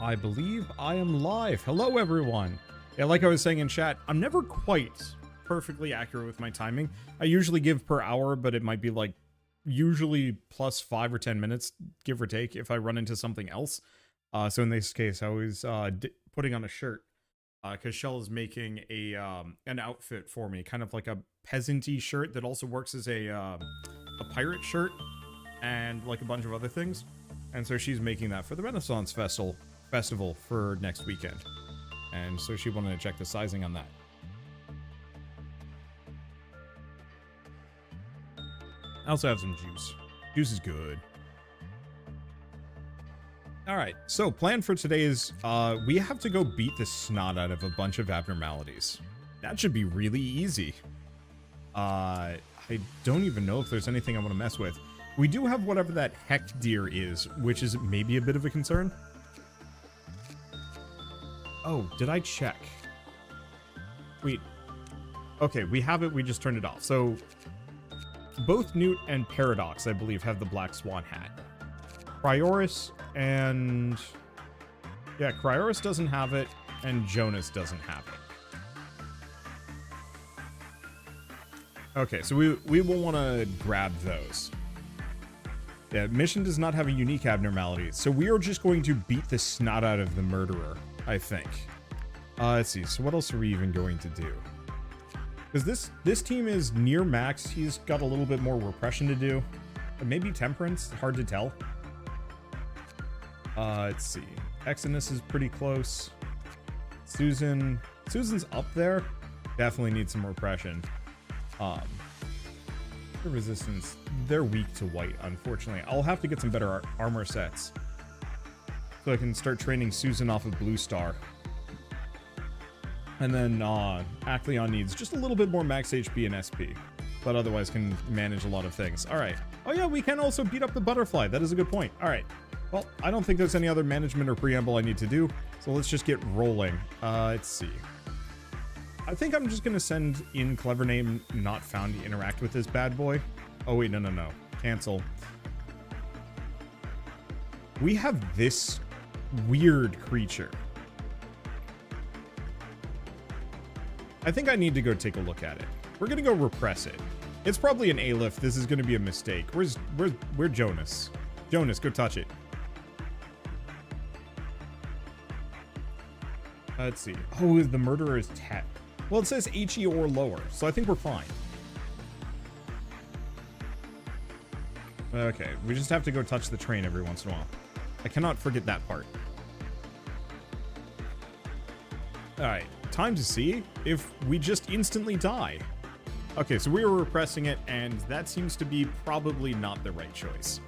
I believe I am live. Hello, everyone. Yeah, like I was saying in chat, I'm never quite perfectly accurate with my timing. I usually give per hour, but it might be like usually plus 5 or 10 minutes, give or take, if I run into something else. So in this case, I was putting on a shirt because Shell is making a an outfit for me, kind of like a peasant-y shirt that also works as a pirate shirt and like a bunch of other things. And so she's making that for the Renaissance Festival for next weekend. And so she wanted to check the sizing on that. I also have some juice. Juice is good. Alright, so plan for today is we have to go beat the snot out of a bunch of abnormalities. That should be really easy. I don't even know if there's anything I want to mess with. We do have whatever that heck deer is, which is maybe a bit of a concern. Oh, did I check? Wait. Okay, we have it, we just turned it off. So, both Newt and Paradox, I believe, have the Black Swan hat. Cryoris and... yeah, Cryoris doesn't have it, and Jonas doesn't have it. Okay, so we will want to grab those. Yeah, mission does not have a unique abnormality, so we are just going to beat the snot out of the murderer, I think. Let's see, so what else are we even going to do? Because this team is near max, he's got a little bit more repression to do. Maybe temperance, hard to tell. Let's see, Exodus is pretty close. Susan's up there, definitely needs some repression. The resistance, they're weak to white, unfortunately. I'll have to get some better armor sets so I can start training Susan off of Blue Star. And then Acleon needs just a little bit more max HP and SP, but otherwise can manage a lot of things. All right. Oh yeah, we can also beat up the butterfly. That is a good point. All right. Well, I don't think there's any other management or preamble I need to do, so let's just get rolling. Let's see. I think I'm just going to send in clever name not found to interact with this bad boy. Oh, wait, no. Cancel. We have this weird creature. I think I need to go take a look at it. We're going to go repress it. It's probably an A-lift. This is going to be a mistake. Where's Jonas? Jonas, go touch it. Let's see. Oh, the murderer is Tet. Well, it says HE or lower, so I think we're fine. Okay, we just have to go touch the train every once in a while. I cannot forget that part. Alright, time to see if we just instantly die. Okay, so we were repressing it, and that seems to be probably not the right choice.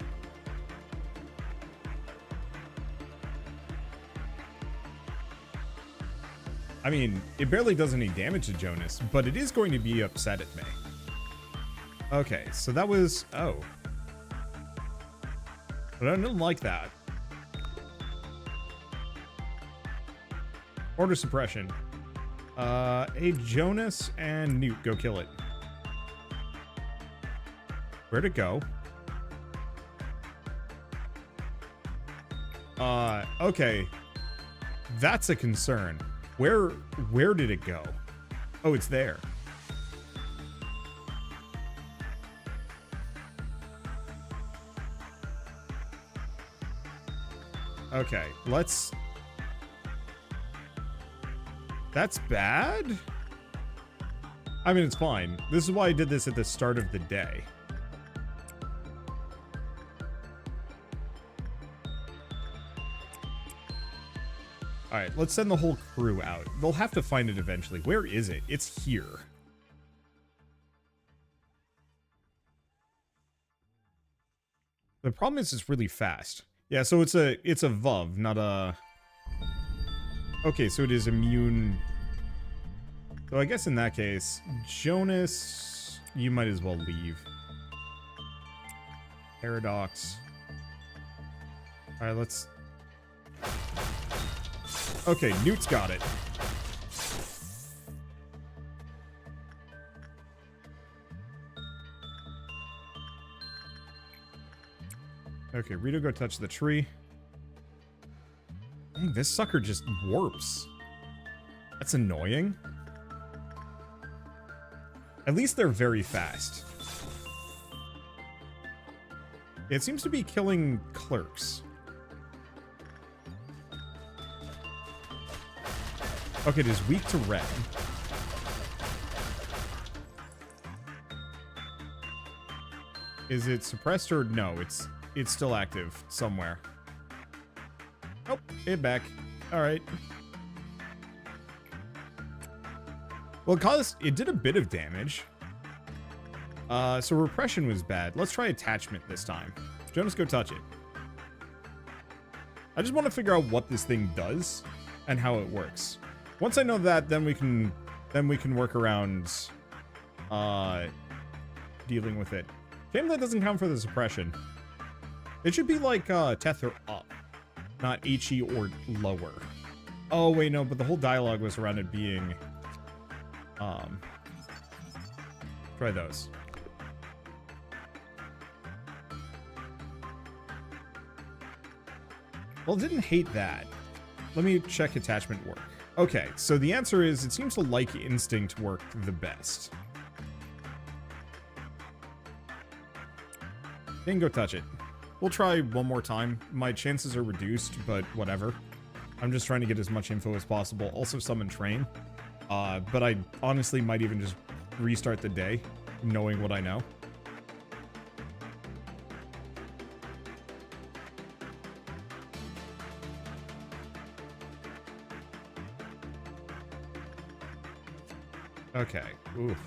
I mean, it barely does any damage to Jonas, but it is going to be upset at me. Okay, so that was... oh. But I didn't like that. Order suppression. Hey, Jonas and Newt, go kill it. Where'd it go? Okay. That's a concern. Where did it go? Oh, it's there. Okay, let's... that's bad? I mean, it's fine. This is why I did this at the start of the day. Alright, let's send the whole crew out. They'll have to find it eventually. Where is it? It's here. The problem is it's really fast. Yeah, so it's a VUV, not a... okay, so it is immune. So I guess in that case, Jonas, you might as well leave. Paradox. Alright, let's... okay, Newt's got it. Okay, Rito, go touch the tree. Dang, Dang, this sucker just warps. That's annoying. At least they're very fast. It seems to be killing clerks. Okay, it is weak to red. Is it suppressed or no? It's still active somewhere. Oh, it back. All right. Well, it did a bit of damage. So repression was bad. Let's try attachment this time. Jonas, go touch it. I just want to figure out what this thing does and how it works. Once I know that, then we can work around dealing with it. Shame that doesn't count for the suppression. It should be like tether up, not HE or lower. Oh wait, no, but the whole dialogue was around it being try those. Well, it didn't hate that. Let me check attachment work. Okay, so the answer is it seems to like instinct work the best. Then go touch it. We'll try one more time. My chances are reduced, but whatever. I'm just trying to get as much info as possible. Also summon train. But I honestly might even just restart the day, knowing what I know. Okay. Oof.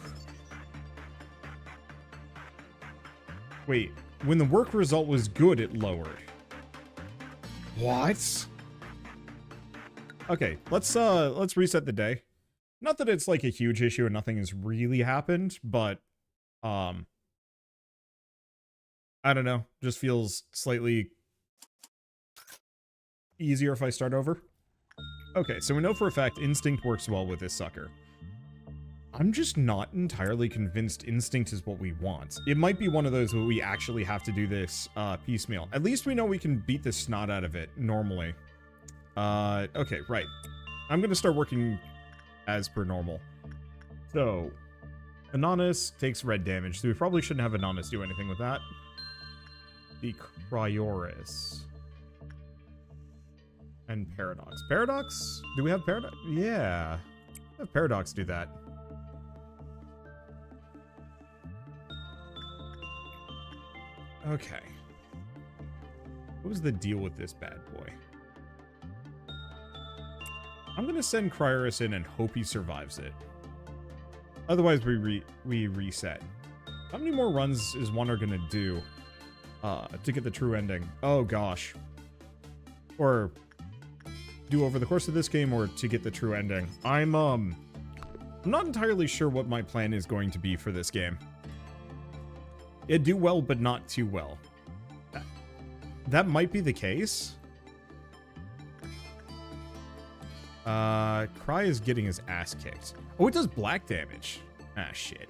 Wait. When the work result was good, it lowered. What? Okay, let's reset the day. Not that it's like a huge issue and nothing has really happened, but I don't know. Just feels slightly easier if I start over. Okay, so we know for a fact instinct works well with this sucker. I'm just not entirely convinced instinct is what we want. It might be one of those where we actually have to do this piecemeal. At least we know we can beat the snot out of it normally. Okay, right. I'm gonna start working as per normal. So, Inanis takes red damage, so we probably shouldn't have Inanis do anything with that. The Cryoris. And Paradox. Paradox? Do we have Paradox? Yeah. Have Paradox do that. Okay. What was the deal with this bad boy? I'm gonna send Cryoris in and hope he survives it. Otherwise, we reset. How many more runs is Wander gonna do to get the true ending? Oh gosh. Or do over the course of this game, or to get the true ending. I'm not entirely sure what my plan is going to be for this game. It'd do well, but not too well. That might be the case. Cry is getting his ass kicked. Oh, it does black damage. Ah, shit.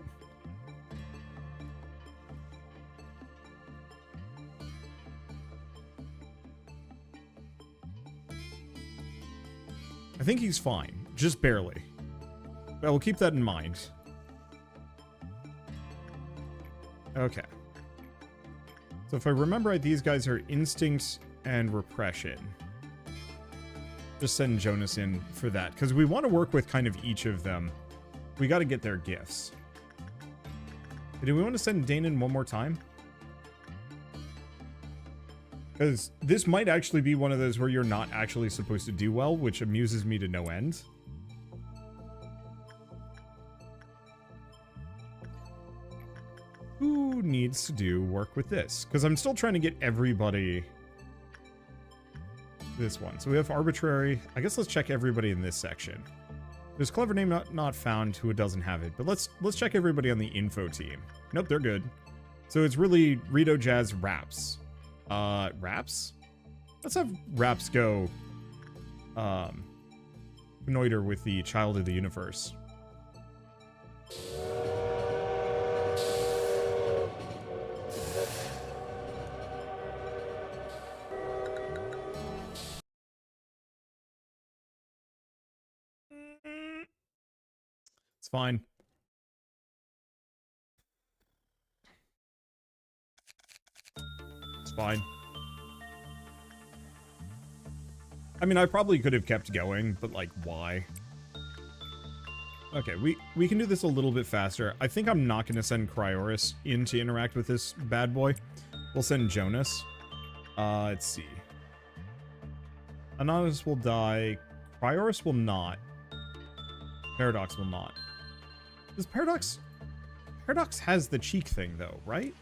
I think he's fine. Just barely. But we'll keep that in mind. Okay. So if I remember right, these guys are instinct and repression. Just send Jonas in for that, because we want to work with kind of each of them. We got to get their gifts. Do we want to send Dane in one more time? Because this might actually be one of those where you're not actually supposed to do well, which amuses me to no end. Who needs to do work with this? Because I'm still trying to get everybody this one. So we have arbitrary. I guess let's check everybody in this section. There's clever name not found who doesn't have it, but let's check everybody on the info team. Nope, they're good. So it's really Rito, Jazz, Raps. Raps? Let's have Raps go connoiter with the child of the universe. It's fine. It's fine. I mean, I probably could have kept going, but, like, why? Okay, we can do this a little bit faster. I think I'm not going to send Cryoris in to interact with this bad boy. We'll send Jonas. Let's see. Inanis will die. Cryoris will not. Paradox will not. Does Paradox... Paradox has the cheek thing, though, right?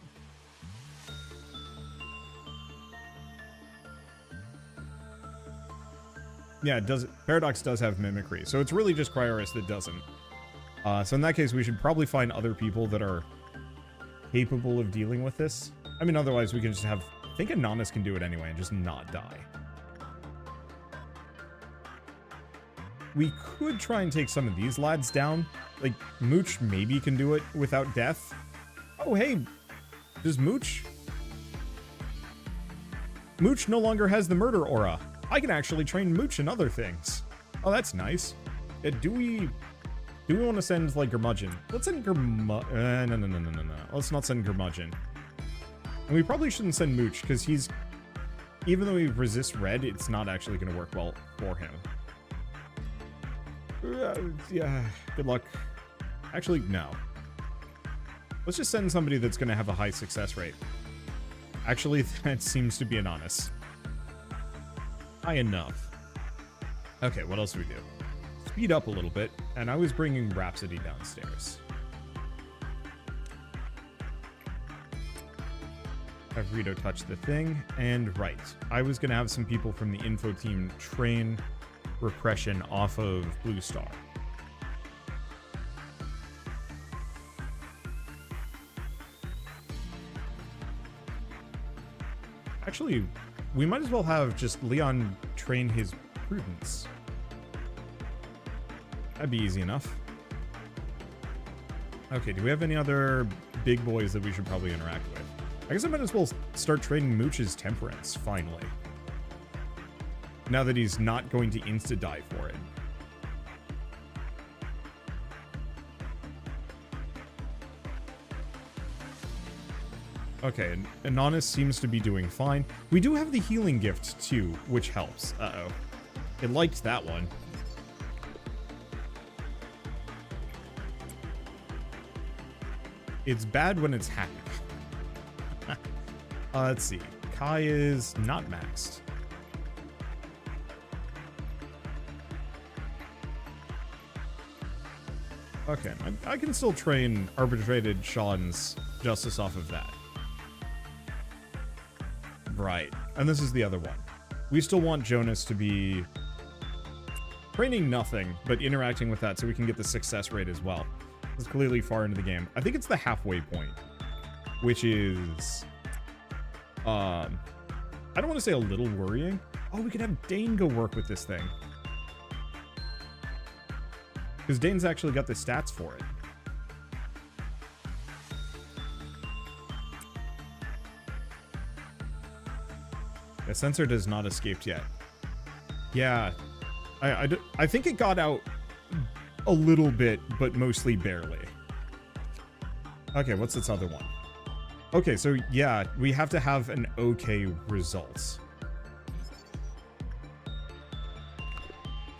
Yeah, it does. Paradox does have mimicry, so it's really just Cryoris that doesn't. So in that case, we should probably find other people that are capable of dealing with this. I mean, otherwise we can just have... I think Inanis can do it anyway and just not die. We could try and take some of these lads down. Like, Mooch maybe can do it without death. Oh, hey! Does Mooch... Mooch no longer has the murder aura. I can actually train Mooch in other things. Oh, that's nice. Do we want to send, like, Curmudgeon? Let's send no. Let's not send Curmudgeon. And we probably shouldn't send Mooch, because he's... Even though he resists red, it's not actually going to work well for him. Yeah, good luck. Actually, no. Let's just send somebody that's going to have a high success rate. Actually, that seems to be Inanis. High enough. Okay, what else do we do? Speed up a little bit, and I was bringing Rhapsody downstairs. Have Rito touch the thing, and right. I was going to have some people from the info team train repression off of Blue Star. Actually, we might as well have just Leon train his prudence. That'd be easy enough. Okay, do we have any other big boys that we should probably interact with? I guess I might as well start training Mooch's temperance, finally. Now that he's not going to insta-die for it. Okay, Inanis seems to be doing fine. We do have the healing gift, too, which helps. Uh-oh. It liked that one. It's bad when it's happy. Let's see. Kai is not maxed. Okay, I can still train Arbitrated Sean's Justice off of that. Right, and this is the other one. We still want Jonas to be training nothing, but interacting with that so we can get the success rate as well. It's clearly far into the game. I think it's the halfway point, which is... I don't want to say a little worrying. Oh, we could have Dane go work with this thing. Because Dane's actually got the stats for it. The sensor does not escaped yet. Yeah, I think it got out a little bit, but mostly barely. Okay, what's this other one? Okay, so yeah, we have to have an okay result.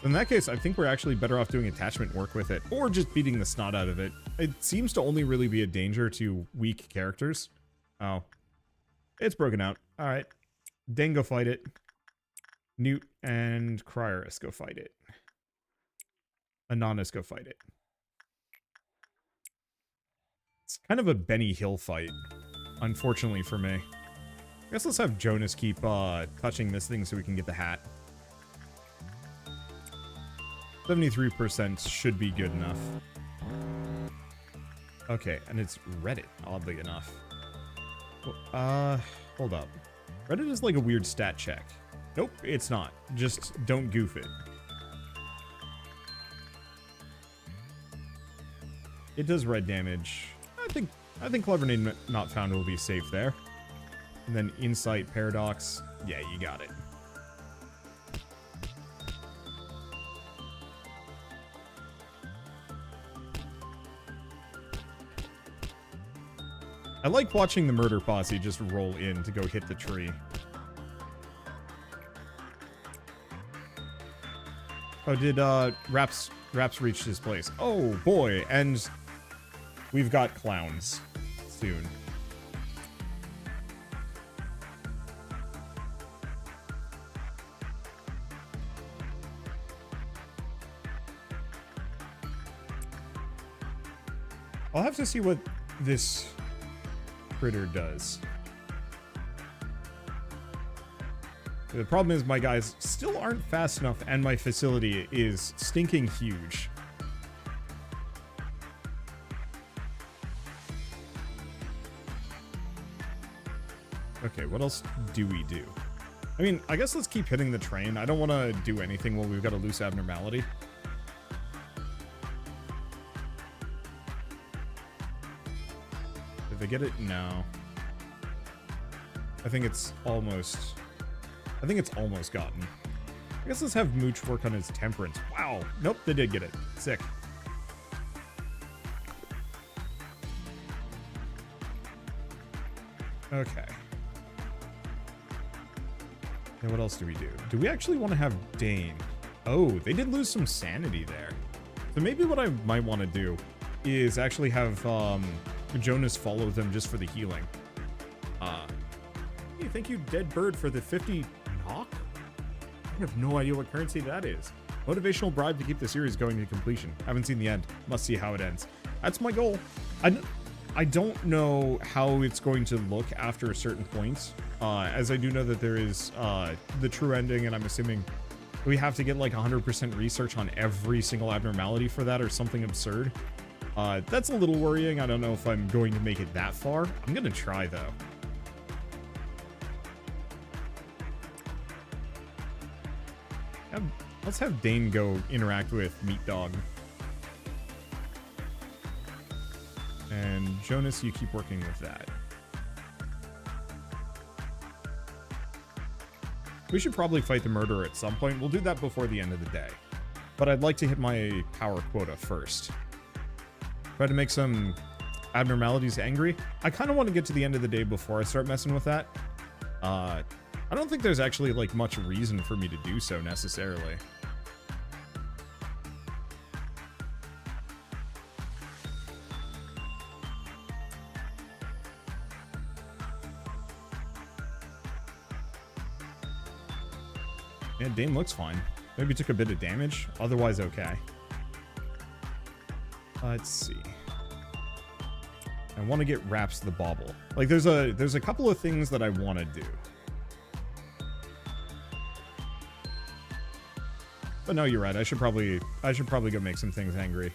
In that case, I think we're actually better off doing attachment work with it, or just beating the snot out of it. It seems to only really be a danger to weak characters. Oh. It's broken out. Alright. Dane, go fight it. Newt and Cryoris, go fight it. Inanis, go fight it. It's kind of a Benny Hill fight, unfortunately for me. I guess let's have Jonas keep touching this thing so we can get the hat. 73% should be good enough. Okay, and it's Reddit, oddly enough. Hold up. Reddit is like a weird stat check. Nope, it's not. Just don't goof it. It does red damage. I think Clever Name Not Found will be safe there. And then Insight, Paradox. Yeah, you got it. I like watching the murder posse just roll in to go hit the tree. Oh, did Raps reach his place? Oh boy, and we've got clowns soon. I'll have to see what this critter does. The problem is my guys still aren't fast enough and my facility is stinking huge. Okay, what else do we do? I mean, I guess let's keep hitting the train. I don't want to do anything while we've got a loose abnormality. Did they get it? No. I think it's almost gotten. I guess let's have Mooch work on his temperance. Wow. Nope, they did get it. Sick. Okay. Now what else do we do? Do we actually want to have Dane? Oh, they did lose some sanity there. So maybe what I might want to do is actually have Jonas follow them just for the healing. Hey, thank you, Dead Bird, for the 50 knock? I have no idea what currency that is. Motivational bribe to keep the series going to completion. Haven't seen the end. Must see how it ends. That's my goal. I don't know how it's going to look after a certain point, as I do know that there is the true ending, and I'm assuming we have to get like 100% research on every single abnormality for that or something absurd. That's a little worrying. I don't know if I'm going to make it that far. I'm going to try, though. Let's have Dane go interact with Meat Dog. And Jonas, you keep working with that. We should probably fight the murderer at some point. We'll do that before the end of the day. But I'd like to hit my power quota first. Try to make some abnormalities angry. I kind of want to get to the end of the day before I start messing with that. I don't think there's actually like much reason for me to do so necessarily. Yeah, Dane looks fine. Maybe took a bit of damage, otherwise okay. Let's see. I want to get Raps the Bauble. Like there's a couple of things that I want to do. But no, you're right. I should probably go make some things angry.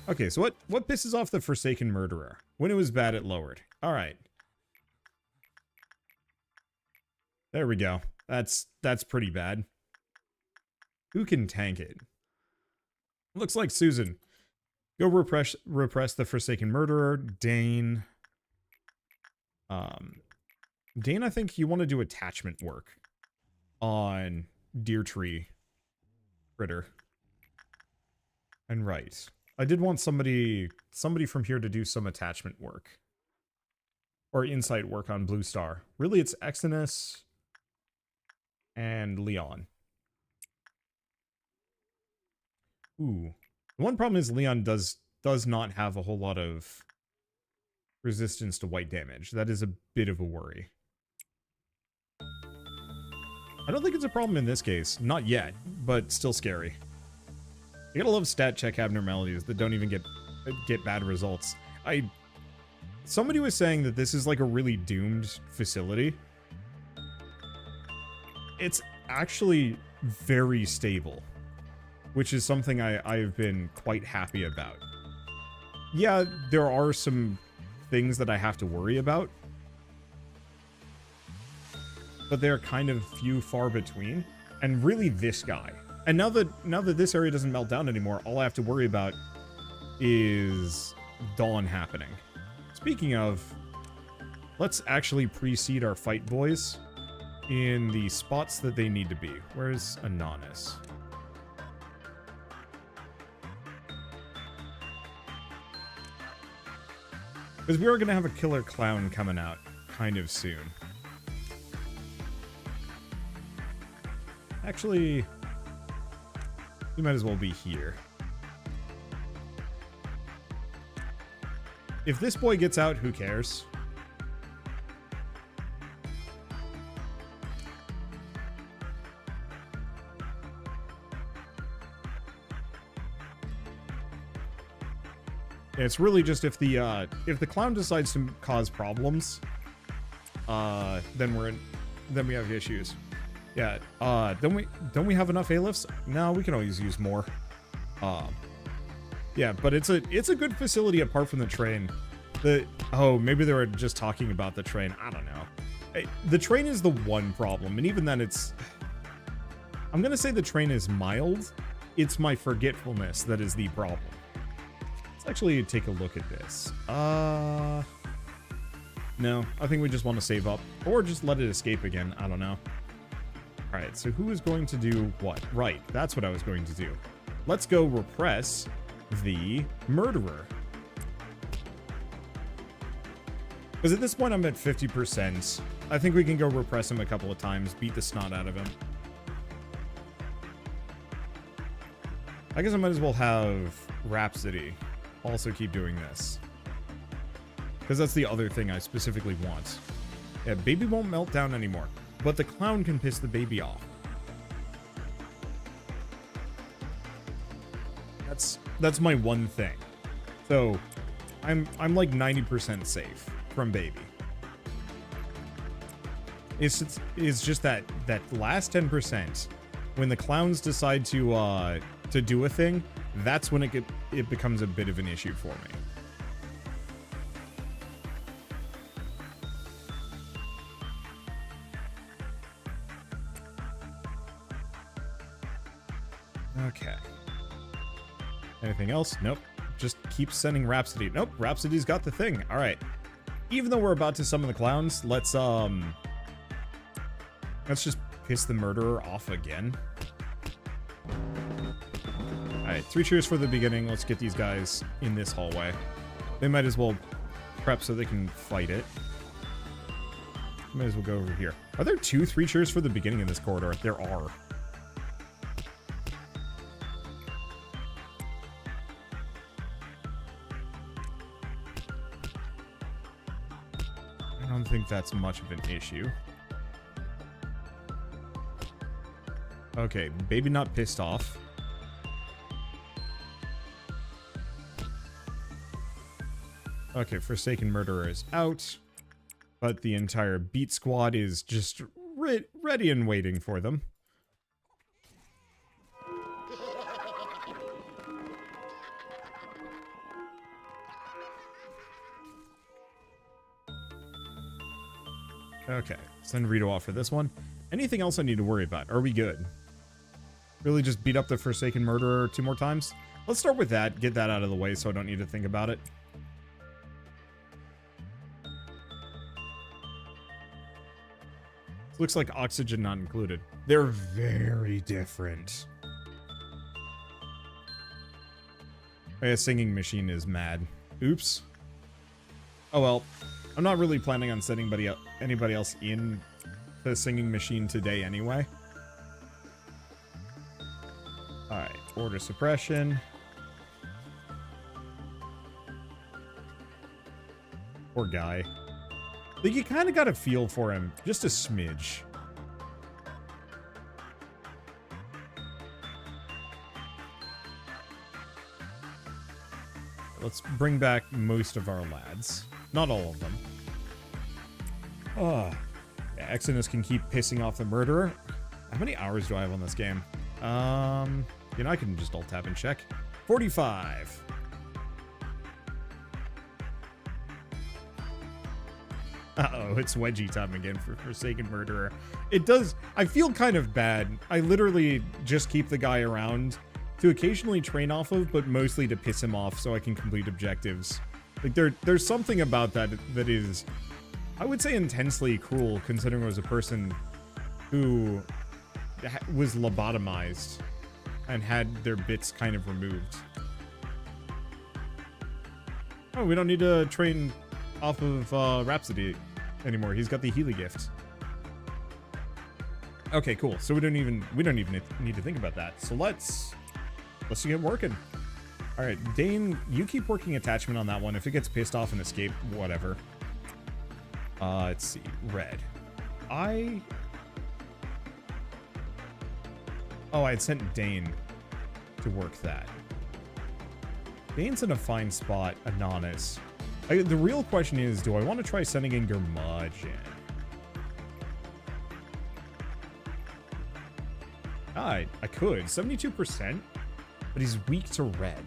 Okay, so what pisses off the Forsaken Murderer? When it was bad, it lowered. All right. There we go. That's pretty bad. Who can tank it? Looks like Susan. Go repress the Forsaken Murderer. Dane. Dane, I think you want to do attachment work on Deer Tree Critter. And right. I did want somebody from here to do some attachment work. Or insight work on Blue Star. Really, it's Exodus and Leon. Ooh. The one problem is Leon does not have a whole lot of resistance to white damage. That is a bit of a worry. I don't think it's a problem in this case. Not yet, but still scary. You gotta love stat check abnormalities that don't even get bad results. Somebody was saying that this is like a really doomed facility. It's actually very stable, which is something I've been quite happy about. Yeah, there are some things that I have to worry about, but they're kind of few far between, and really this guy. And now that this area doesn't melt down anymore, all I have to worry about is Dawn happening. Speaking of, let's actually precede our fight boys in the spots that they need to be. Where's Inanis? Because we are going to have a killer clown coming out kind of soon. Actually, we might as well be here. If this boy gets out, who cares? It's really just if the clown decides to cause problems, then we have issues. Yeah. Don't we have enough A-lifts? No, we can always use more. Yeah, but it's a good facility apart from the train. Oh, maybe they were just talking about the train. I don't know. The train is the one problem, and even then I'm gonna say the train is mild. It's my forgetfulness that is the problem. Let's actually take a look at this. No, I think we just want to save up. Or just let it escape again. I don't know. Alright, so who is going to do what? Right, that's what I was going to do. Let's go repress the murderer. Because at this point I'm at 50%. I think we can go repress him a couple of times, beat the snot out of him. I guess I might as well have Rhapsody also keep doing this. Because that's the other thing I specifically want. Yeah, baby won't melt down anymore. But the clown can piss the baby off. That's my one thing. So I'm like 90% safe from baby. It's just that last 10% when the clowns decide to do a thing, that's when it becomes a bit of an issue for me. Okay. Anything else? Nope. Just keep sending Rhapsody. Nope, Rhapsody's got the thing. All right. Even though we're about to summon the clowns, let's just piss the murderer off again. Alright, 3 cheers for the beginning. Let's get these guys in this hallway. They might as well prep so they can fight it. Might as well go over here. Are there 2 3 cheers for the beginning in this corridor? There are. I don't think that's much of an issue. Okay, baby not pissed off. Okay, Forsaken Murderer is out, but the entire beat squad is just ready and waiting for them. Okay, send Rito off for this one. Anything else I need to worry about? Are we good? Really just beat up the Forsaken Murderer 2 more times? Let's start with that, get that out of the way so I don't need to think about it. Looks like oxygen not included. They're very different. A singing machine is mad. Oops. Oh well. I'm not really planning on sending anybody else in the singing machine today anyway. Alright, order suppression. Poor guy. Like, you kind of got a feel for him, just a smidge. Let's bring back most of our lads. Not all of them. Oh. Yeah, Exodus can keep pissing off the murderer. How many hours do I have on this game? You know, I can just alt-tab and check. 45. Uh-oh, it's wedgie time again for Forsaken Murderer. It does... I feel kind of bad. I literally just keep the guy around to occasionally train off of, but mostly to piss him off so I can complete objectives. Like, there's something about that that is, I would say, intensely cruel, considering I was a person who was lobotomized and had their bits kind of removed. Oh, we don't need to train off of Rhapsody anymore. He's got the Healy gift. Okay, cool. So we don't even need to think about that. So let's get working. All right, Dane, you keep working attachment on that one. If it gets pissed off and escape, whatever. Let's see. Red. I had sent Dane to work that. Dane's in a fine spot. Inanis. The real question is, do I want to try sending in Gurmudgeon? I could. 72%, but he's weak to red.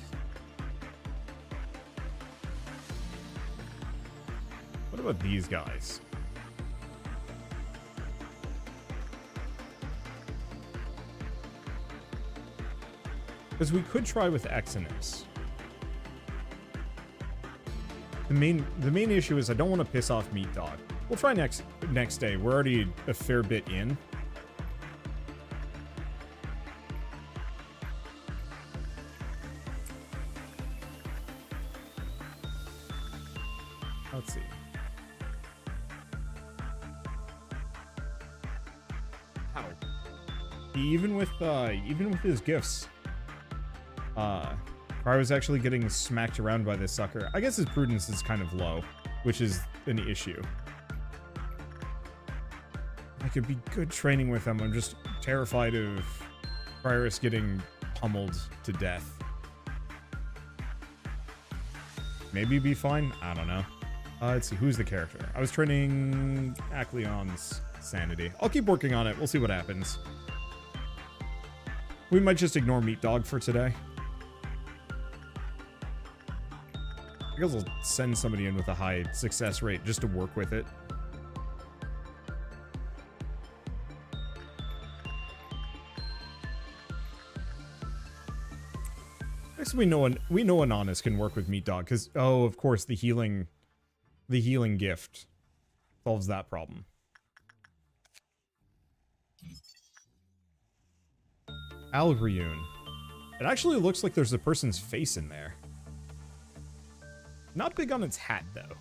What about these guys? Because we could try with Exodus. The main issue is I don't want to piss off Meat Dog. We'll try next day. We're already a fair bit in. Let's see. How? Even with his gifts, I was actually getting smacked around by this sucker. I guess his prudence is kind of low, which is an issue. I could be good training with him. I'm just terrified of Virus getting pummeled to death. Maybe be fine. I don't know. Let's see. Who's the character? I was training Acleon's sanity. I'll keep working on it. We'll see what happens. We might just ignore Meat Dog for today. I guess I'll send somebody in with a high success rate just to work with it. I guess we know Inanis can work with Meat Dog because, oh, of course, the healing gift solves that problem. Albriune. It actually looks like there's a person's face in there. Not big on its hat, though.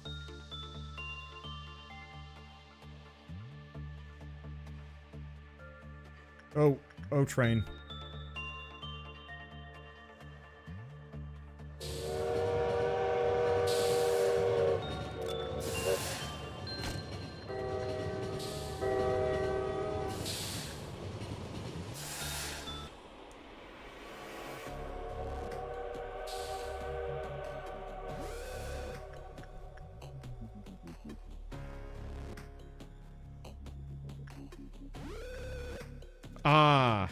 Oh, train. Ah.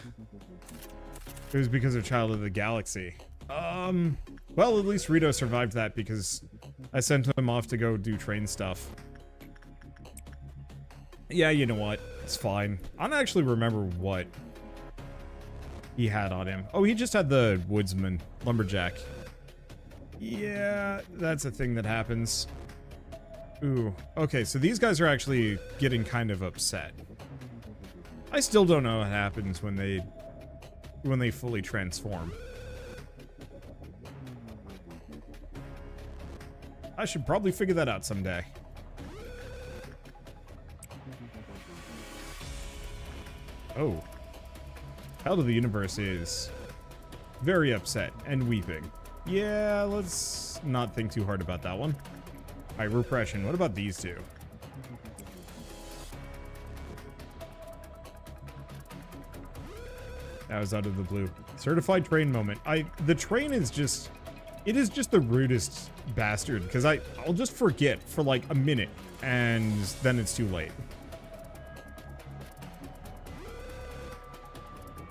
It was because of Child of the Galaxy. Well, at least Rito survived that because I sent him off to go do train stuff. Yeah, you know what? It's fine. I don't actually remember what he had on him. Oh, he just had the Woodsman Lumberjack. Yeah, that's a thing that happens. Ooh. Okay, so these guys are actually getting kind of upset. I still don't know what happens when they fully transform. I should probably figure that out someday. Oh. Child of the Universe is very upset and weeping. Yeah, let's not think too hard about that one. Alright, repression. What about these two? That was out of the blue. Certified train moment. The train is just... It is just the rudest bastard, because I'll just forget for like a minute, and then it's too late.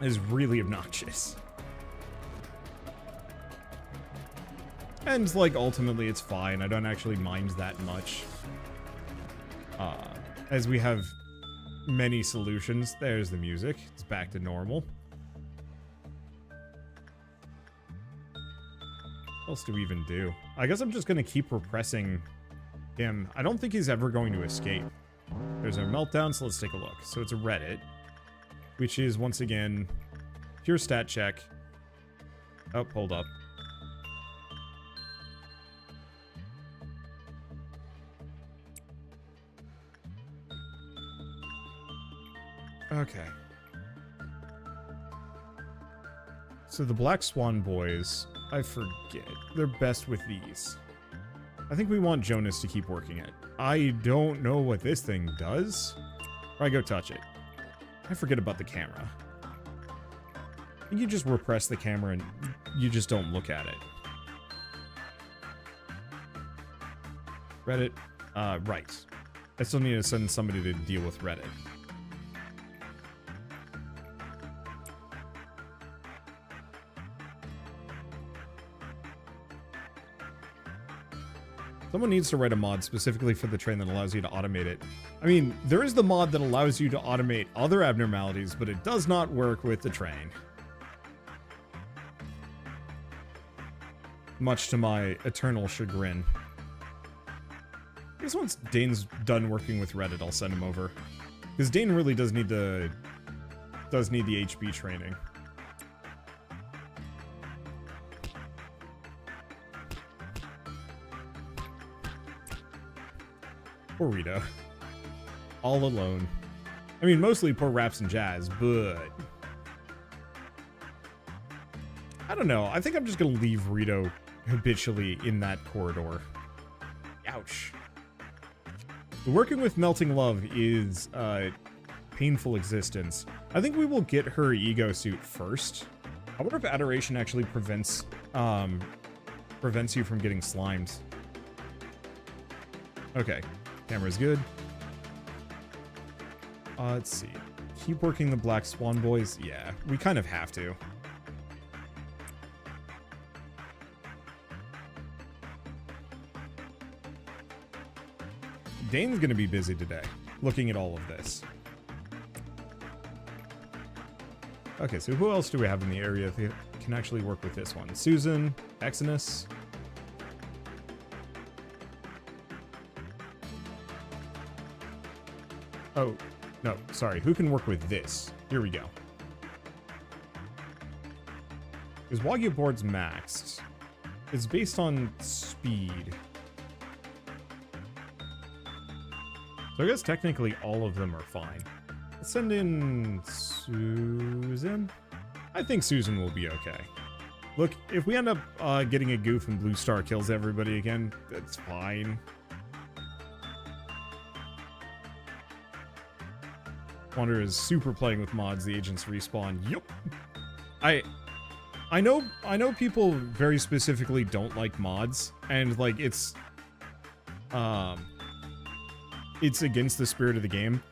It is really obnoxious. And, like, ultimately it's fine. I don't actually mind that much. As we have many solutions. There's the music. It's back to normal. What else do we even do? I guess I'm just gonna keep repressing him. I don't think he's ever going to escape. There's a meltdown, so let's take a look. So it's a Reddit, which is, once again, pure stat check. Oh, hold up. Okay. So the Black Swan boys, I forget. They're best with these. I think we want Jonas to keep working it. I don't know what this thing does. Or I go touch it. I forget about the camera. I think you just repress the camera and you just don't look at it. Reddit. Right. I still need to send somebody to deal with Reddit. Someone needs to write a mod specifically for the train that allows you to automate it. I mean, there is the mod that allows you to automate other abnormalities, but it does not work with the train. Much to my eternal chagrin. I guess once Dane's done working with Reddit, I'll send him over. Because Dane really does need the HB training. Poor Rito. All alone. I mean, mostly poor Raps and Jazz, but... I don't know. I think I'm just gonna leave Rito habitually in that corridor. Ouch. Working with Melting Love is painful existence. I think we will get her ego suit first. I wonder if Adoration actually prevents you from getting slimed. Okay. Camera's good. Let's see. Keep working the Black Swan boys. Yeah, we kind of have to. Dane's gonna be busy today, looking at all of this. Okay, so who else do we have in the area that can actually work with this one? Susan, Exodus. Oh, no, sorry. Who can work with this? Here we go. Because Wagyu board's maxed. It's based on speed. So I guess technically all of them are fine. Let's send in Susan. I think Susan will be okay. Look, if we end up getting a goof and Blue Star kills everybody again, that's fine. Wander is super playing with mods. The agents respawn. Yup. I know people very specifically don't like mods, and like it's against the spirit of the game.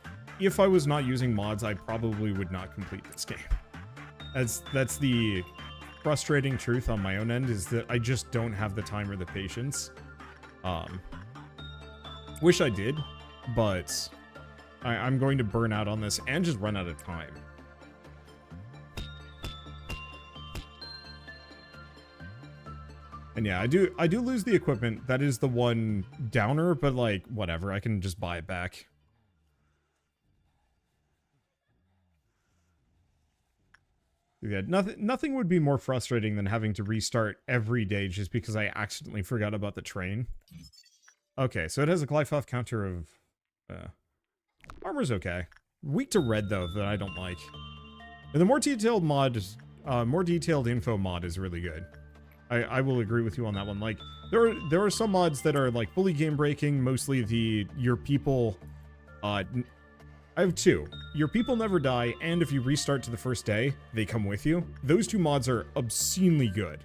If I was not using mods, I probably would not complete this game. That's the frustrating truth on my own end, is that I just don't have the time or the patience. Wish I did, but I'm going to burn out on this and just run out of time. And yeah, I do lose the equipment. That is the one downer, but like, whatever. I can just buy it back. Yeah, nothing would be more frustrating than having to restart every day just because I accidentally forgot about the train. Okay, so it has a Glyphoth counter of... armor's okay. Weak to red, though, that I don't like. And the more detailed mod, more detailed info mod is really good. I will agree with you on that one. Like, there are some mods that are, like, fully game-breaking, mostly your people... I have two. Your people never die, and if you restart to the first day, they come with you. Those two mods are obscenely good.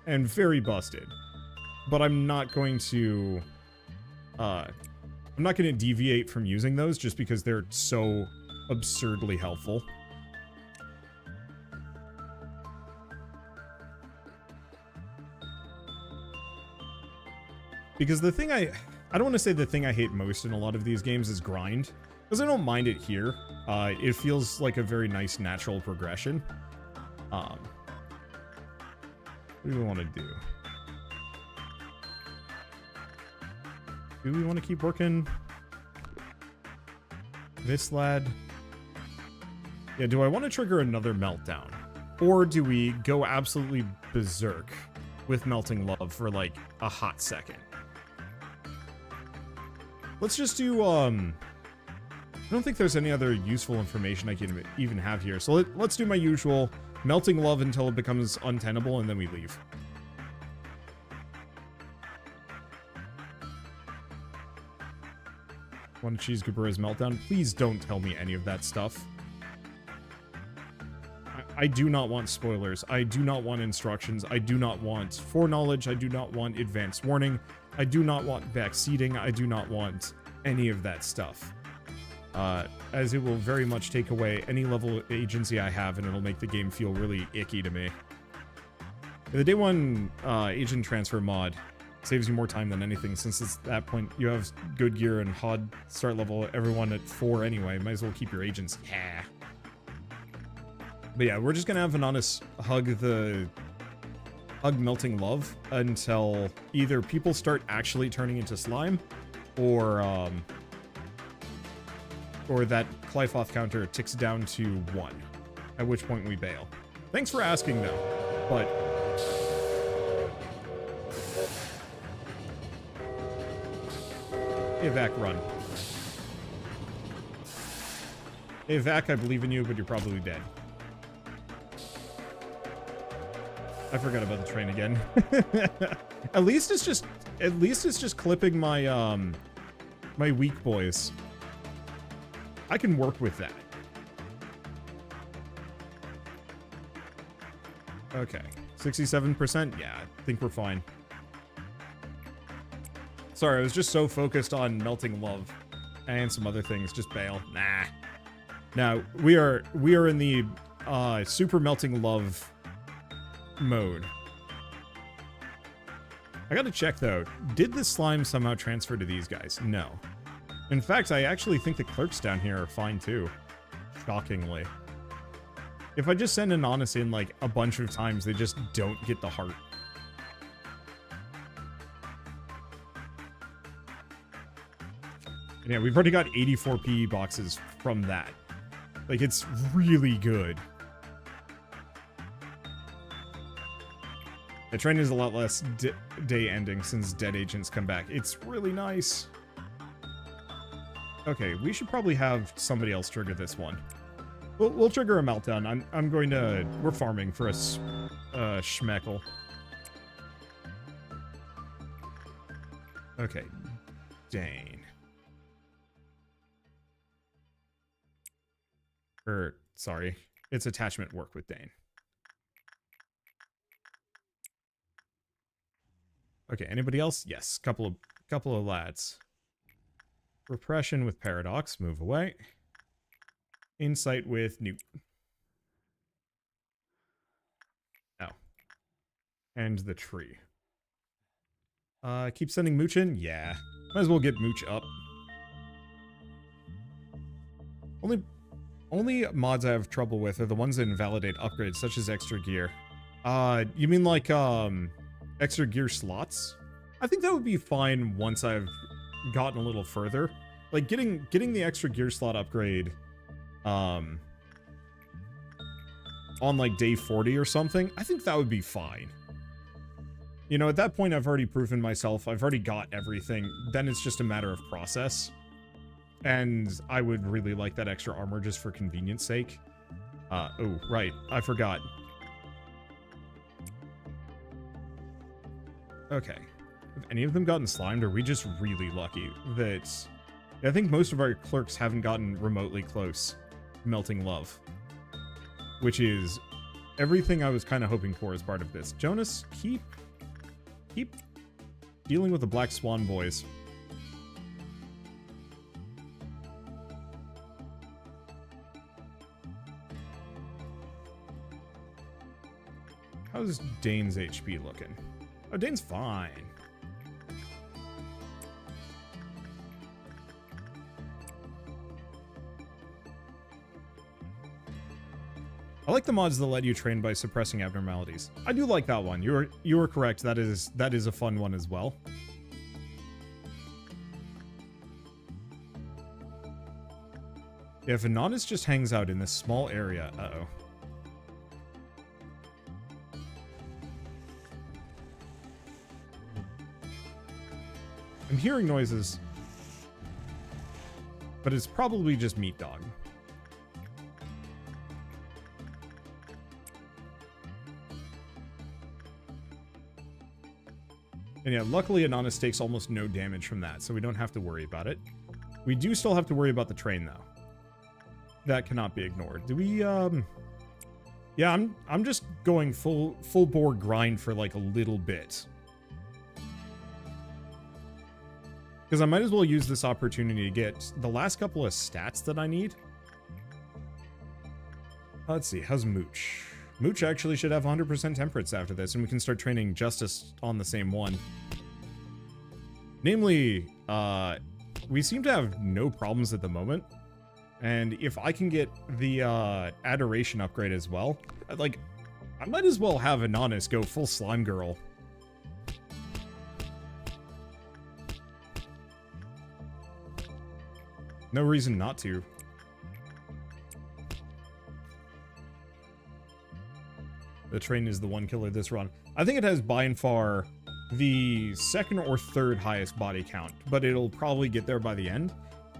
And very busted. But I'm not going to... I'm not going to deviate from using those just because they're so absurdly helpful. Because the thing I don't want to say the thing I hate most in a lot of these games is grind. Because I don't mind it here. It feels like a very nice natural progression. What do we want to do? Do we want to keep working this lad? Yeah, do I want to trigger another meltdown? Or do we go absolutely berserk with Melting Love for like a hot second? Let's just do, don't think there's any other useful information I can even have here. So let's do my usual melting love until it becomes untenable, and then we leave. Want to cheese Gabura's meltdown? Please don't tell me any of that stuff. I do not want spoilers. I do not want instructions. I do not want foreknowledge. I do not want advanced warning. I do not want backseating. I do not want any of that stuff. As it will very much take away any level of agency I have, and it'll make the game feel really icky to me. The day one agent transfer mod saves you more time than anything, since at that point you have good gear and HOD start level everyone at 4 anyway. Might as well keep your agents. Yeah. But yeah, we're just gonna have Inanis hug melting love until either people start actually turning into slime, or that Clyfoth counter ticks down to 1, at which point we bail. Thanks for asking though, but Evac, run. Evac, I believe in you, but you're probably dead. I forgot about the train again. At least it's just clipping my my weak boys. I can work with that. Okay. 67%? Yeah, I think we're fine. Sorry, I was just so focused on melting love and some other things. Just bail. Nah. Now, we are in the super melting love mode. I gotta check though. Did this slime somehow transfer to these guys? No. In fact, I actually think the clerks down here are fine too. Shockingly. If I just send Inanis in like a bunch of times, they just don't get the heart. And yeah, we've already got 84 PE boxes from that. Like, it's really good. The train is a lot less day ending since dead agents come back. It's really nice. Okay, we should probably have somebody else trigger this one. We'll trigger a meltdown. I'm going to... We're farming for a schmeckle. Okay. Dane. Sorry. It's attachment work with Dane. Okay, anybody else? Yes, couple of lads. Repression with Paradox, move away. Insight with Newt. Oh. And the tree. Keep sending Mooch in? Yeah. Might as well get Mooch up. Only mods I have trouble with are the ones that invalidate upgrades, such as extra gear. You mean like, extra gear slots? I think that would be fine once I've gotten a little further. Like, getting the extra gear slot upgrade, on like day 40 or something, I think that would be fine. You know, at that point I've already proven myself, I've already got everything, then it's just a matter of process. And I would really like that extra armor just for convenience sake. Oh, right, I forgot. Okay. Have any of them gotten slimed, or are we just really lucky that... I think most of our clerks haven't gotten remotely close to melting love. Which is everything I was kind of hoping for as part of this. Jonas, keep dealing with the Black Swan boys. How's Dane's HP looking? Oh, Dane's fine. I like the mods that let you train by suppressing abnormalities. I do like that one. You were correct. That is a fun one as well. If Inanis just hangs out in this small area, uh-oh. I'm hearing noises. But it's probably just meat dog. And yeah, luckily Inanis takes almost no damage from that, so we don't have to worry about it. We do still have to worry about the train, though. That cannot be ignored. Do we, yeah, I'm just going full bore grind for like a little bit. Because I might as well use this opportunity to get the last couple of stats that I need. Let's see, how's Mooch? Mooch actually should have 100% temperance after this, and we can start training Justice on the same one. Namely, we seem to have no problems at the moment. And if I can get the Adoration upgrade as well, like, I might as well have Inanis go full Slime Girl. No reason not to. The train is the one killer this run. I think it has by and far the second or third highest body count, but it'll probably get there by the end.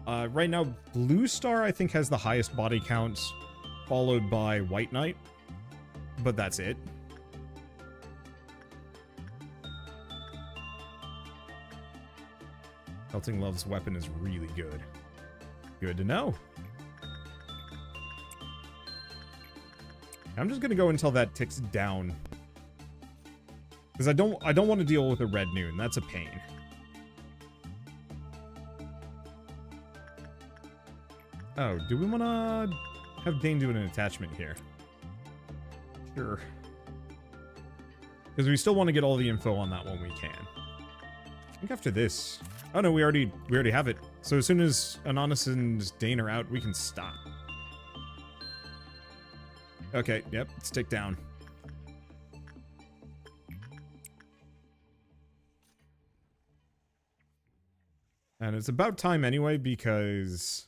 Right now, Blue Star, I think, has the highest body count, followed by White Knight, but that's it. Pelting Love's weapon is really good. Good to know. I'm just gonna go until that ticks down, because I don't want to deal with a red noon. That's a pain. Oh, do we want to have Dane do an attachment here? Sure. Because we still want to get all the info on that when we can. I think after this... Oh no, we already have it. So as soon as Inanis and Dane are out, we can stop. Okay, yep, let's tick down. And it's about time anyway, because...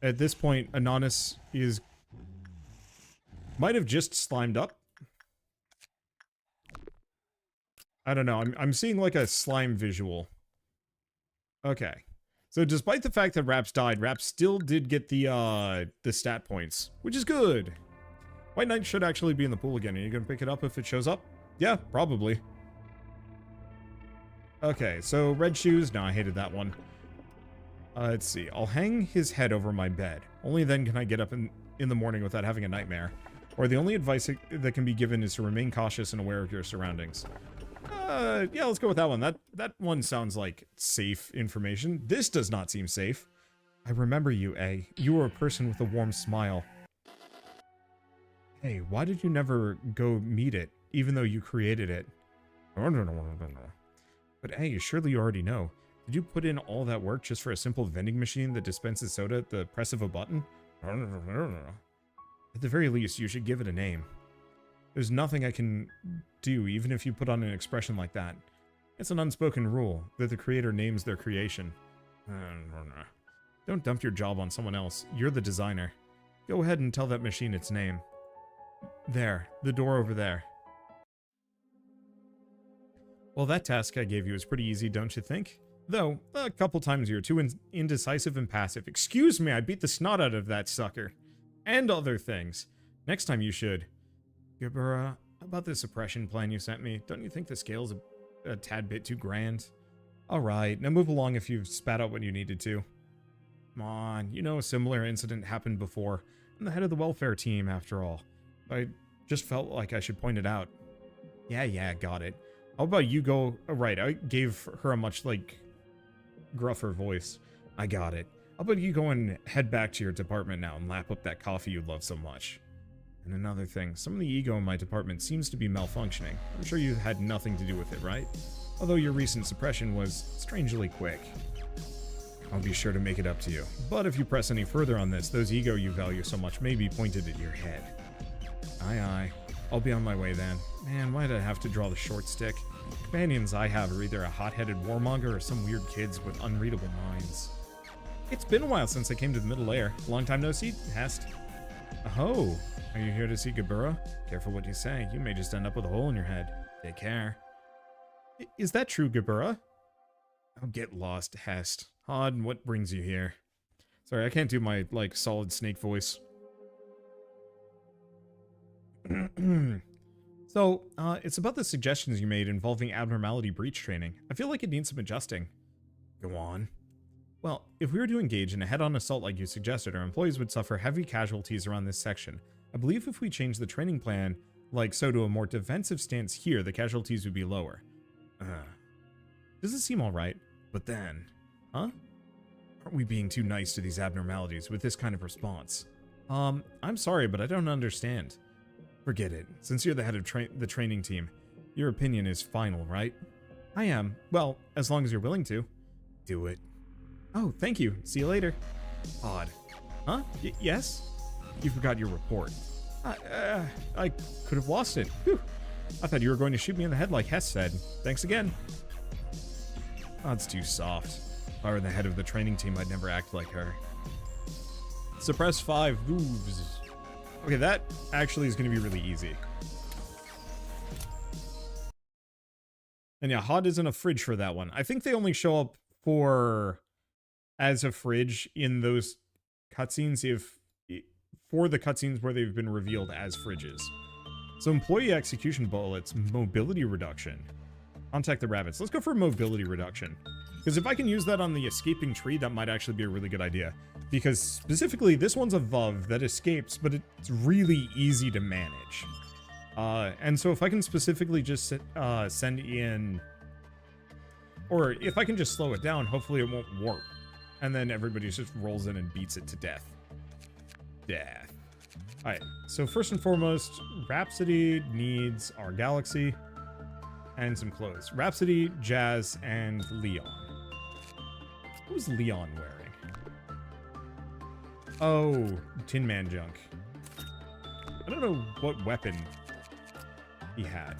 At this point, Inanis is... might have just slimed up. I don't know. I'm seeing like a slime visual. Okay. So despite the fact that Raps died, Raps still did get the stat points, which is good. White Knight should actually be in the pool again. Are you going to pick it up if it shows up? Yeah, probably. Okay, so red shoes. No, I hated that one. Let's see. I'll hang his head over my bed. Only then can I get up in the morning without having a nightmare. Or the only advice that can be given is to remain cautious and aware of your surroundings. Yeah, let's go with that one. That one sounds like safe information. This does not seem safe. I remember you, A. You were a person with a warm smile. Hey, why did you never go meet it, even though you created it? But hey, surely you already know. Did you put in all that work just for a simple vending machine that dispenses soda at the press of a button? At the very least, you should give it a name. There's nothing I can do, even if you put on an expression like that. It's an unspoken rule that the creator names their creation. Don't dump your job on someone else. You're the designer. Go ahead and tell that machine its name. There, the door over there. Well, that task I gave you is pretty easy, don't you think? Though, a couple times you're too indecisive and passive. Excuse me, I beat the snot out of that sucker. And other things. Next time you should. Gabura, about the suppression plan you sent me, don't you think the scale's a tad bit too grand? Alright, now move along if you've spat out what you needed to. Come on, you know a similar incident happened before. I'm the head of the welfare team, after all. I just felt like I should point it out. Yeah, got it. How about you go... Oh, right, I gave her a much, like, gruffer voice. I got it. How about you go and head back to your department now and lap up that coffee you love so much? And another thing, some of the ego in my department seems to be malfunctioning. I'm sure you had nothing to do with it, right? Although your recent suppression was strangely quick. I'll be sure to make it up to you. But if you press any further on this, those ego you value so much may be pointed at your head. Aye. I'll be on my way then. Man, why did I have to draw the short stick? The companions I have are either a hot-headed warmonger or some weird kids with unreadable minds. It's been a while since I came to the middle layer. Long time no see, Hest. Oh, are you here to see Gabura? Careful what you say. You may just end up with a hole in your head. Take care. Is that true, Gabura? Oh, get lost, Hest. Hod, what brings you here? Sorry, I can't do my, like, solid snake voice. So, it's about the suggestions you made involving abnormality breach training. I feel like it needs some adjusting. Go on. Well, if we were to engage in a head-on assault like you suggested, our employees would suffer heavy casualties around this section. I believe if we change the training plan, like so, to a more defensive stance here, the casualties would be lower. Does it seem alright? But then... Huh? Aren't we being too nice to these abnormalities with this kind of response? I'm sorry, but I don't understand. Forget it. Since you're the head of the training team, your opinion is final, right? I am. Well, as long as you're willing to. Do it. Oh, thank you. See you later. Odd. Huh? Yes? You forgot your report. I could have lost it. Whew. I thought you were going to shoot me in the head like Hess said. Thanks again. Oh, it's too soft. If I were the head of the training team, I'd never act like her. Suppress 5 moves. Okay, that actually is going to be really easy. And yeah, Hod isn't a fridge for that one. I think they only show up as a fridge in those cutscenes for the cutscenes where they've been revealed as fridges. So employee execution bullets, mobility reduction. Contact the rabbits. Let's go for mobility reduction. Because if I can use that on the escaping tree, that might actually be a really good idea. Because specifically, this one's a VUV that escapes, but it's really easy to manage. And so if I can specifically just send in... Or if I can just slow it down, hopefully it won't warp. And then everybody just rolls in and beats it to death. Death. Alright, so first and foremost, Rhapsody needs our Galaxy and some clothes. Rhapsody, Jazz, and Leon. What was Leon wearing? Oh, Tin Man junk. I don't know what weapon he had.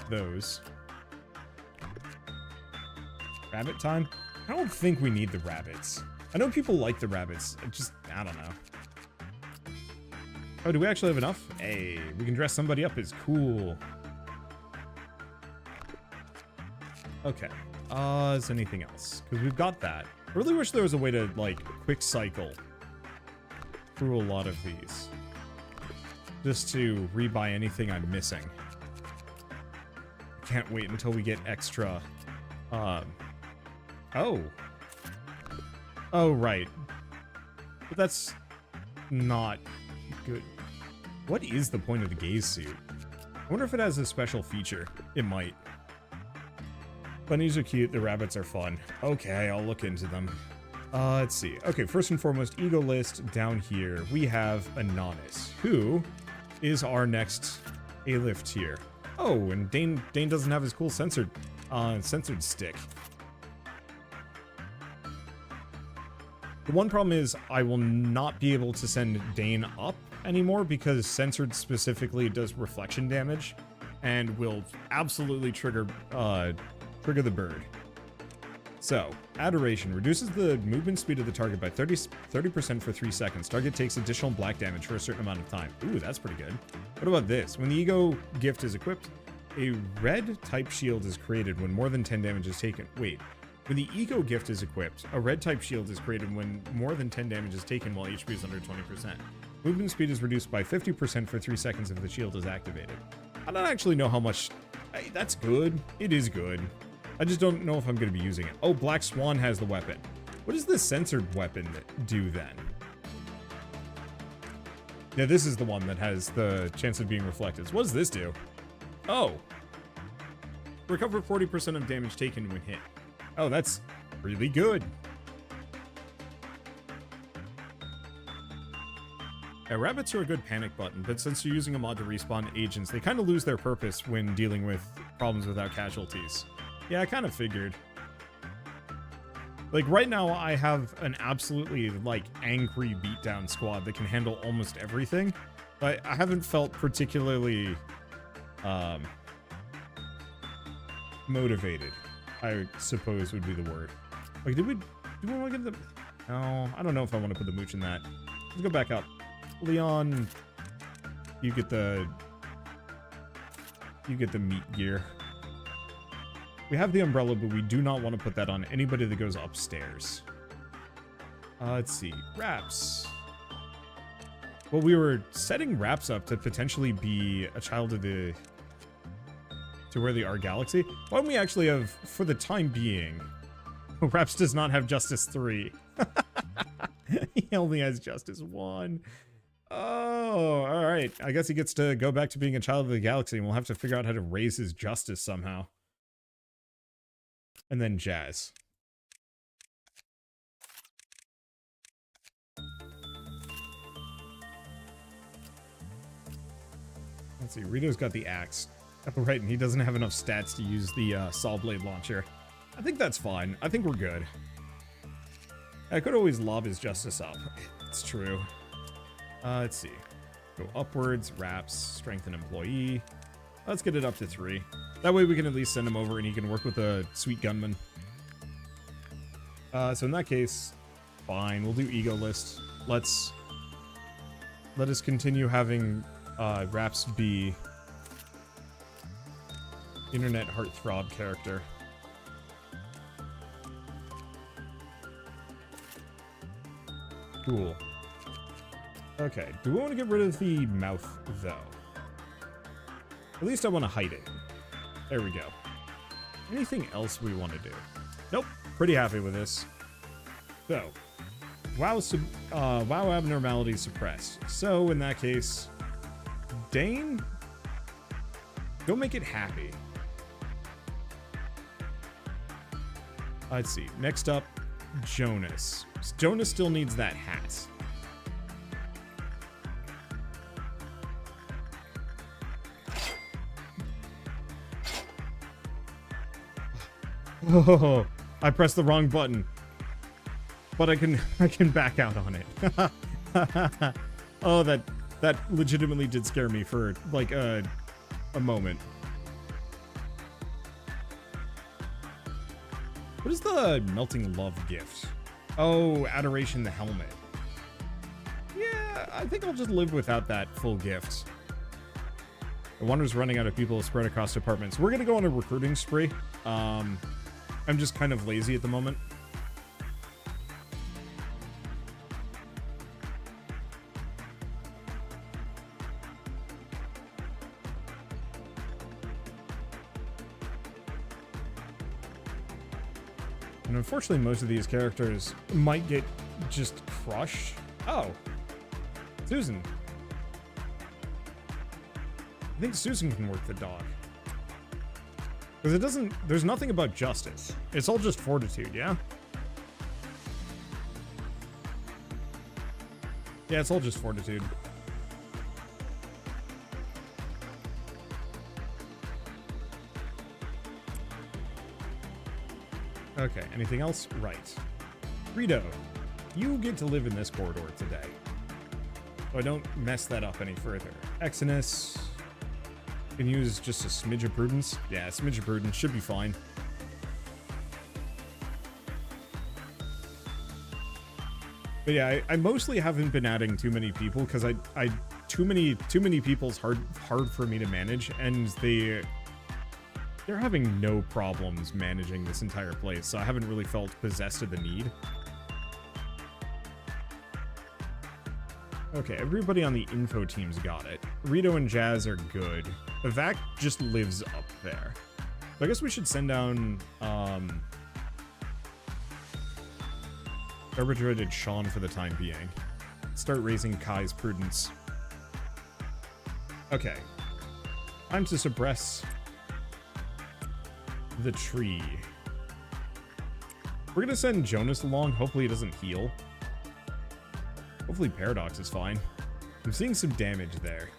Those. Rabbit time? I don't think we need the rabbits. I know people like the rabbits. I don't know. Oh, do we actually have enough? Hey, we can dress somebody up as cool. Okay. Is anything else? Because we've got that. I really wish there was a way to, like, quick cycle through a lot of these. Just to rebuy anything I'm missing. Can't wait until we get extra, Oh. Oh, right. But that's not good. What is the point of the gaze suit? I wonder if it has a special feature. It might. Bunnies are cute, the rabbits are fun. Okay, I'll look into them. Let's see. Okay, first and foremost, ego list down here. We have Inanis, who is our next A-lift tier. Oh, and Dane doesn't have his cool censored stick. The one problem is I will not be able to send Dane up anymore because censored specifically does reflection damage and will absolutely trigger the bird. So, Adoration reduces the movement speed of the target by 30% for 3 seconds. Target takes additional black damage for a certain amount of time. Ooh, that's pretty good. What about this? When the ego gift is equipped, a red type shield is created when more than 10 damage is taken. Wait. When the ego gift is equipped, a red type shield is created when more than 10 damage is taken while HP is under 20%. Movement speed is reduced by 50% for 3 seconds if the shield is activated. I don't actually know how much... Hey, that's good. It is good. I just don't know if I'm going to be using it. Oh, Black Swan has the weapon. What does the censored weapon do then? Yeah, this is the one that has the chance of being reflected. So what does this do? Oh. Recover 40% of damage taken when hit. Oh, that's really good. Yeah, rabbits are a good panic button, but since you're using a mod to respawn agents, they kind of lose their purpose when dealing with problems without casualties. Yeah, I kind of figured. Like, right now, I have an absolutely, like, angry beatdown squad that can handle almost everything, but I haven't felt particularly, motivated, I suppose would be the word. Like, do we want to get the... No, I don't know if I want to put the mooch in that. Let's go back up. Leon, you get the meat gear. We have the umbrella, but we do not want to put that on anybody that goes upstairs. Let's see. Wraps. Well, we were setting Wraps up to potentially be a child of the... to where they are galaxy. Why don't we actually have, for the time being... Wraps does not have Justice 3. He only has Justice 1. Oh, alright. I guess he gets to go back to being a child of the galaxy, and we'll have to figure out how to raise his justice somehow. And then Jazz. Let's see, Rito's got the axe. Oh, right, and he doesn't have enough stats to use the saw blade launcher. I think that's fine. I think we're good. I could always lob his justice up. It's true. Let's see. Go upwards, Wraps, strengthen employee. Let's get it up to 3. That way we can at least send him over and he can work with a sweet gunman. So in that case, fine. We'll do ego list. Let us continue having Wraps be internet heartthrob character. Cool. Okay, do we want to get rid of the mouth, though? At least I want to hide it. There we go. Anything else we want to do? Nope. Pretty happy with this. So, WoW abnormality suppressed. So, in that case, Dane, go make it happy. Let's see. Next up, Jonas. Jonas still needs that hat. Oh, I pressed the wrong button. But I can back out on it. Oh, that legitimately did scare me for like a moment. What is the melting love gift? Oh, Adoration the helmet. Yeah, I think I'll just live without that full gift. The Wander's running out of people spread across departments. We're gonna go on a recruiting spree. I'm just kind of lazy at the moment. And unfortunately, most of these characters might get just crushed. Oh, Susan. I think Susan can work the dog. Because it doesn't, there's nothing about justice. It's all just fortitude, yeah? Yeah, it's all just fortitude. Okay, anything else? Right. Rito, you get to live in this corridor today. So I don't mess that up any further. Exodus. Can use just a smidge of prudence. Yeah, a smidge of prudence should be fine. But yeah, I mostly haven't been adding too many people because too many people's hard for me to manage, and they're having no problems managing this entire place, so I haven't really felt possessed of the need. Okay, everybody on the info team's got it. Rito and Jazz are good. Evac just lives up there. So I guess we should send down, Garbage-rated Sean for the time being. Start raising Kai's prudence. Okay. Time to suppress the tree. We're gonna send Jonas along. Hopefully he doesn't heal. Hopefully Paradox is fine. I'm seeing some damage there.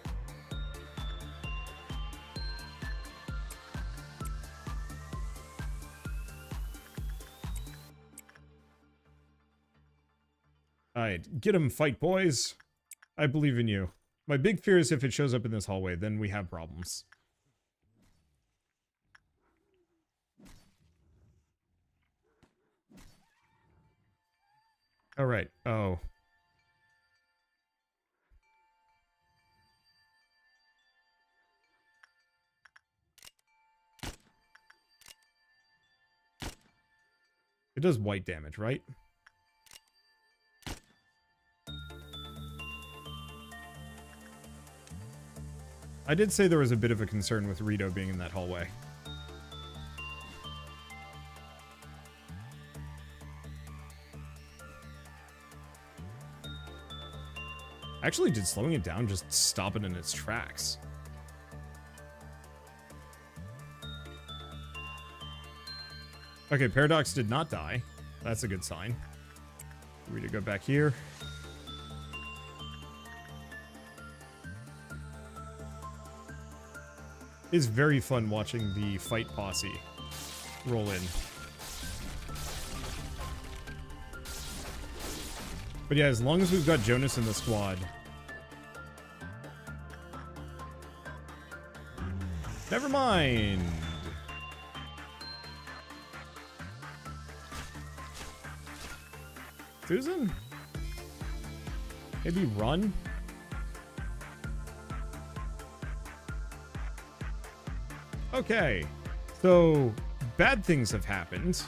Alright, get him, fight boys. I believe in you. My big fear is if it shows up in this hallway, then we have problems. Alright, oh. It does white damage, right? I did say there was a bit of a concern with Rito being in that hallway. Actually, did slowing it down just stop it in its tracks? Okay, Paradox did not die. That's a good sign. We need to go back here. It's very fun watching the fight posse roll in. But yeah, as long as we've got Jonas in the squad. Never mind. Susan? Maybe run? Okay, so bad things have happened.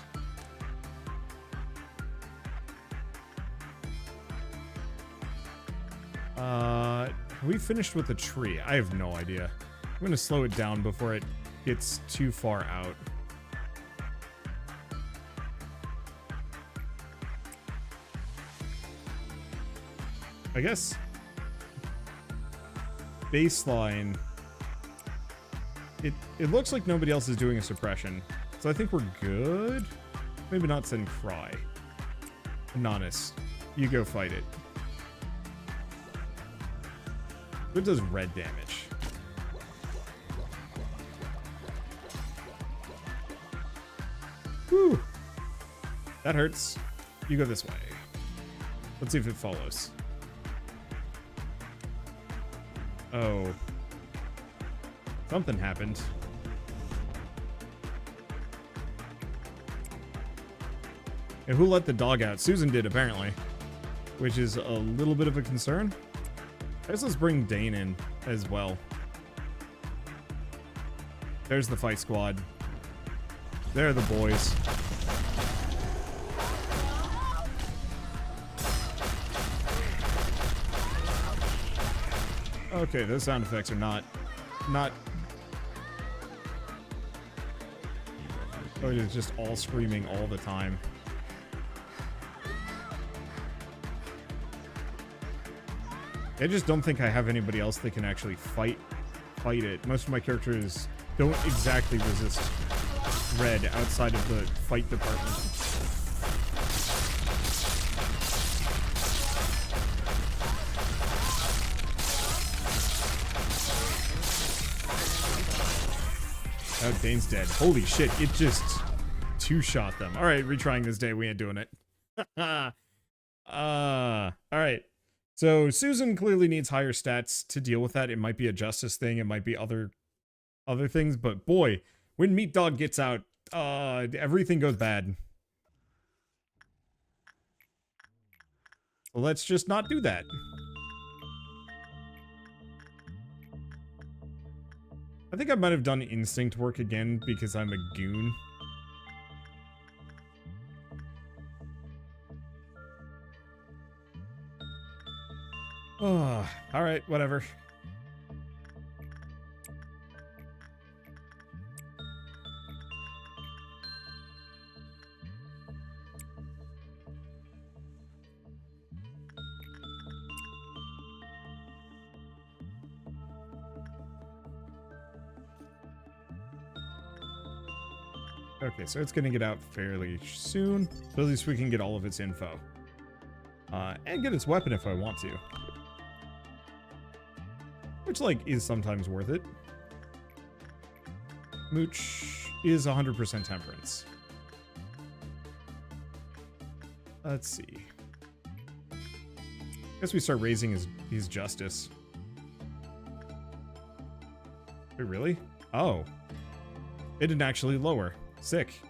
Have we finished with the tree? I have no idea. I'm gonna slow it down before it gets too far out. I guess baseline. It looks like nobody else is doing a suppression, so I think we're good. Maybe not send Cry. Inanis, you go fight it. It does red damage. Whew. That hurts. You go this way. Let's see if it follows. Oh. Something happened. And who let the dog out? Susan did, apparently. Which is a little bit of a concern. I guess let's bring Dane in as well. There's the fight squad. There are the boys. Okay, those sound effects are not... Oh, it's just all screaming all the time. I just don't think I have anybody else that can actually fight it. Most of my characters don't exactly resist red outside of the fight department. Oh, Dane's dead. Holy shit, it just two-shot them. Alright, retrying this day, we ain't doing it. Alright. So, Susan clearly needs higher stats to deal with that. It might be a justice thing, it might be other things, but boy, when Meat Dog gets out, everything goes bad. Well, let's just not do that. I think I might have done instinct work again because I'm a goon. Oh, alright, whatever. Okay, so it's gonna get out fairly soon. So at least we can get all of its info. And get its weapon if I want to. Which, like, is sometimes worth it. Mooch is 100% temperance. Let's see. Guess we start raising his justice. Wait, really? Oh. It didn't actually lower. Sick.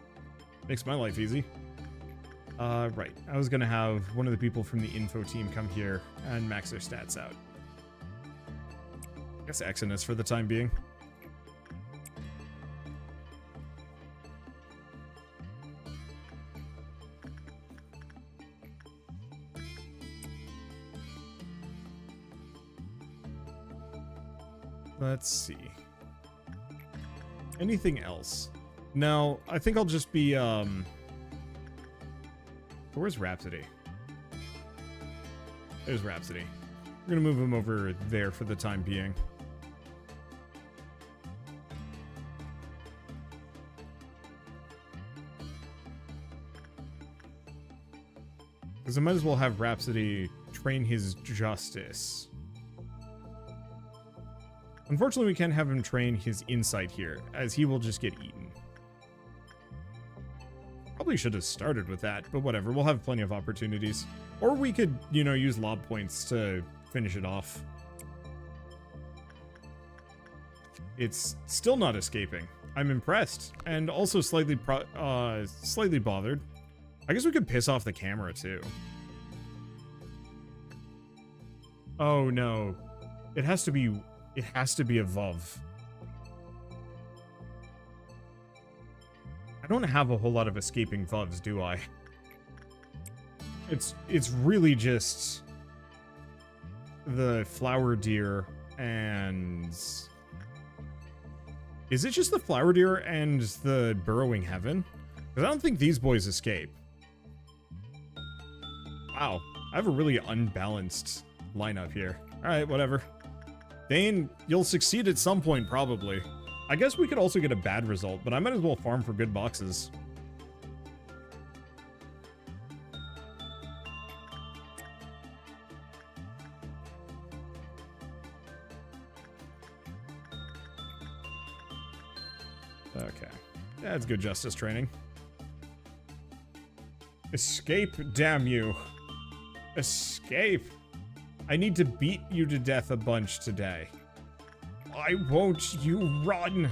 Makes my life easy. Right. I was gonna have one of the people from the info team come here and max their stats out. I guess Exodus for the time being. Let's see. Anything else? No, I think I'll just be, where's Rhapsody? There's Rhapsody. We're gonna move him over there for the time being. Because I might as well have Rhapsody train his justice. Unfortunately, we can't have him train his insight here, as he will just get eaten. Probably should have started with that, but whatever. We'll have plenty of opportunities. Or we could, you know, use lob points to finish it off. It's still not escaping. I'm impressed, and also slightly bothered. I guess we could piss off the camera, too. Oh, no. It has to be a VUV. I don't have a whole lot of escaping VUVs, do I? It's really just the flower deer and... Is it just the flower deer and the burrowing heaven? Because I don't think these boys escape. Wow, I have a really unbalanced lineup here. Alright, whatever. Dane, you'll succeed at some point, probably. I guess we could also get a bad result, but I might as well farm for good boxes. Okay. That's good justice training. Escape, damn you. Escape. I need to beat you to death a bunch today. Why won't you run?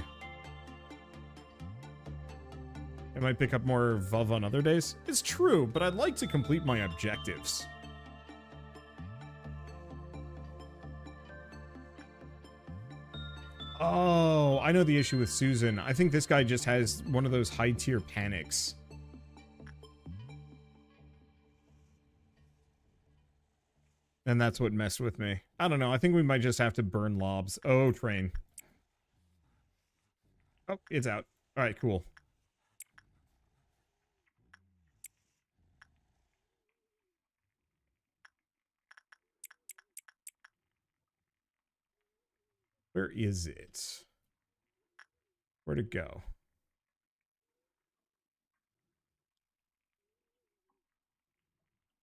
I might pick up more VUV on other days. It's true, but I'd like to complete my objectives. Oh, I know the issue with Susan. I think this guy just has one of those high-tier panics. And that's what messed with me. I don't know. I think we might just have to burn lobs. Oh, train. Oh, it's out. All right, cool. Where is it? Where'd it go?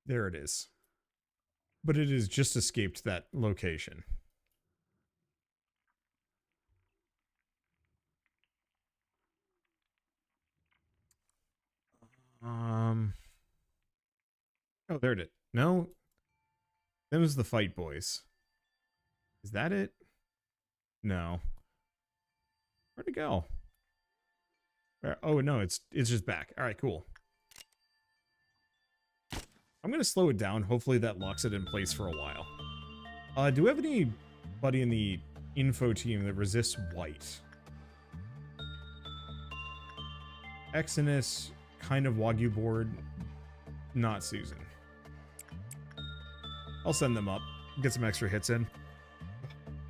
There it is. But it has just escaped that location. Oh, there it is. No. That was the fight boys. Is that it? No. Where'd it go? Oh, no, it's just back. All right, cool. I'm going to slow it down. Hopefully that locks it in place for a while. Do we have anybody in the info team that resists white? Exodus, kind of Wagyu board, not Susan. I'll send them up, get some extra hits in.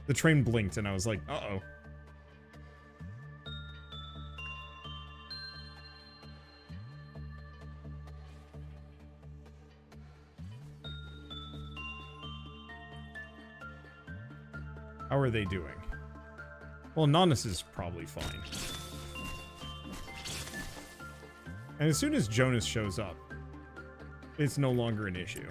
The train blinked and I was like, uh-oh. How are they doing? Well, Inanis is probably fine. And as soon as Jonas shows up, it's no longer an issue.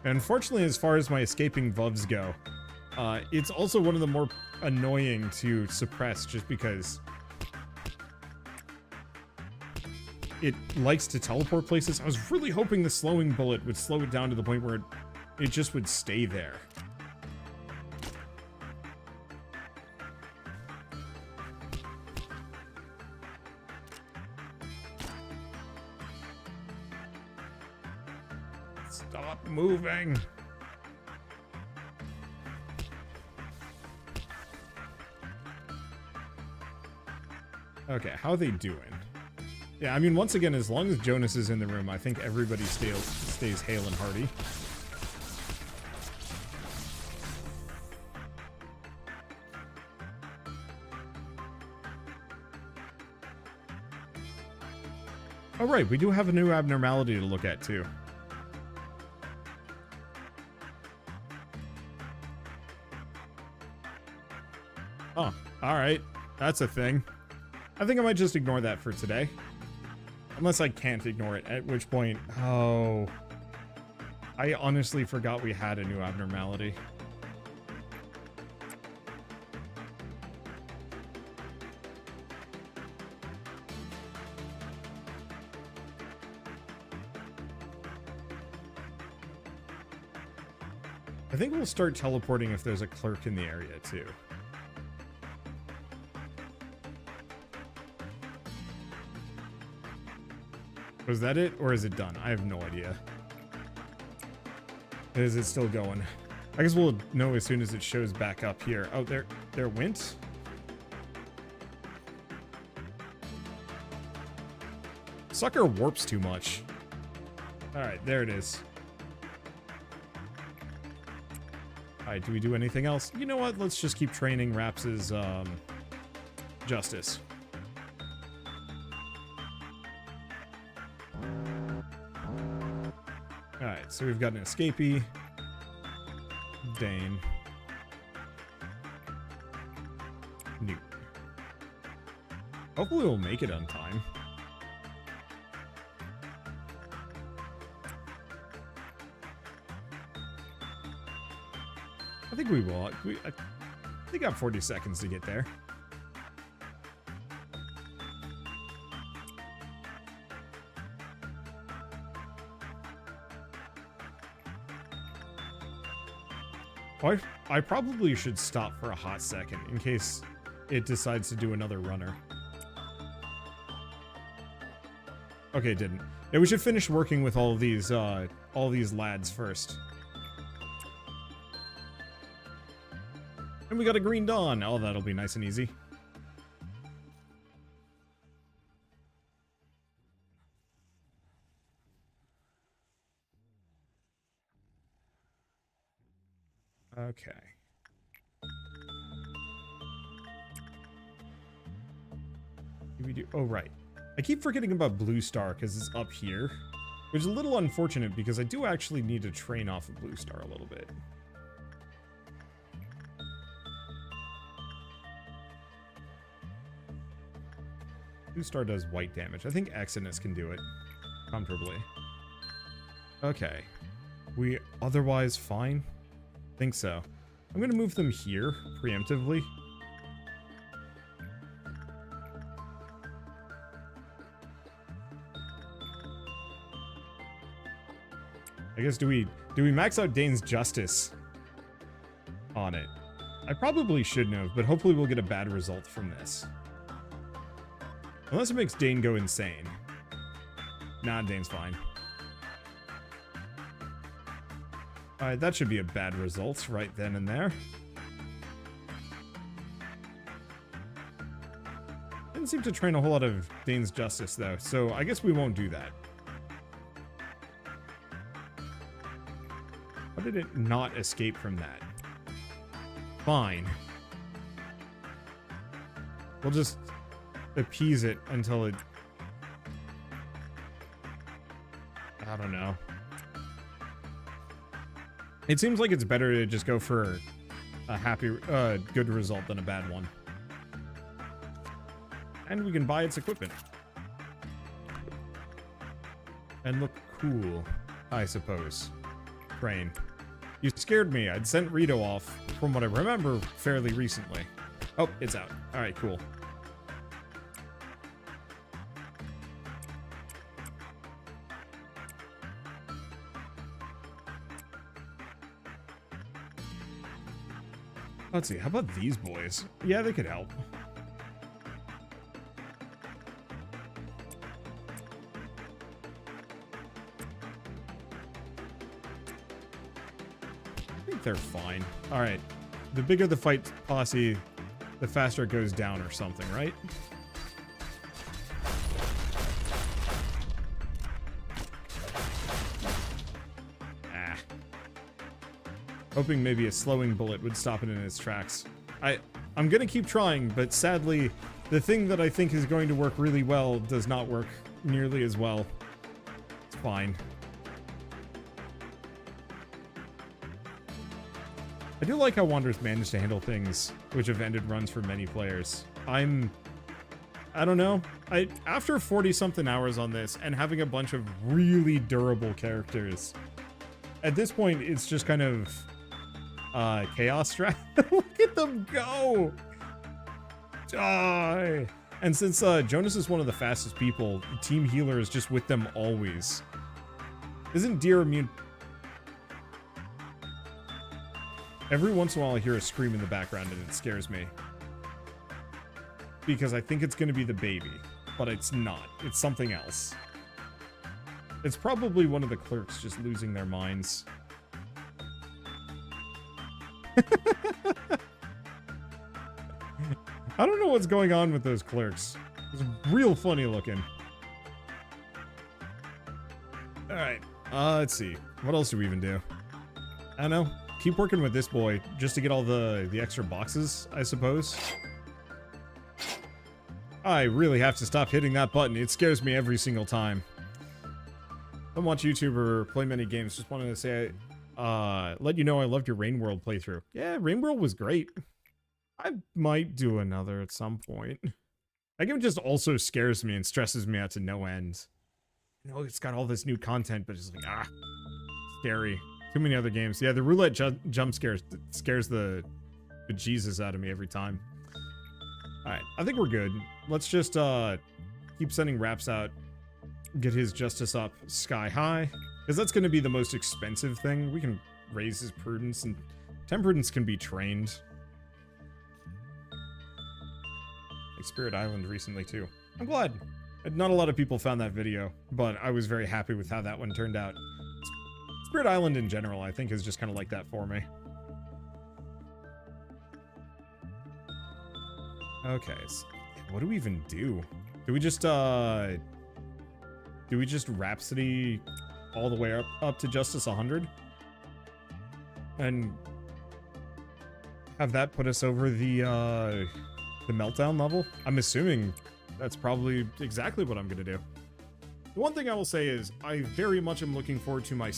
And unfortunately, as far as my escaping VUVs go, it's also one of the more annoying to suppress just because it likes to teleport places. I was really hoping the slowing bullet would slow it down to the point where it just would stay there. Stop moving. Okay, how are they doing? Yeah, I mean, once again, as long as Jonas is in the room, I think everybody stays hale and hearty. Oh, right, we do have a new abnormality to look at, too. Oh, alright. That's a thing. I think I might just ignore that for today. Unless I can't ignore it, at which point... Oh... I honestly forgot we had a new abnormality. I think we'll start teleporting if there's a clerk in the area, too. Was that it, or is it done? I have no idea. Is it still going? I guess we'll know as soon as it shows back up here. Oh, there went? Sucker warps too much. Alright, there it is. Alright, do we do anything else? You know what? Let's just keep training Raps's, Justice. Alright, so we've got an escapee. Dane. Newt. Hopefully we'll make it on time. I think we will. I think I have 40 seconds to get there. Oh, I probably should stop for a hot second in case it decides to do another runner. Okay, it didn't. Yeah, we should finish working with all these lads first. And we got a green dawn. Oh, that'll be nice and easy. Okay. We do. Oh, right. I keep forgetting about Blue Star because it's up here, which is a little unfortunate because I do actually need to train off of Blue Star a little bit. Blue Star does white damage. I think Exodus can do it comfortably. Okay. We otherwise fine? Think so. I'm gonna move them here preemptively. I guess do we max out Dane's Justice on it? I probably shouldn't have, but hopefully we'll get a bad result from this. Unless it makes Dane go insane. Nah, Dane's fine. Alright, that should be a bad result right then and there. Didn't seem to train a whole lot of Dane's Justice, though, so I guess we won't do that. How did it not escape from that? Fine. We'll just appease it until it... I don't know. It seems like it's better to just go for a happy, good result than a bad one. And we can buy its equipment. And look cool, I suppose. Train. You scared me. I'd sent Rito off, from what I remember, fairly recently. Oh, it's out. Alright, cool. Let's see, how about these boys? Yeah, they could help. I think they're fine. Alright. The bigger the fight posse, the faster it goes down or something, right? Hoping maybe a slowing bullet would stop it in its tracks. I'm gonna keep trying, but sadly, The thing that I think is going to work really well does not work nearly as well. It's fine. I do like how Wander's managed to handle things which have ended runs for many players. I don't know. After 40-something hours on this and having a bunch of really durable characters, at this point, it's just kind of chaos strat. Look at them go! Die! And since Jonas is one of the fastest people, Team Healer is just with them always. Isn't Deer immune? Every once in a while I hear a scream in the background and it scares me. Because I think it's going to be the baby. But it's not. It's something else. It's probably one of the clerks just losing their minds. I don't know what's going on with those clerks. It's real funny looking. Alright. Let's see. What else do we even do? I don't know. Keep working with this boy just to get all the extra boxes, I suppose. I really have to stop hitting that button. It scares me every single time. Don't watch YouTube or play many games. Just wanted to say, let you know I loved your Rain World playthrough. Yeah, Rain World was great. I might do another at some point. That game just also scares me and stresses me out to no end. I know it's got all this new content, but it's like, scary. Too many other games. Yeah, the roulette jump scares the bejesus out of me every time. Alright, I think we're good. Let's just keep sending raps out. Get his justice up sky high. Because that's going to be the most expensive thing. We can raise his prudence, and temperance can be trained. Like Spirit Island recently too. I'm glad. Not a lot of people found that video, but I was very happy with how that one turned out. Spirit Island in general, I think, is just kind of like that for me. Okay, so what do we even do? Do we just Rhapsody all the way up to Justice 100? And have that put us over the meltdown level? I'm assuming that's probably exactly what I'm gonna do. The one thing I will say is I very much am looking forward to my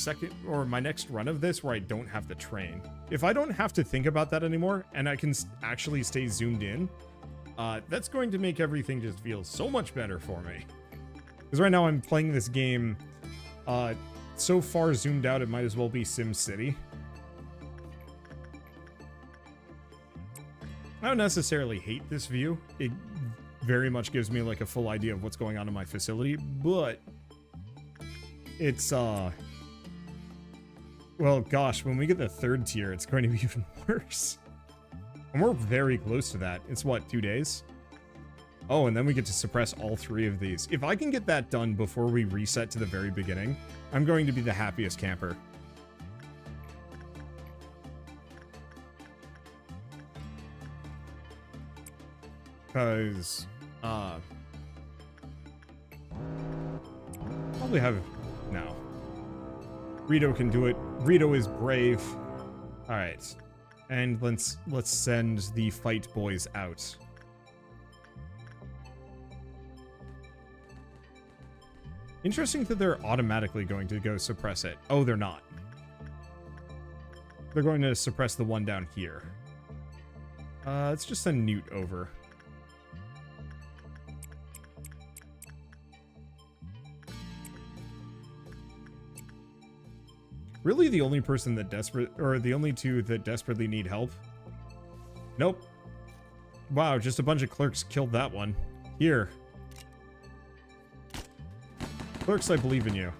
next run of this where I don't have the train. If I don't have to think about that anymore and I can actually stay zoomed in, that's going to make everything just feel so much better for me. Because right now I'm playing this game so far zoomed out it might as well be Sim City. I don't necessarily hate this view. It very much gives me like a full idea of what's going on in my facility, but it's well, gosh, when we get the third tier, it's going to be even worse. And we're very close to that. It's what, 2 days? Oh, and then we get to suppress all 3 of these. If I can get that done before we reset to the very beginning, I'm going to be the happiest camper. Because, probably have, no. Rito can do it. Rito is brave. Alright. And let's send the fight boys out. Interesting that they're automatically going to go suppress it. Oh, they're not. They're going to suppress the one down here. Let's just send Newt over. Really the only person that the only 2 that desperately need help? Nope. Wow, just a bunch of clerks killed that one. Here. Clerks, I believe in you.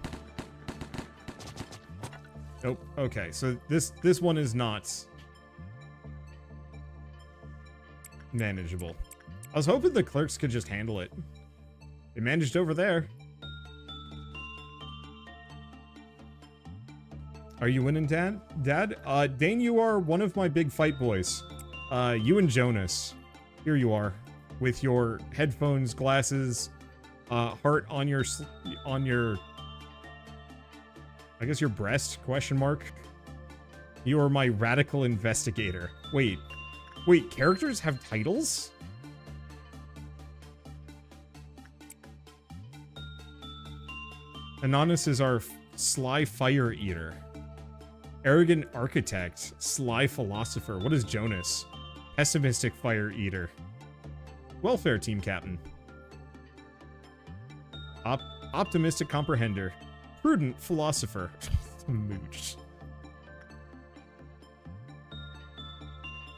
Nope. Okay, so this one is not manageable. I was hoping the clerks could just handle it. They managed over there. Are you winning, Dad? Dane, you are one of my big fight boys. You and Jonas. Here you are. With your headphones, glasses, heart on your, I guess your breast, question mark. You are my radical investigator. Wait, characters have titles? Inanis is our sly fire eater. Arrogant architect. Sly philosopher. What is Jonas? Pessimistic fire eater. Welfare team captain. Optimistic comprehender. Prudent philosopher. Mooch.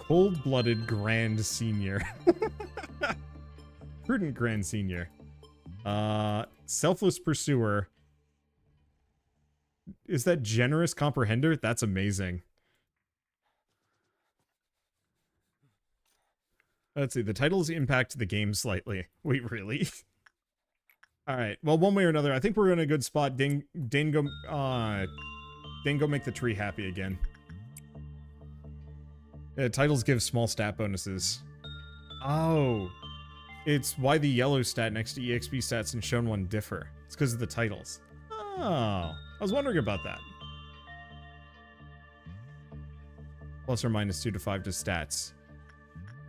Cold-blooded grand senior. Prudent grand senior. Selfless pursuer. Is that generous comprehender? That's amazing. Let's see. The titles impact the game slightly. Wait, really? Alright. Well, one way or another, I think we're in a good spot. Dane go make the tree happy again. Titles give small stat bonuses. Oh. It's why the yellow stat next to EXP stats and shown one differ. It's because of the titles. Oh. I was wondering about that. Plus or minus 2 to 5 to stats.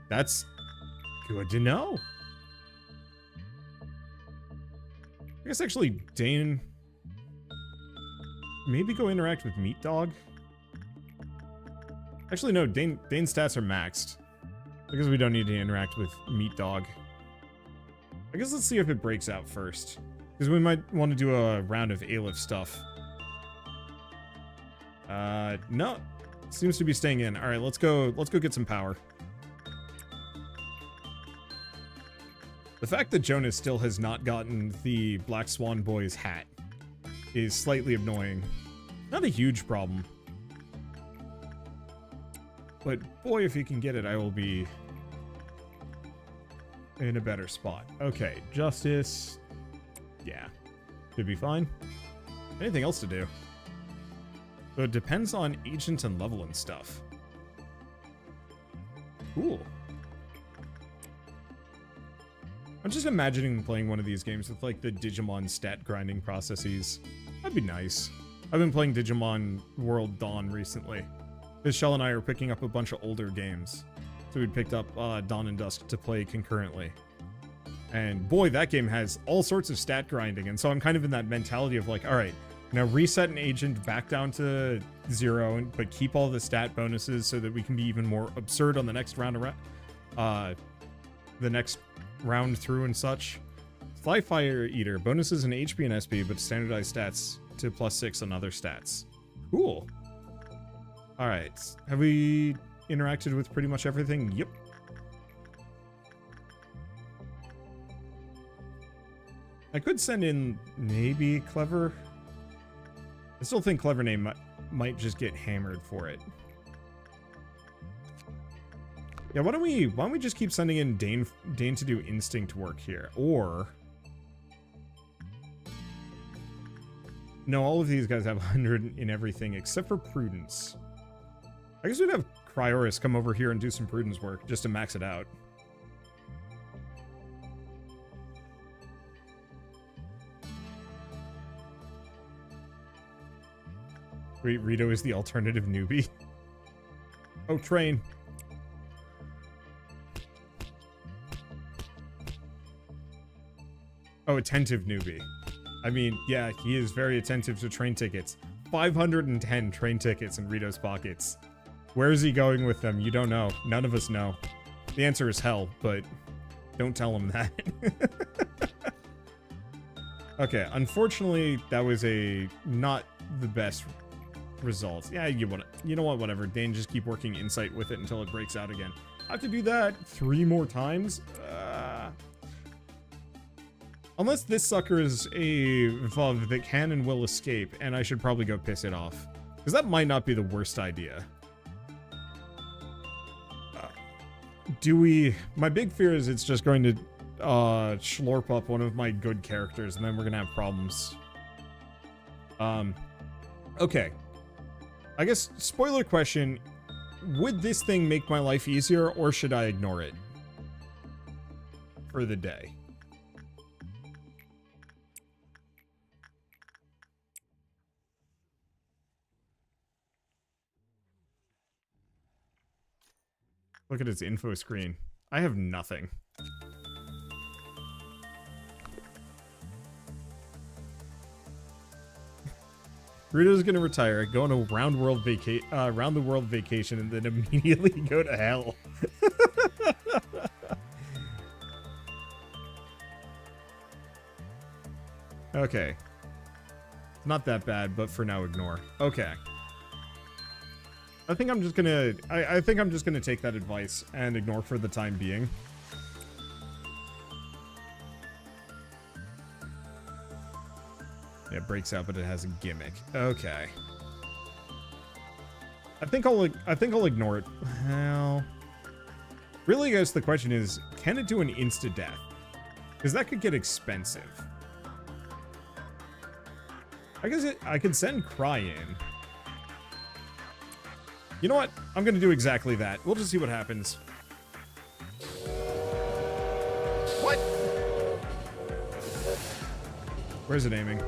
That's good to know. I guess actually Dane... Maybe go interact with Meat Dog? Actually no, Dane's stats are maxed. Because we don't need to interact with Meat Dog. I guess let's see if it breaks out first. Because we might want to do a round of Aleph stuff. No. Seems to be staying in. Alright, let's go get some power. The fact that Jonas still has not gotten the Black Swan Boy's hat is slightly annoying. Not a huge problem. But boy, if he can get it, I will be in a better spot. Okay, justice. Yeah. Should be fine. Anything else to do? So it depends on agent and level and stuff. Cool. I'm just imagining playing one of these games with like the Digimon stat grinding processes. That'd be nice. I've been playing Digimon World Dawn recently. Michelle and I are picking up a bunch of older games. So we picked up Dawn and Dusk to play concurrently. And boy, that game has all sorts of stat grinding. And so I'm kind of in that mentality of like, all right, now reset an agent back down to 0, but keep all the stat bonuses so that we can be even more absurd on the next round around, the next round through and such. Fly Fire Eater, bonuses in HP and SP, but standardized stats to +6 on other stats. Cool. Alright, have we interacted with pretty much everything? Yep. I could send in maybe Clever. I still think Clever Name might just get hammered for it. Yeah, why don't we just keep sending in Dane to do instinct work here? Or no, all of these guys have 100 in everything except for Prudence. I guess we'd have Cryoris come over here and do some Prudence work just to max it out. Wait, Rito is the alternative newbie. Oh, train. Oh, attentive newbie. I mean, yeah, he is very attentive to train tickets. 510 train tickets in Rito's pockets. Where is he going with them? You don't know. None of us know. The answer is hell, but don't tell him that. Okay, unfortunately, that was not the best result. Yeah, you know what, whatever. Dane, just keep working insight with it until it breaks out again. I have to do that 3 more times? Unless this sucker is a VUV that can and will escape, and I should probably go piss it off. Because that might not be the worst idea. My big fear is it's just going to schlorp up one of my good characters, and then we're gonna have problems. Okay. I guess, spoiler question, would this thing make my life easier, or should I ignore it? For the day. Look at its info screen. I have nothing. Rudo's gonna retire, go on a round the world vacation, and then immediately go to hell. Okay. Not that bad, but for now, ignore. Okay. I think I'm just gonna... I think I'm just gonna take that advice and ignore for the time being. Yeah, it breaks out, but it has a gimmick. Okay. I think I'll ignore it. Well... Really, I guess the question is, can it do an insta-death? Because that could get expensive. I guess I could send Cry in. You know what? I'm gonna do exactly that. We'll just see what happens. What? Where's it aiming?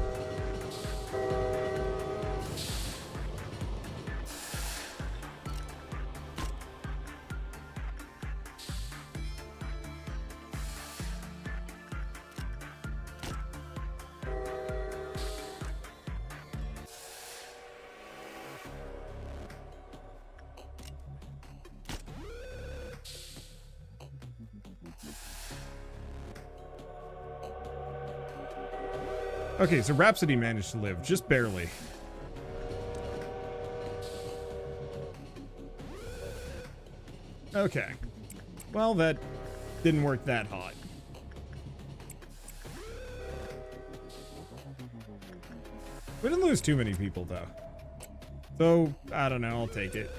Okay, so Rhapsody managed to live, just barely. Okay. Well, that didn't work that hot. We didn't lose too many people, though. So, I don't know, I'll take it.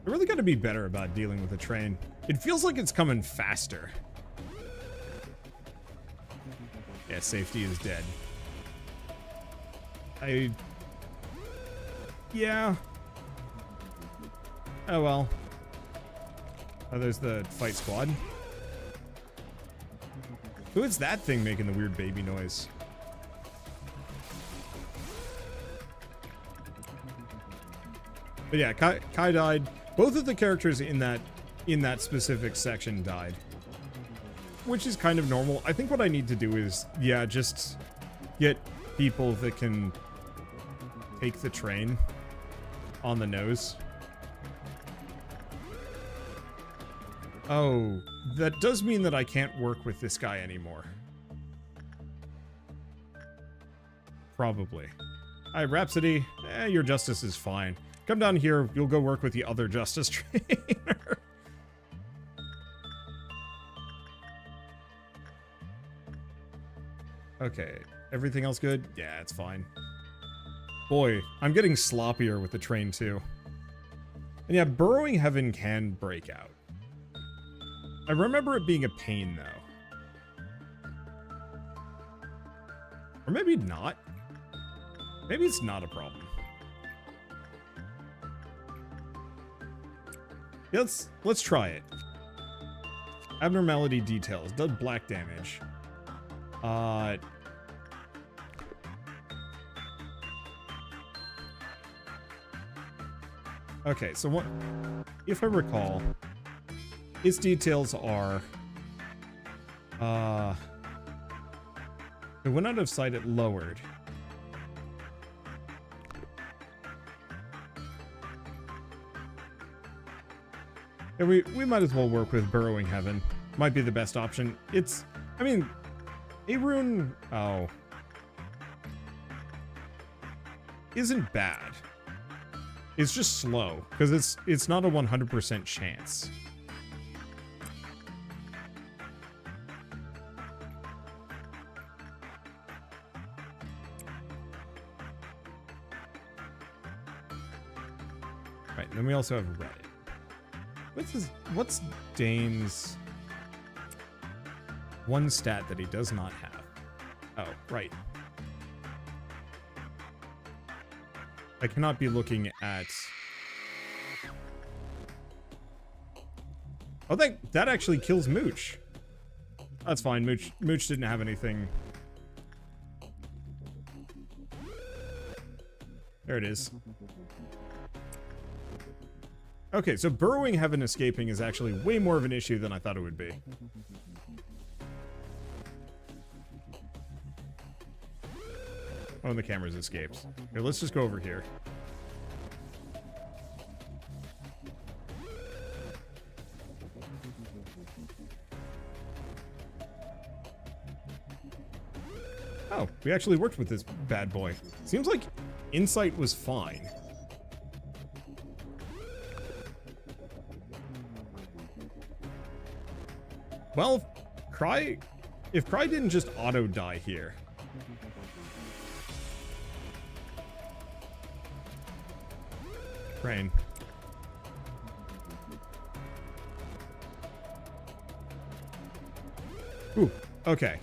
I really gotta be better about dealing with the train. It feels like it's coming faster. Yeah, safety is dead. Yeah. Oh well. Oh, there's the fight squad. Who is that thing making the weird baby noise? But yeah, Kai died. Both of the characters in that specific section died, which is kind of normal. I think what I need to do is, yeah, just get people that can take the train on the nose. Oh, that does mean that I can't work with this guy anymore. Probably. Alright, Rhapsody, your justice is fine. Come down here, you'll go work with the other justice trainer. Okay, everything else good? Yeah, it's fine. Boy, I'm getting sloppier with the train too. And yeah, Burrowing Heaven can break out. I remember it being a pain though. Or maybe not. Maybe it's not a problem. Yeah, let's try it. Abnormality details. Does black damage. Okay, so what... If I recall, its details are... It went out of sight, it lowered. Yeah, we might as well work with Burrowing Heaven. Might be the best option. It's... I mean... A rune... Oh. Isn't bad. It's just slow, because it's not a 100% chance. Right, and then we also have Reddit. What's Dane's one stat that he does not have? Oh, right. I cannot be looking at... Oh, that actually kills Mooch. That's fine. Mooch didn't have anything. There it is. Okay, so burrowing heaven escaping is actually way more of an issue than I thought it would be. Oh, the camera's escaped. Here, let's just go over here. Oh, we actually worked with this bad boy. Seems like insight was fine. Well, if Cry didn't just auto die here. Rain. Ooh, okay.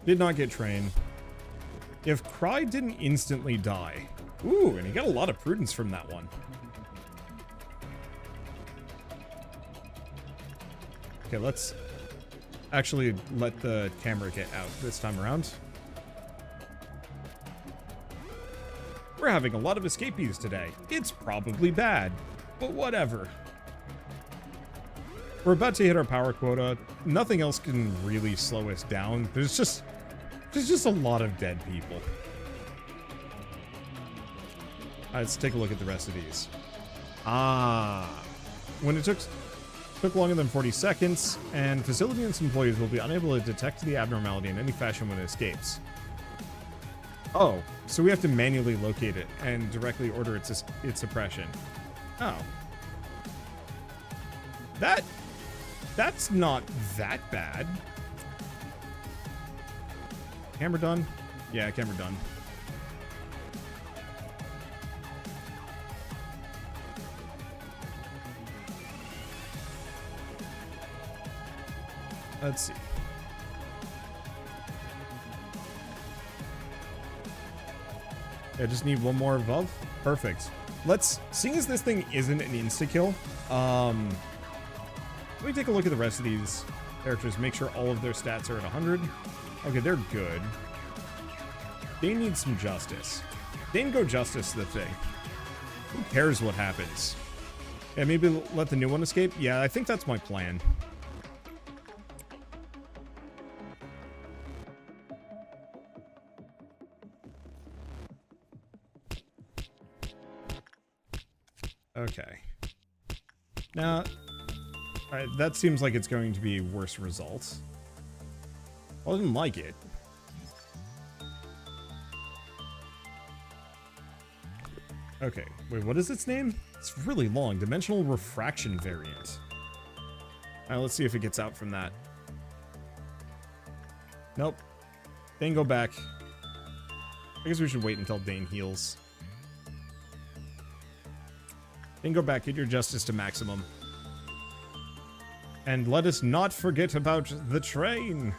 Did not get train. If Cry didn't instantly die. Ooh, and he got a lot of prudence from that one. Okay, let's actually let the camera get out this time around. We're having a lot of escapees today. It's probably bad, but whatever. We're about to hit our power quota. Nothing else can really slow us down. There's just a lot of dead people. Let's take a look at the rest of these. When it took longer than 40 seconds, and facility and its employees will be unable to detect the abnormality in any fashion when it escapes. Oh, so we have to manually locate it and directly order its suppression. Oh. That's not that bad. Camera done? Yeah, camera done. Let's see. I just need one more above. Perfect. Seeing as this thing isn't an insta-kill, let me take a look at the rest of these characters, make sure all of their stats are at 100. Okay, they're good. They need some justice. Dane go justice the thing. Who cares what happens? Yeah, maybe let the new one escape? Yeah, I think that's my plan. Okay. Now, alright, that seems like it's going to be worse results. Well, I didn't like it. Okay, wait, what is its name? It's really long. Dimensional refraction variant. Alright, let's see if it gets out from that. Nope. Dane, go back. I guess we should wait until Dane heals. Then go back, get your justice to maximum. And let us not forget about the train.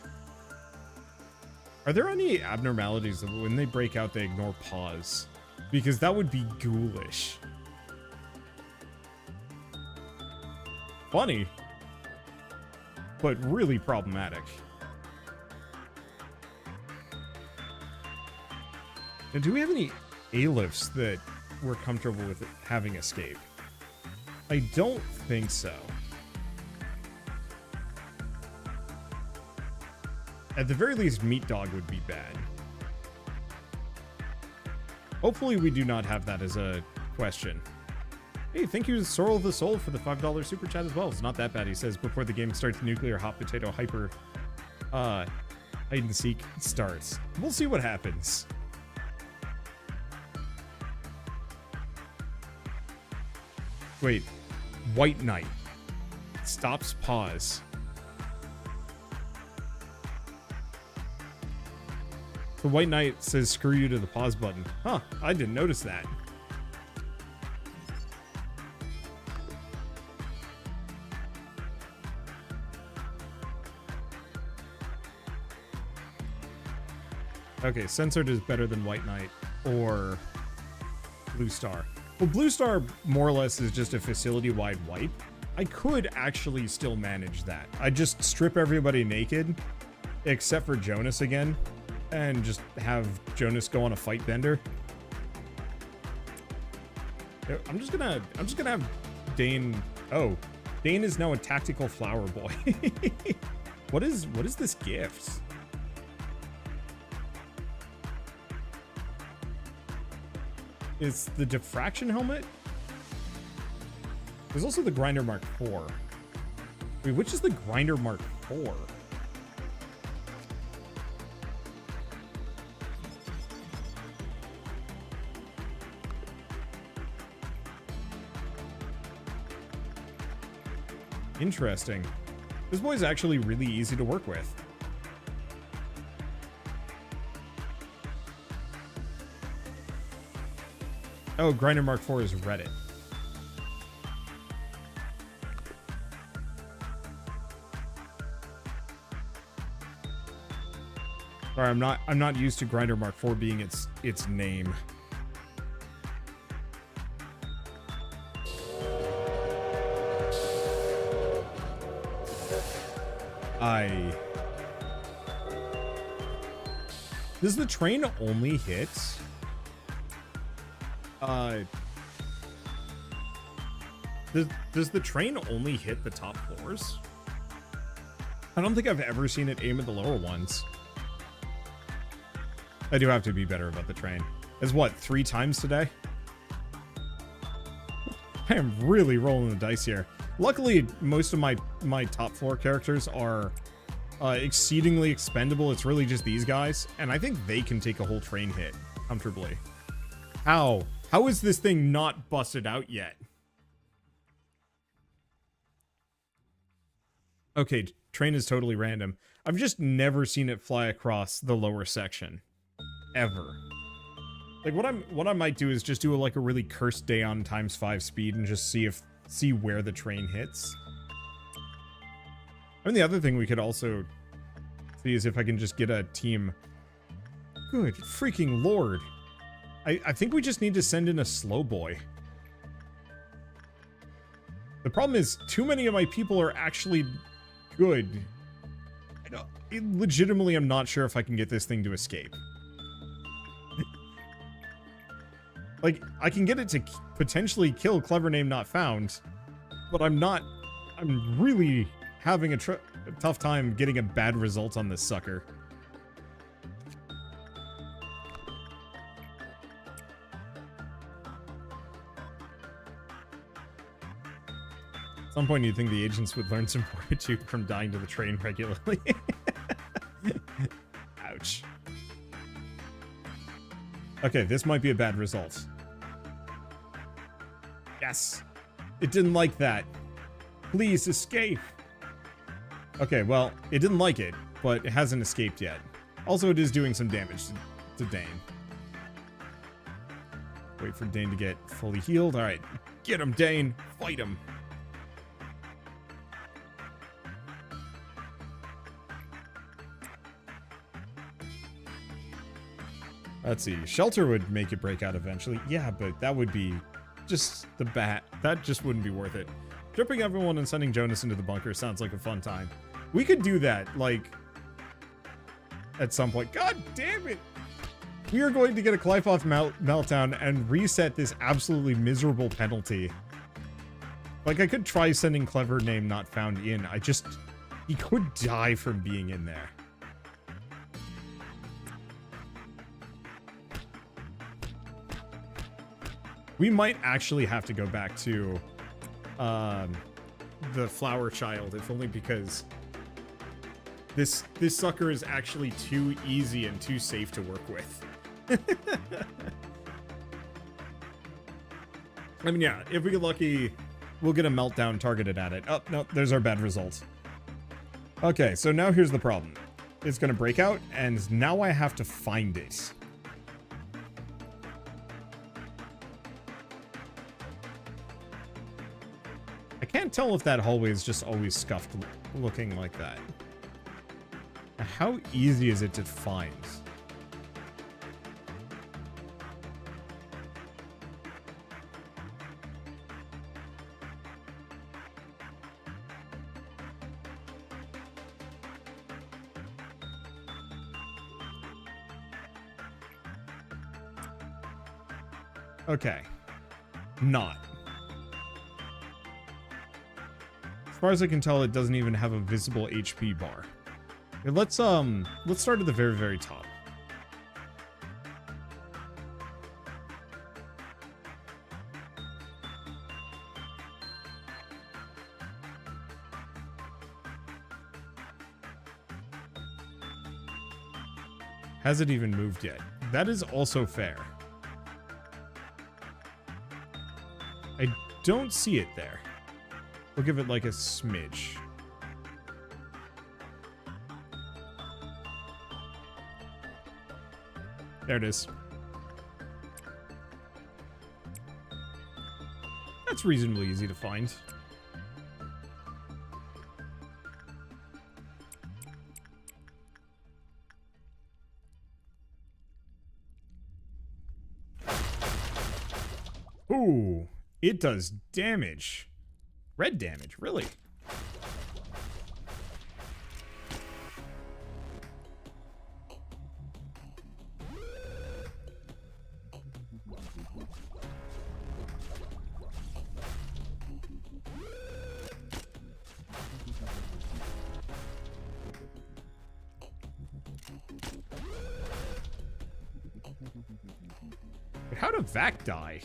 Are there any abnormalities that when they break out, they ignore pause? Because that would be ghoulish. Funny, but really problematic. Now, do we have any A-lifts that we're comfortable with having escape? I don't think so. At the very least, Meat Dog would be bad. Hopefully we do not have that as a question. Hey, thank you, Sorrel of the Soul, for the $5 super chat as well. It's not that bad, he says, before the game starts nuclear hot potato hyper hide and seek starts. We'll see what happens. Wait, White Knight stops pause. The White Knight says screw you to the pause button. Huh, I didn't notice that. Okay, censored is better than White Knight or Blue Star. Well, Blue Star more or less is just a facility-wide wipe. I could actually still manage that. I'd just strip everybody naked, except for Jonas again, and just have Jonas go on a fight bender. I'm just gonna have Dane. Oh, Dane is now a tactical flower boy. What is this gift? It's the diffraction helmet. There's also the Grinder Mark IV. Wait, which is the Grinder Mark IV? Interesting. This boy's actually really easy to work with. Oh, Grinder Mark IV is Reddit. Sorry, I'm not used to Grinder Mark IV being its name. Does the train only hit? Does the train only hit the top floors? I don't think I've ever seen it aim at the lower ones. I do have to be better about the train. It's what, 3 times today? I am really rolling the dice here. Luckily, most of my top floor characters are exceedingly expendable. It's really just these guys, and I think they can take a whole train hit comfortably. How is this thing not busted out yet? Okay, train is totally random. I've just never seen it fly across the lower section. Ever. Like, what I might do is just do like a really cursed Daeon ×5 speed and just see where the train hits. I mean, the other thing we could also see is if I can just get a team. Good freaking lord. I think we just need to send in a slow boy. The problem is, too many of my people are actually good. Legitimately, I'm not sure if I can get this thing to escape. Like, I can get it to potentially kill Clever Name Not Found, but I'm really having a tough time getting a bad result on this sucker. At some point, you'd think the agents would learn some fortitude from dying to the train regularly. Ouch. Okay, this might be a bad result. Yes! It didn't like that. Please escape! Okay, well, it didn't like it, but it hasn't escaped yet. Also, it is doing some damage to Dane. Wait for Dane to get fully healed. Alright, get him, Dane! Fight him! Let's see. Shelter would make it break out eventually. Yeah, but that would be just the bat. That just wouldn't be worth it. Stripping everyone and sending Jonas into the bunker sounds like a fun time. We could do that, like, at some point. God damn it! We are going to get a Qlipoth meltdown and reset this absolutely miserable penalty. Like, I could try sending Clever Name Not Found in. He could die from being in there. We might actually have to go back to the Flower Child, if only because this sucker is actually too easy and too safe to work with. I mean, yeah, if we get lucky, we'll get a meltdown targeted at it. Oh, no, there's our bad result. Okay, so now here's the problem. It's gonna break out, and now I have to find it. I can't tell if that hallway is just always scuffed looking like that. How easy is it to find? Okay. not. As far as I can tell, it doesn't even have a visible HP bar. Okay, let's start at the very, very top. Has it even moved yet? That is also fair. I don't see it there. We'll give it like a smidge. There it is. That's reasonably easy to find. Ooh, it does damage. Red damage, really? How did Vac die?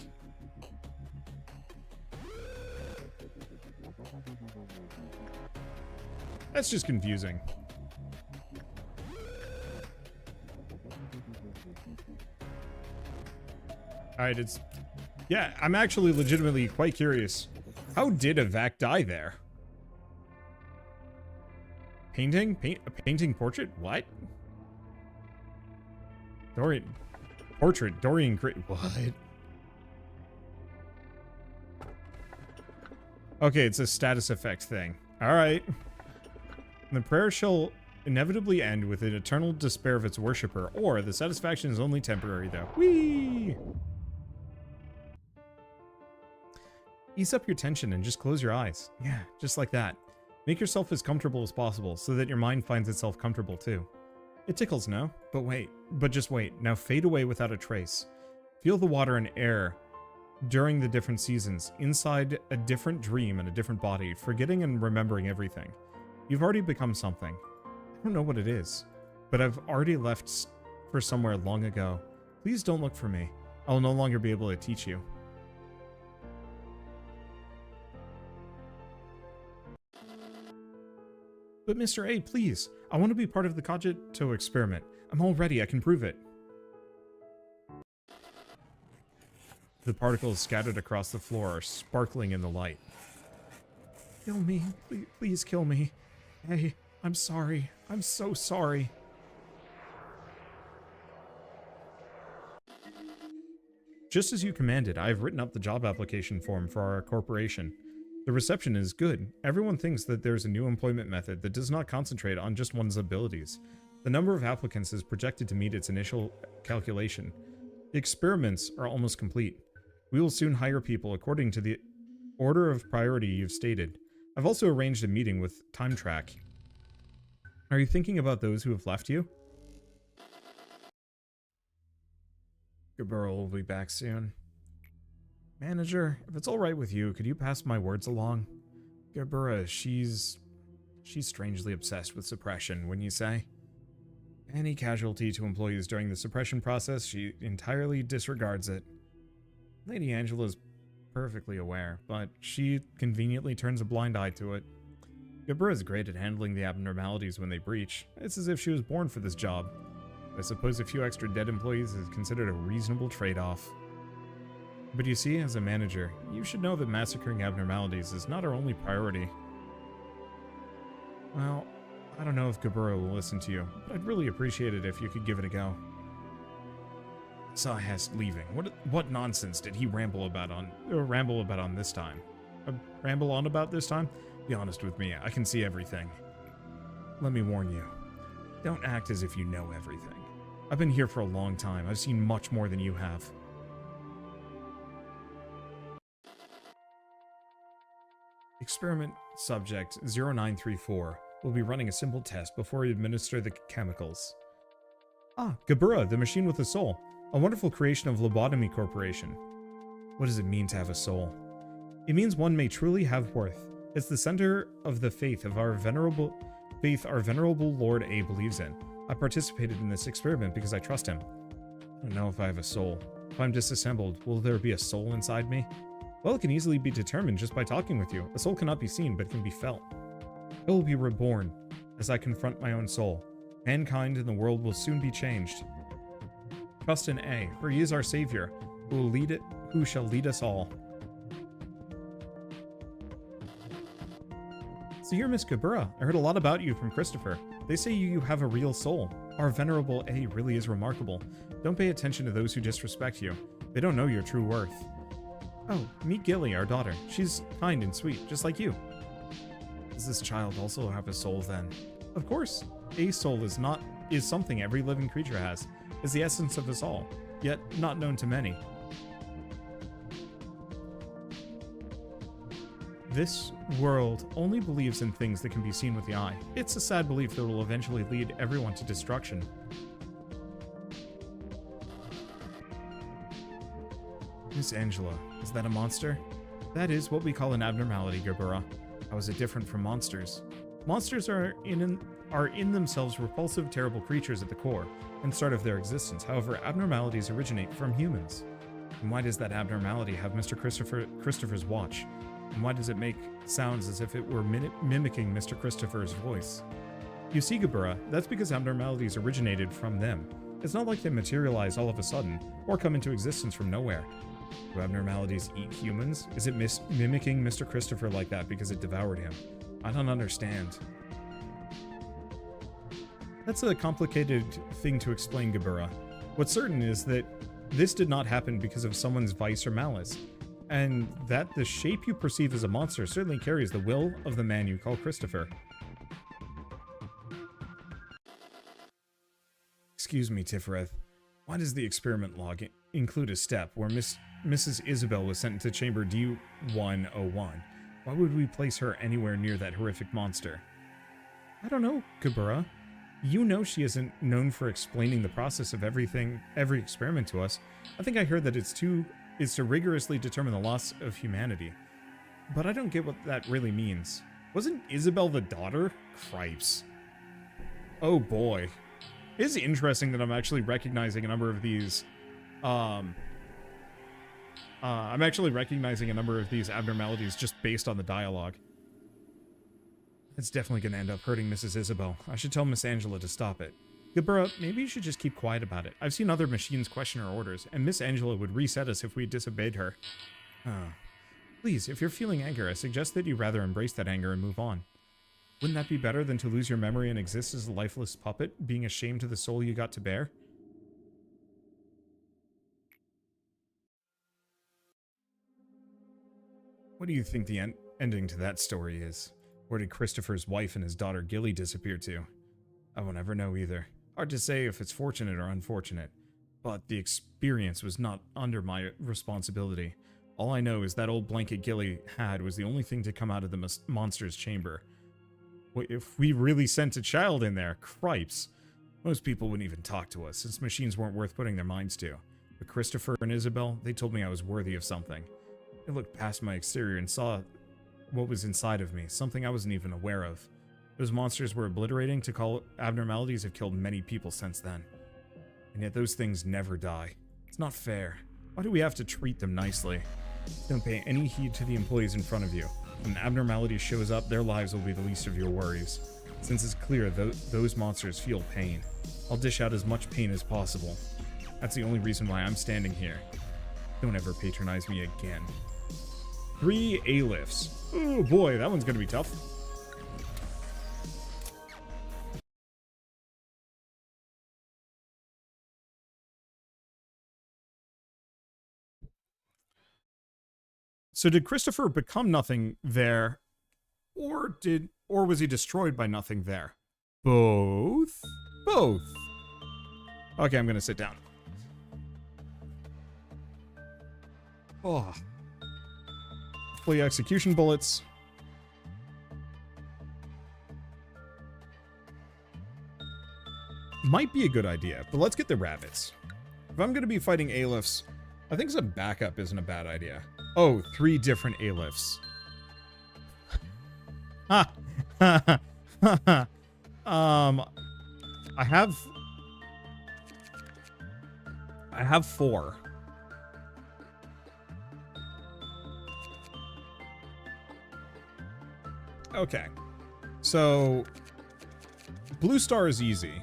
That's just confusing. Alright, it's... Yeah, I'm actually legitimately quite curious. How did a Vac die there? Painting? A painting portrait? What? Dorian... Portrait. Dorian... What? Okay, it's a status effect thing. Alright. The prayer shall inevitably end with an eternal despair of its worshipper, or the satisfaction is only temporary, though. Whee! Ease up your tension and just close your eyes. Yeah, just like that. Make yourself as comfortable as possible so that your mind finds itself comfortable too. It tickles, no? But wait. But just wait. Now fade away without a trace. Feel the water and air during the different seasons, inside a different dream and a different body, forgetting and remembering everything. You've already become something. I don't know what it is, but I've already left for somewhere long ago. Please don't look for me. I'll no longer be able to teach you. But Mr. A, please. I want to be part of the Cogito experiment. I'm all ready. I can prove it. The particles scattered across the floor are sparkling in the light. Kill me. Please kill me. Hey, I'm sorry. I'm so sorry. Just as you commanded, I have written up the job application form for our corporation. The reception is good. Everyone thinks that there's a new employment method that does not concentrate on just one's abilities. The number of applicants is projected to meet its initial calculation. The experiments are almost complete. We will soon hire people according to the order of priority you've stated. I've also arranged a meeting with Time Track. Are you thinking about those who have left you? Gaburo will be back soon. Manager, if it's alright with you, could you pass my words along? Gabura, she's strangely obsessed with suppression, wouldn't you say? Any casualty to employees during the suppression process, she entirely disregards it. Lady Angela's perfectly aware, but she conveniently turns a blind eye to it. Gabura is great at handling the abnormalities when they breach. It's as if she was born for this job. I suppose a few extra dead employees is considered a reasonable trade-off. But you see, as a manager, you should know that massacring abnormalities is not our only priority. Well, I don't know if Gabura will listen to you, but I'd really appreciate it if you could give it a go. Sahas leaving. What nonsense did he ramble about on this time? Ramble on about this time? Be honest with me, I can see everything. Let me warn you. Don't act as if you know everything. I've been here for a long time. I've seen much more than you have. Experiment subject 0934 will be running a simple test before we administer the chemicals. Ah, Gabura, the machine with a soul. A wonderful creation of Lobotomy Corporation. What does it mean to have a soul? It means one may truly have worth. It's the center of the faith our venerable Lord A believes in. I participated in this experiment because I trust him. I don't know if I have a soul. If I'm disassembled, will there be a soul inside me? Well, it can easily be determined just by talking with you. A soul cannot be seen, but it can be felt. I will be reborn as I confront my own soul. Mankind and the world will soon be changed. Trust in A, for he is our savior, who shall lead us all. So you're Miss Gebura. I heard a lot about you from Christopher. They say you have a real soul. Our venerable A really is remarkable. Don't pay attention to those who disrespect you. They don't know your true worth. Oh, meet Gilly, our daughter. She's kind and sweet, just like you. Does this child also have a soul then? Of course. A soul is something every living creature has. It's the essence of us all, yet not known to many. This world only believes in things that can be seen with the eye. It's a sad belief that will eventually lead everyone to destruction. Miss Angela, is that a monster? That is what we call an abnormality, Gebura. How is it different from monsters? Monsters are in themselves repulsive, terrible creatures at the core and start of their existence. However, abnormalities originate from humans. And why does that abnormality have Mr. Christopher's watch? And why does it make sounds as if it were mimicking Mr. Christopher's voice? You see, Gebura, that's because abnormalities originated from them. It's not like they materialize all of a sudden, or come into existence from nowhere. Do abnormalities eat humans? Is it mimicking Mr. Christopher like that because it devoured him? I don't understand. That's a complicated thing to explain, Gebura. What's certain is that this did not happen because of someone's vice or malice, and that the shape you perceive as a monster certainly carries the will of the man you call Christopher. Excuse me, Tifereth. Why does the experiment log include a step where Mrs. Isabel was sent into chamber D101? Why would we place her anywhere near that horrific monster? I don't know, Gebura. You know she isn't known for explaining the process of every experiment to us. I think I heard that it's to rigorously determine the loss of humanity. But I don't get what that really means. Wasn't Isabel the daughter? Cripes. Oh boy. It is interesting that I'm actually recognizing a number of these, abnormalities just based on the dialogue. It's definitely going to end up hurting Mrs. Isabel. I should tell Miss Angela to stop it. Gebura, maybe you should just keep quiet about it. I've seen other machines question our orders, and Miss Angela would reset us if we disobeyed her. Please, if you're feeling anger, I suggest that you rather embrace that anger and move on. Wouldn't that be better than to lose your memory and exist as a lifeless puppet, being ashamed of the soul you got to bear? What do you think the ending to that story is? Where did Christopher's wife and his daughter Gilly disappear to? I will never know either. Hard to say if it's fortunate or unfortunate, but the experience was not under my responsibility. All I know is that old blanket Gilly had was the only thing to come out of the monster's chamber. If we really sent a child in there, cripes. Most people wouldn't even talk to us, since machines weren't worth putting their minds to. But Christopher and Isabel, they told me I was worthy of something. They looked past my exterior and saw what was inside of me, something I wasn't even aware of. Those monsters were obliterating to call abnormalities have killed many people since then. And yet those things never die. It's not fair. Why do we have to treat them nicely? Don't pay any heed to the employees in front of you. When an abnormality shows up, their lives will be the least of your worries. Since it's clear those monsters feel pain, I'll dish out as much pain as possible. That's the only reason why I'm standing here. Don't ever patronize me again. 3 A-lifts. Oh boy, that one's gonna be tough. So did Christopher become nothing there, or was he destroyed by nothing there? Both? Both. Okay, I'm gonna sit down. Oh. Play execution bullets. Might be a good idea, but let's get the rabbits. If I'm gonna be fighting A-lifts, I think some backup isn't a bad idea. Oh, 3 different A-lifts. Ha! I have 4. Okay. So Blue Star is easy.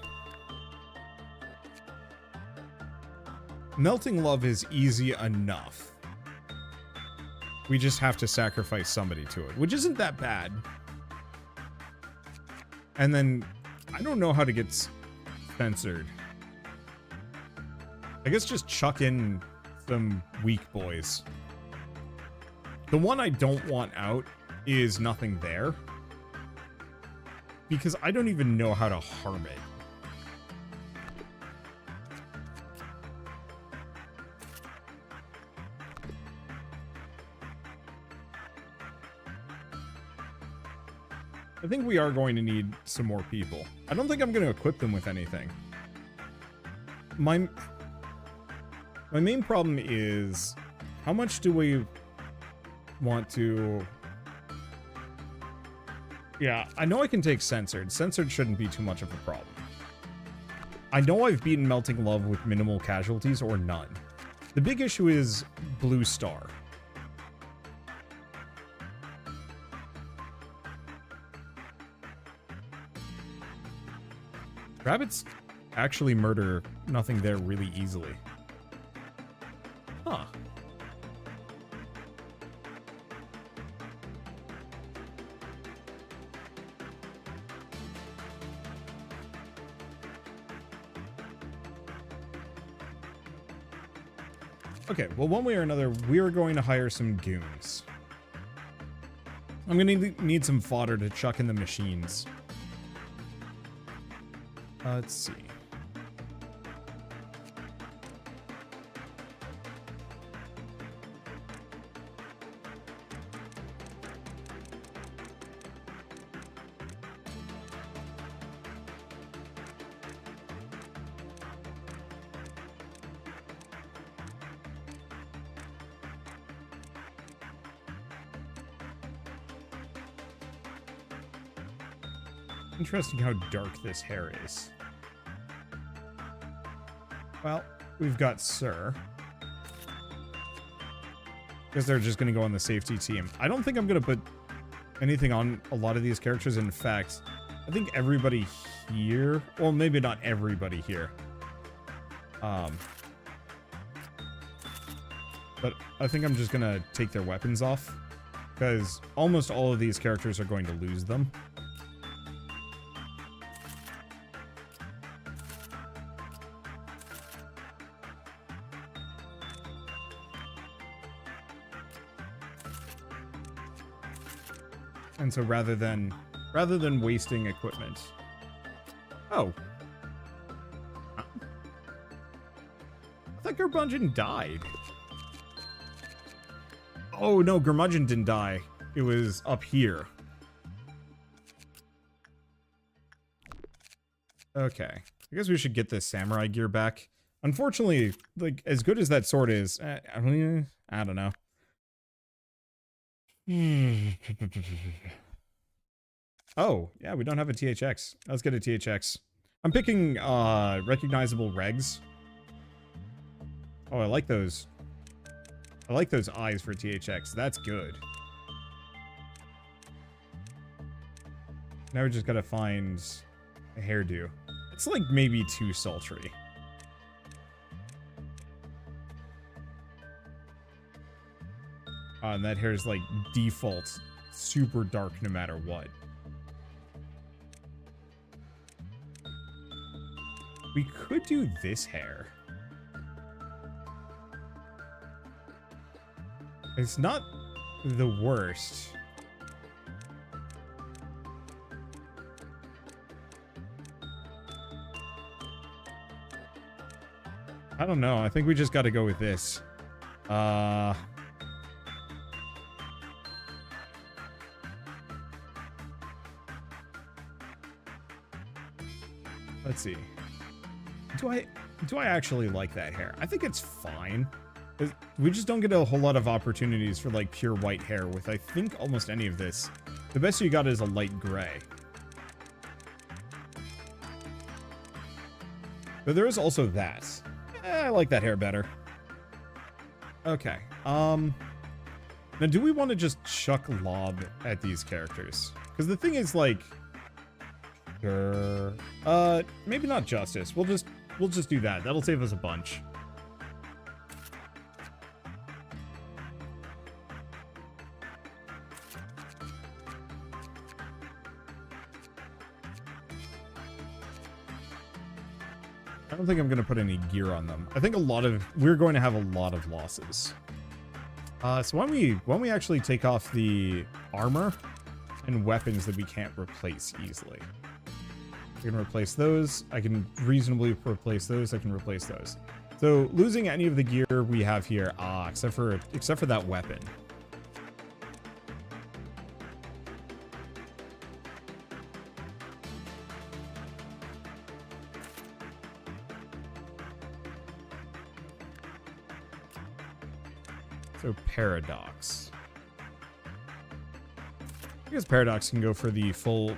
Melting Love is easy enough. We just have to sacrifice somebody to it, which isn't that bad. And then I don't know how to get censored. I guess just chuck in some weak boys. The one I don't want out is Nothing There, because I don't even know how to harm it. I think we are going to need some more people. I don't think I'm going to equip them with anything. My main problem is, how much do we want to... Yeah, I know I can take Censored. Censored shouldn't be too much of a problem. I know I've beaten Melting Love with minimal casualties or none. The big issue is Blue Star. Rabbits actually murder Nothing There really easily. Huh. Okay, well, one way or another, we are going to hire some goons. I'm going to need some fodder to chuck in the machines. Let's see. Interesting how dark this hair is. Well, we've got Sir. Because they're just going to go on the safety team. I don't think I'm going to put anything on a lot of these characters. In fact, I think everybody here... Well, maybe not everybody here. But I think I'm just going to take their weapons off. Because almost all of these characters are going to lose them. And so rather than wasting equipment. Oh. I thought Gurmudgeon died. Oh no, Gurmudgeon didn't die. It was up here. Okay. I guess we should get this samurai gear back. Unfortunately, like, as good as that sword is, I don't know. Oh, yeah, we don't have a THX. Let's get a THX. I'm picking recognizable regs. Oh, I like those. I like those eyes for THX. That's good. Now we just gotta find a hairdo. It's like maybe too sultry. And that hair is like default super dark no matter what. We could do this hair. It's not the worst. I don't know. I think we just got to go with this. Let's see. Do I actually like that hair? I think it's fine. We just don't get a whole lot of opportunities for like pure white hair with, I think, almost any of this. The best you got is a light gray. But there is also that. I like that hair better. Okay. Now, do we want to just chuck lob at these characters? Because the thing is, like, sure. Maybe not justice. We'll just do that. That'll save us a bunch. I don't think I'm going to put any gear on them. I think we're going to have a lot of losses. So why don't we actually take off the armor and weapons that we can't replace easily. I can replace those. I can reasonably replace those. I can replace those. So losing any of the gear we have here, except for that weapon. So Paradox. I guess Paradox can go for the full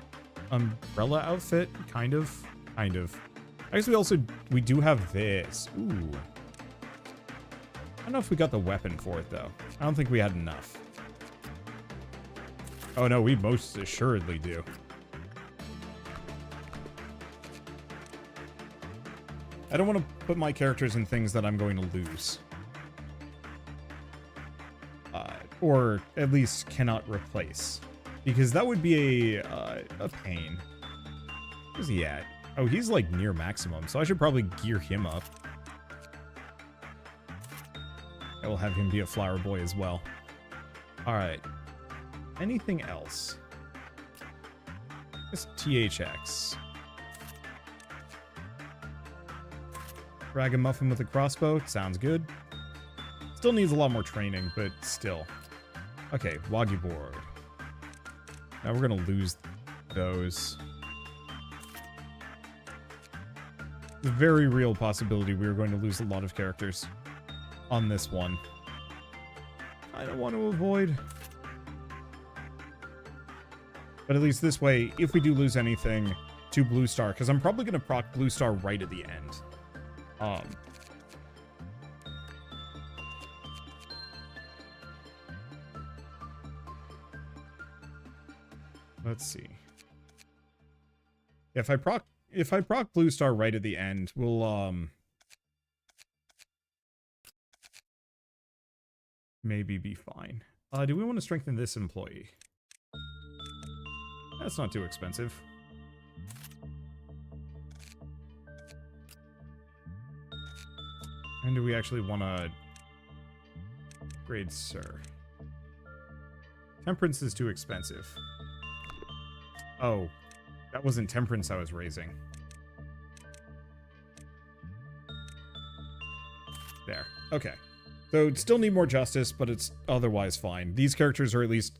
umbrella outfit, kind of. I guess we do have this. Ooh. I don't know if we got the weapon for it though. I don't think we had enough. Oh no, we most assuredly do. I don't want to put my characters in things that I'm going to lose. Or at least cannot replace. Because that would be a pain. Where's he at? Oh, he's like near maximum, so I should probably gear him up. I will have him be a flower boy as well. Alright. Anything else? Just THX. Ragamuffin with a crossbow. Sounds good. Still needs a lot more training, but still. Okay, Wagyu board. Now we're gonna lose those. The very real possibility we are going to lose a lot of characters on this one. I don't want to avoid. But at least this way, if we do lose anything to Blue Star, because I'm probably gonna proc Blue Star right at the end. Let's see. If I proc Blue Star right at the end, we'll maybe be fine. Do we want to strengthen this employee? That's not too expensive. And do we actually want to upgrade Sir? Temperance is too expensive. Oh, that wasn't Temperance I was raising. There. Okay. So still need more justice, but it's otherwise fine. These characters are at least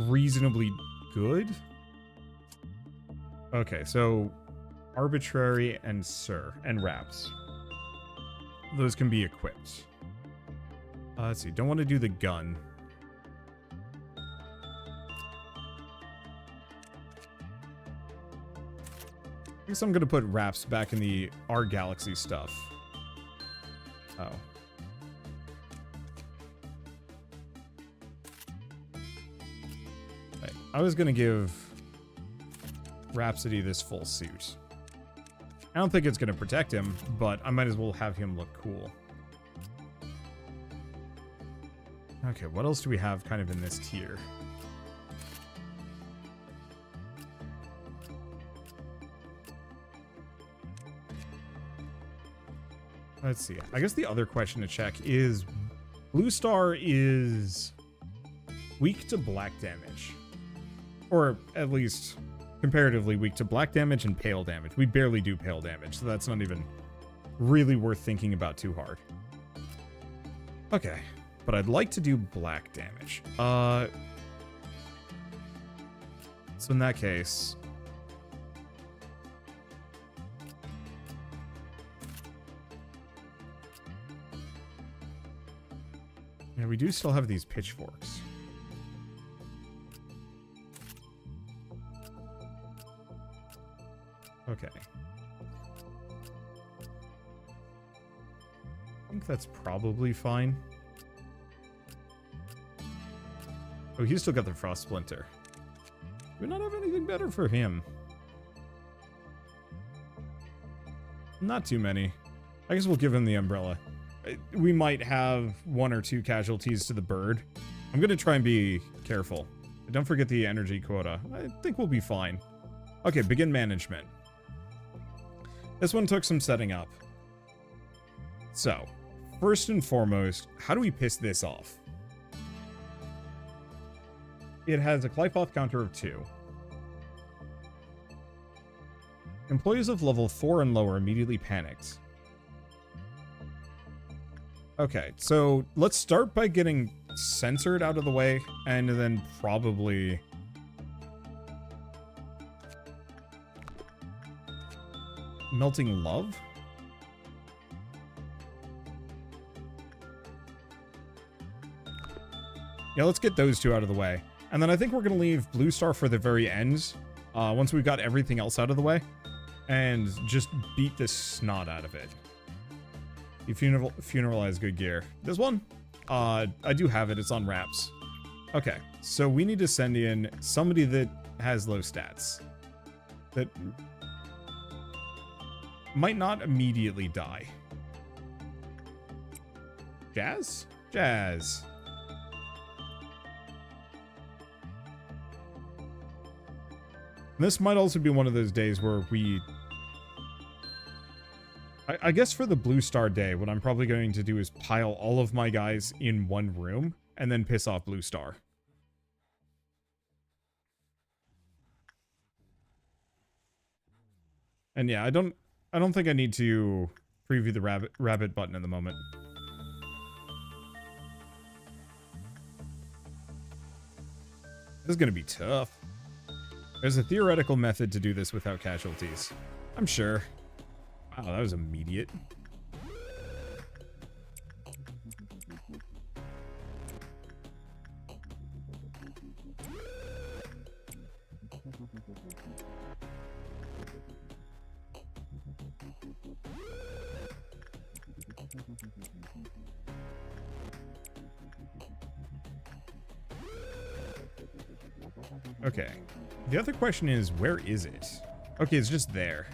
reasonably good. Okay, so Arbitrary and Sir and Raps. Those can be equipped. Let's see. Don't want to do the gun. I guess I'm going to put Raps back in the R Galaxy stuff. Oh. Right. I was going to give Rhapsody this full suit. I don't think it's going to protect him, but I might as well have him look cool. Okay, what else do we have kind of in this tier? Let's see. I guess the other question to check is Blue Star is weak to black damage. Or at least comparatively weak to black damage and pale damage. We barely do pale damage, so that's not even really worth thinking about too hard. Okay, but I'd like to do black damage. So in that case, Yeah, we do still have these pitchforks. Okay. I think that's probably fine. Oh, he's still got the frost splinter. Do we not have anything better for him? Not too many. I guess we'll give him the umbrella. We might have 1 or 2 casualties to the bird. I'm going to try and be careful. Don't forget the energy quota. I think we'll be fine. Okay, begin management. This one took some setting up. So, first and foremost, how do we piss this off? It has a Glyphoth counter of 2. Employees of level 4 and lower immediately panicked. Okay, so let's start by getting censored out of the way, and then probably... Melting Love? Yeah, let's get those 2 out of the way. And then I think we're going to leave Blue Star for the very end, once we've got everything else out of the way, and just beat the snot out of it. You funeralize good gear. This one? I do have it. It's on wraps. Okay, so we need to send in somebody that has low stats. That might not immediately die. Jazz? Jazz. This might also be one of those days where we... I guess for the Blue Star day, what I'm probably going to do is pile all of my guys in one room and then piss off Blue Star. And yeah, I don't think I need to preview the rabbit button in the moment. This is going to be tough. There's a theoretical method to do this without casualties. I'm sure. Wow, that was immediate. Okay. The other question is, where is it? Okay, it's just there.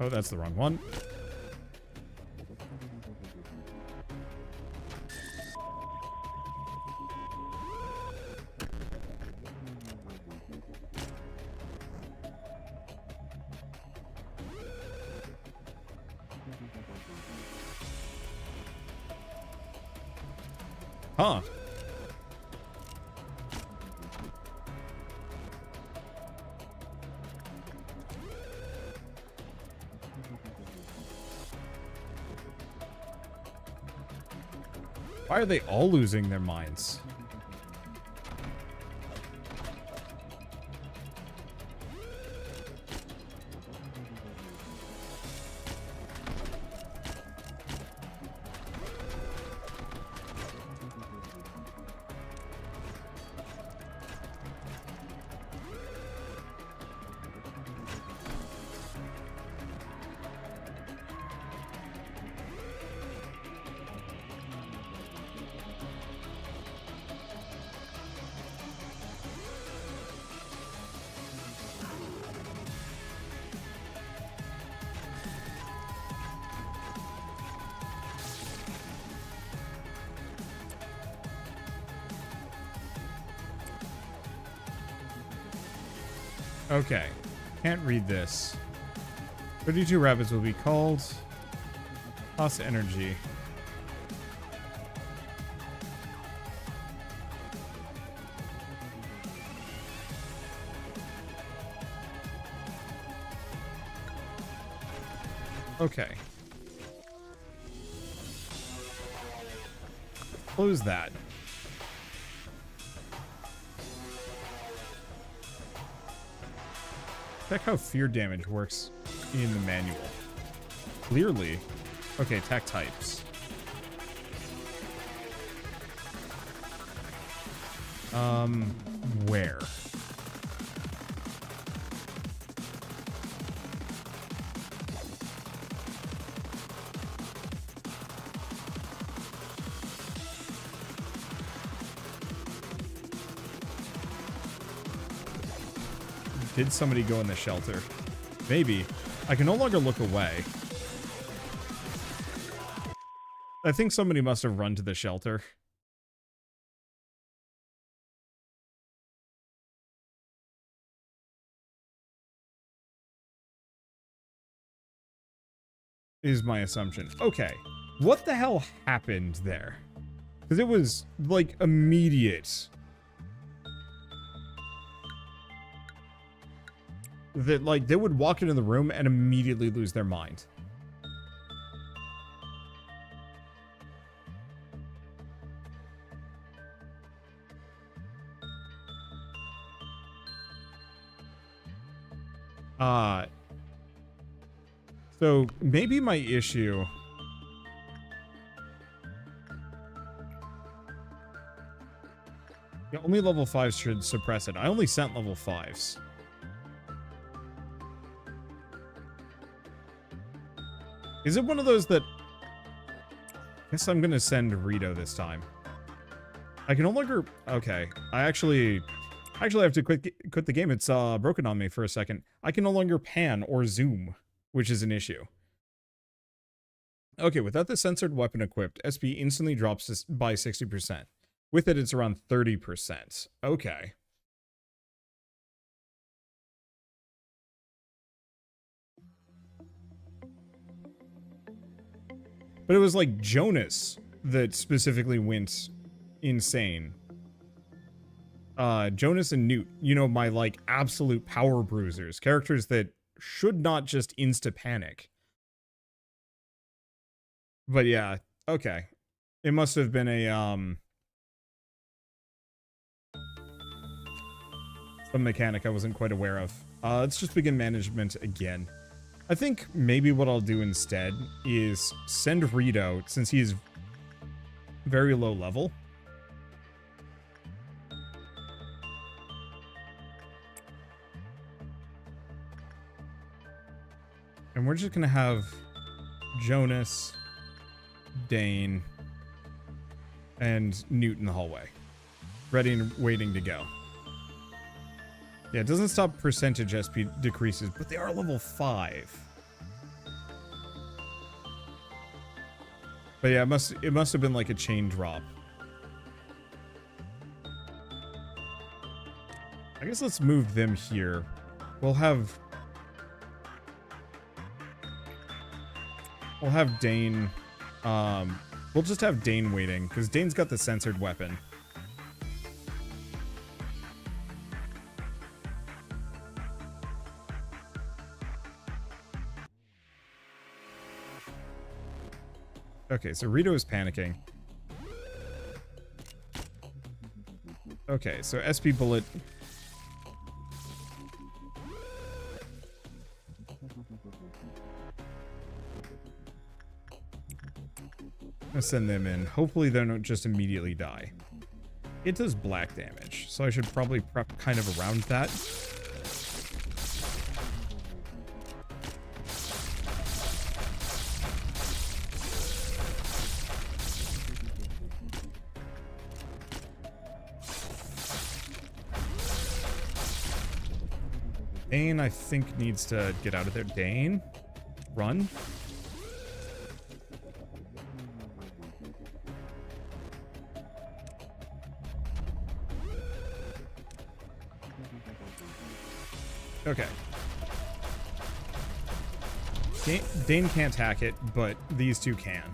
Oh, that's the wrong one. Huh. Why are they all losing their minds? Okay, can't read this. 32 rabbits will be called. Toss energy. Okay. Close that. Check how fear damage works. in the manual. Clearly. Okay, tech types. Where? Did somebody go in the shelter? Maybe. I can no longer look away. I think somebody must have run to the shelter. Is my assumption. Okay. What the hell happened there? Because it was, like, immediate. That, like, they would walk into the room and immediately lose their mind. So maybe my issue... Yeah, only level 5s should suppress it. I only sent level 5s. Is it one of those that... I guess I'm gonna send Rito this time. I can no longer... Okay. I actually have to quit the game. It's broken on me for a second. I can no longer pan or zoom, which is an issue. Okay, without the censored weapon equipped, SP instantly drops by 60%. With it, it's around 30%. Okay. But it was like Jonas that specifically went insane. Jonas and Newt, you know, my like absolute power bruisers, characters that should not just insta-panic. But yeah, okay. It must have been a, some mechanic I wasn't quite aware of. Let's just begin management again. I think maybe what I'll do instead is send Rito, since he's very low level. And we're just gonna have Jonas, Dane, and Newt in the hallway. Ready and waiting to go. Yeah, it doesn't stop percentage SP decreases, but they are level 5. But yeah, it must have been like a chain drop. I guess let's move them here. We'll have Dane, we'll just have Dane waiting, because Dane's got the censored weapon. Okay, so Rito is panicking. Okay, so SP bullet. I'm gonna send them in. Hopefully they don't just immediately die. It does black damage, so I should probably prep kind of around that. Dane, I think, needs to get out of there. Dane? Run? Okay. Dane can't hack it, but these two can.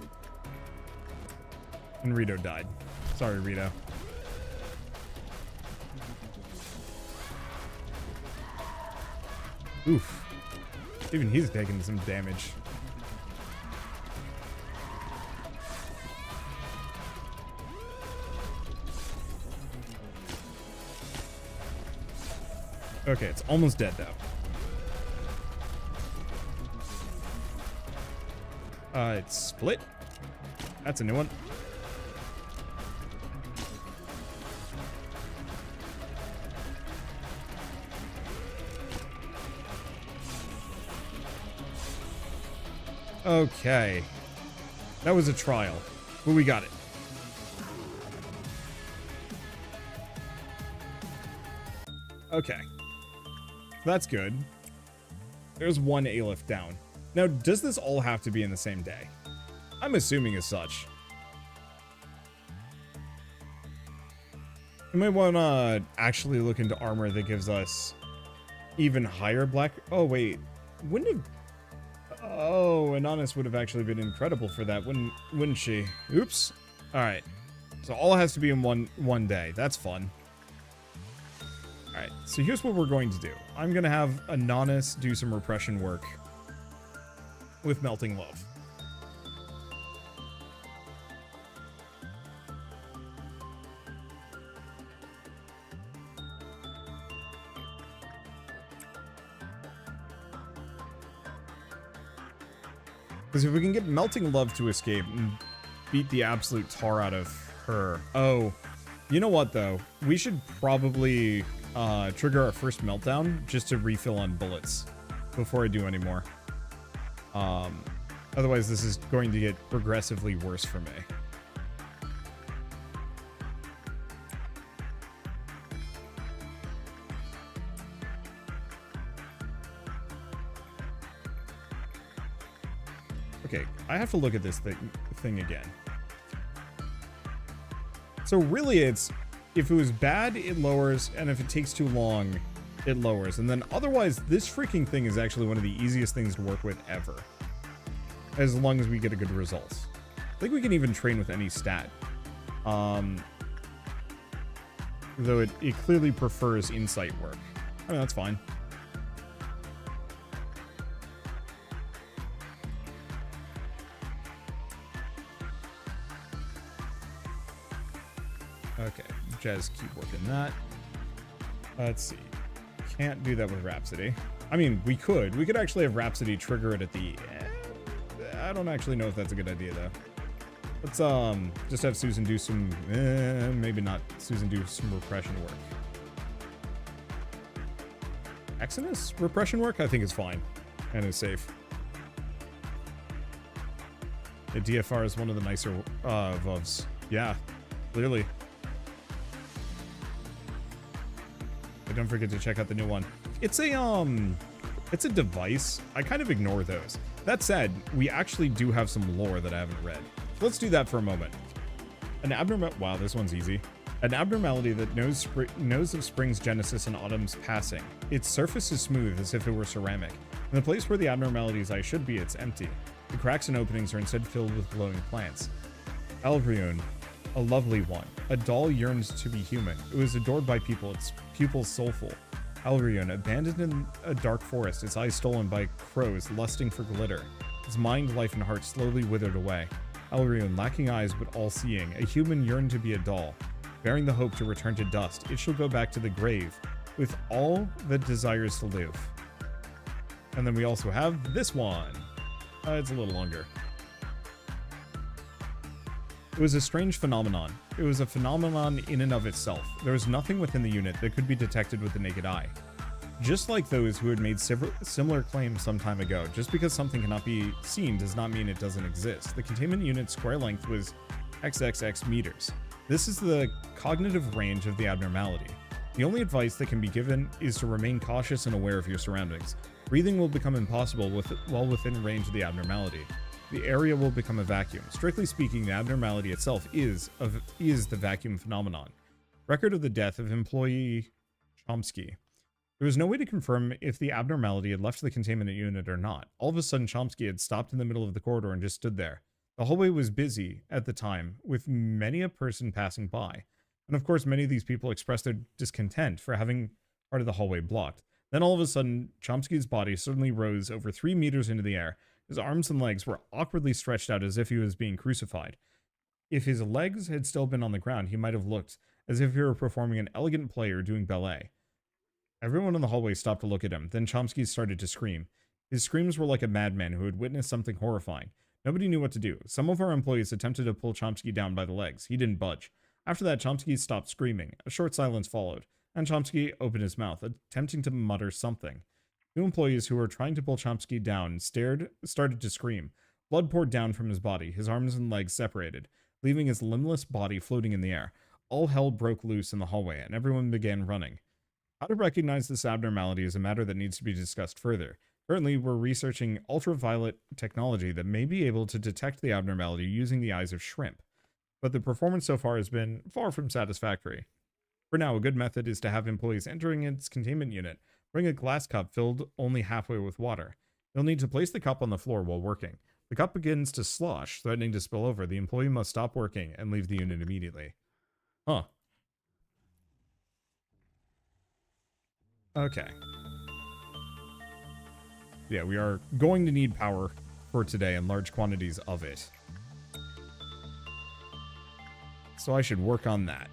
And Rito died. Sorry, Rito. Oof. Even he's taking some damage. Okay, it's almost dead though. It's split. That's a new one. Okay. That was a trial, but we got it. Okay. That's good. There's one Aleph down. Now, does this all have to be in the same day? I'm assuming as such. You might want to actually look into armor that gives us even higher black... Oh, wait. Wouldn't have... Oh, Inanis would have actually been incredible for that, wouldn't she? Oops. Alright. So all has to be in one day. That's fun. Alright, so here's what we're going to do. I'm going to have Inanis do some repression work with Melting Love. Because if we can get Melting Love to escape and beat the absolute tar out of her... Oh, you know what, though? We should probably trigger our first meltdown just to refill on bullets before I do any more. Otherwise, this is going to get progressively worse for me. Okay, I have to look at this thing again. So really it's, if it was bad, it lowers, and if it takes too long, it lowers. And then otherwise, this freaking thing is actually one of the easiest things to work with ever. As long as we get a good result. I think we can even train with any stat. Though it clearly prefers insight work. I mean, that's fine. Okay, just keep working that. Let's see. Can't do that with Rhapsody. I mean, we could. We could actually have Rhapsody trigger it at the end. I don't actually know if that's a good idea, though. Let's just have Susan do some... maybe not. Susan do some repression work. Exodus? Repression work? I think is fine. And is safe. The DFR is one of the nicer VOVs. Yeah, clearly. But don't forget to check out the new one. It's a device. I kind of ignore those. That said, we actually do have some lore that I haven't read. Let's do that for a moment. Wow, this one's easy. An abnormality that knows of spring's genesis and autumn's passing. Its surface is smooth as if it were ceramic. In the place where the abnormality's eye should be, it's empty. The cracks and openings are instead filled with glowing plants. Elbrion, a lovely one. A doll yearns to be human. It was adored by people, its pupils soulful. Elbrion, abandoned in a dark forest, its eyes stolen by crows lusting for glitter. Its mind, life, and heart slowly withered away. Elbrion, lacking eyes but all-seeing, a human yearned to be a doll. Bearing the hope to return to dust, it shall go back to the grave, with all that desires to live. And then we also have this one. It's a little longer. It was a strange phenomenon. It was a phenomenon in and of itself. There was nothing within the unit that could be detected with the naked eye. Just like those who had made similar claims some time ago, just because something cannot be seen does not mean it doesn't exist. The containment unit's square length was XXX meters. This is the cognitive range of the abnormality. The only advice that can be given is to remain cautious and aware of your surroundings. Breathing will become impossible while within range of the abnormality. The area will become a vacuum. Strictly speaking, the abnormality itself is the vacuum phenomenon. Record of the death of employee Chomsky. There was no way to confirm if the abnormality had left the containment unit or not. All of a sudden, Chomsky had stopped in the middle of the corridor and just stood there. The hallway was busy at the time, with many a person passing by. And of course, many of these people expressed their discontent for having part of the hallway blocked. Then all of a sudden, Chomsky's body suddenly rose over 3 meters into the air. His arms and legs were awkwardly stretched out as if he was being crucified. If his legs had still been on the ground, he might have looked as if he were performing an elegant play or doing ballet. Everyone in the hallway stopped to look at him. Then Chomsky started to scream. His screams were like a madman who had witnessed something horrifying. Nobody knew what to do. Some of our employees attempted to pull Chomsky down by the legs. He didn't budge. After that, Chomsky stopped screaming. A short silence followed, and Chomsky opened his mouth, attempting to mutter something. Two employees who were trying to pull Chomsky down started to scream. Blood poured down from his body. His arms and legs separated, leaving his limbless body floating in the air. All hell broke loose in the hallway, and everyone began running. How to recognize this abnormality is a matter that needs to be discussed further. Currently, we're researching ultraviolet technology that may be able to detect the abnormality using the eyes of shrimp, but the performance so far has been far from satisfactory. For now, a good method is to have employees entering its containment unit bring a glass cup filled only halfway with water. They'll need to place the cup on the floor while working. The cup begins to slosh, threatening to spill over. The employee must stop working and leave the unit immediately. Huh. Okay. Yeah, we are going to need power for today and large quantities of it. So I should work on that.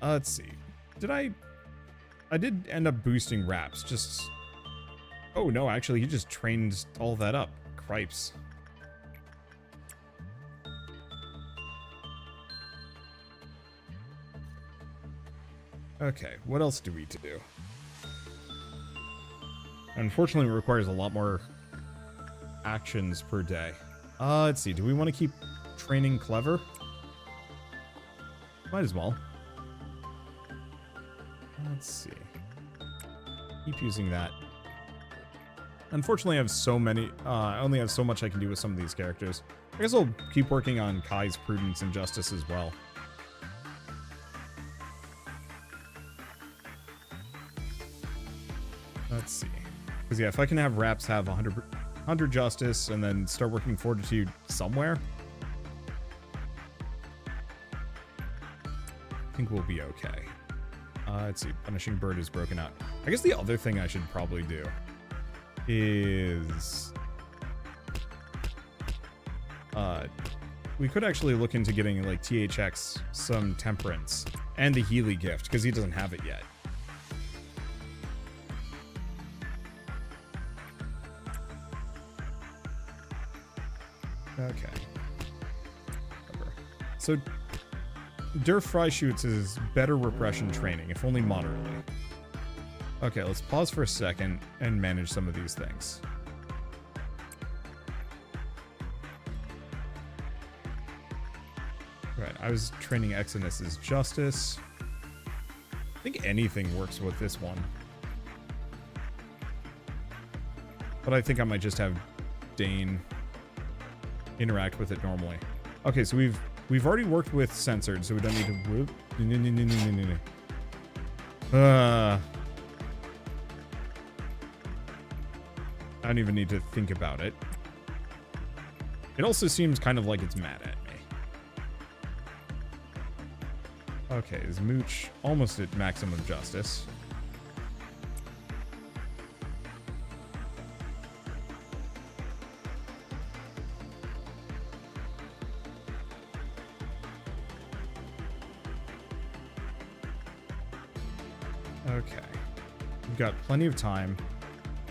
Let's see. I did end up boosting Raps, just... Oh no, actually he just trained all that up. Cripes. Okay, what else do we do? Unfortunately, it requires a lot more actions per day. Let's see, do we want to keep training Clever? Might as well. Let's see. Keep using that. Unfortunately, I have so many, I only have so much I can do with some of these characters. I guess I'll keep working on Kai's Prudence and Justice as well. Let's see. Because yeah, if I can have Raps have 100 Justice and then start working Fortitude somewhere, I think we'll be okay. Let's see. Punishing Bird is broken out. I guess the other thing I should probably do is... we could actually look into getting, like, THX some Temperance and the Healy gift, because he doesn't have it yet. Okay. So, Durf Freischütz is better repression training, if only moderately. Okay, let's pause for a second and manage some of these things. Right, I was training Exodus's Justice. I think anything works with this one. But I think I might just have Dane interact with it normally. Okay, so we've already worked with Censored, so we don't need to... Whoop. I don't even need to think about it. It also seems kind of like it's mad at me. Okay, is Mooch almost at maximum justice? Okay. We've got plenty of time.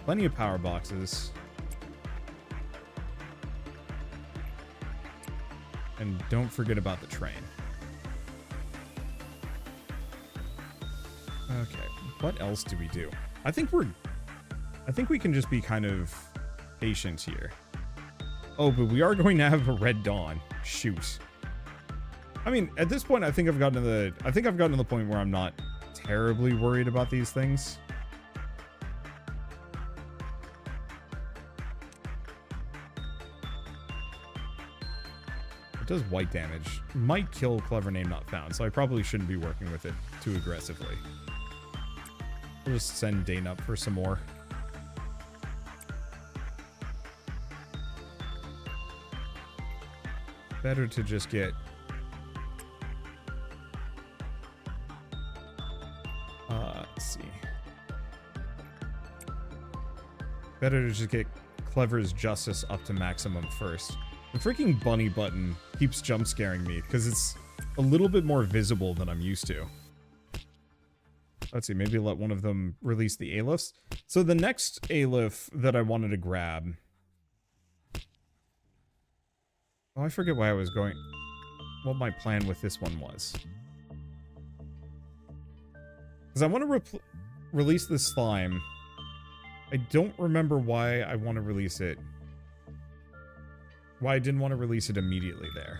Plenty of power boxes. And don't forget about the train. Okay. What else do we do? I think we can just be kind of patient here. Oh, but we are going to have a Red Dawn. Shoot. I mean, at this point, I think I've gotten to the point where I'm not terribly worried about these things. It does white damage. Might kill Clever Name Not Found, so I probably shouldn't be working with it too aggressively. We'll just send Dane up for some more. Better to just get... let's see. Better to just get Clever's Justice up to maximum first. The freaking bunny button keeps jump scaring me because it's a little bit more visible than I'm used to. Let's see, maybe let one of them release the Aleph. So the next Aleph that I wanted to grab Oh, I forget why I was going... what my plan with this one was. Because I want to release this slime. I don't remember why I want to release it. Why I didn't want to release it immediately there.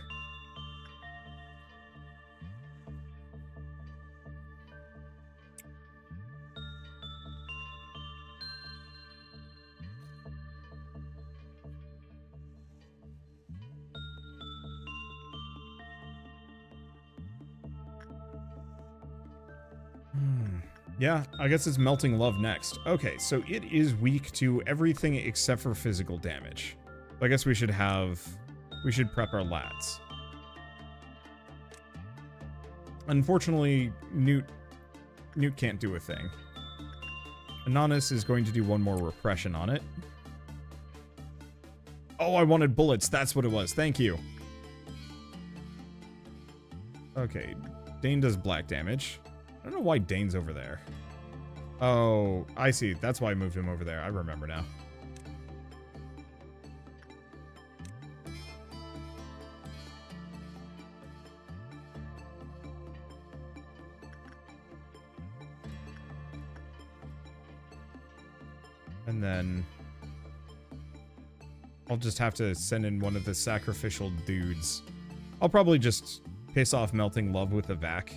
Yeah, I guess it's Melting Love next. Okay, so it is weak to everything except for physical damage. I guess we should prep our lats. Unfortunately, Newt can't do a thing. Inanis is going to do one more repression on it. Oh, I wanted bullets. That's what it was. Thank you. Okay, Dane does black damage. I don't know why Dane's over there. Oh, I see. That's why I moved him over there. I remember now. And then I'll just have to send in one of the sacrificial dudes. I'll probably just piss off Melting Love with a vac.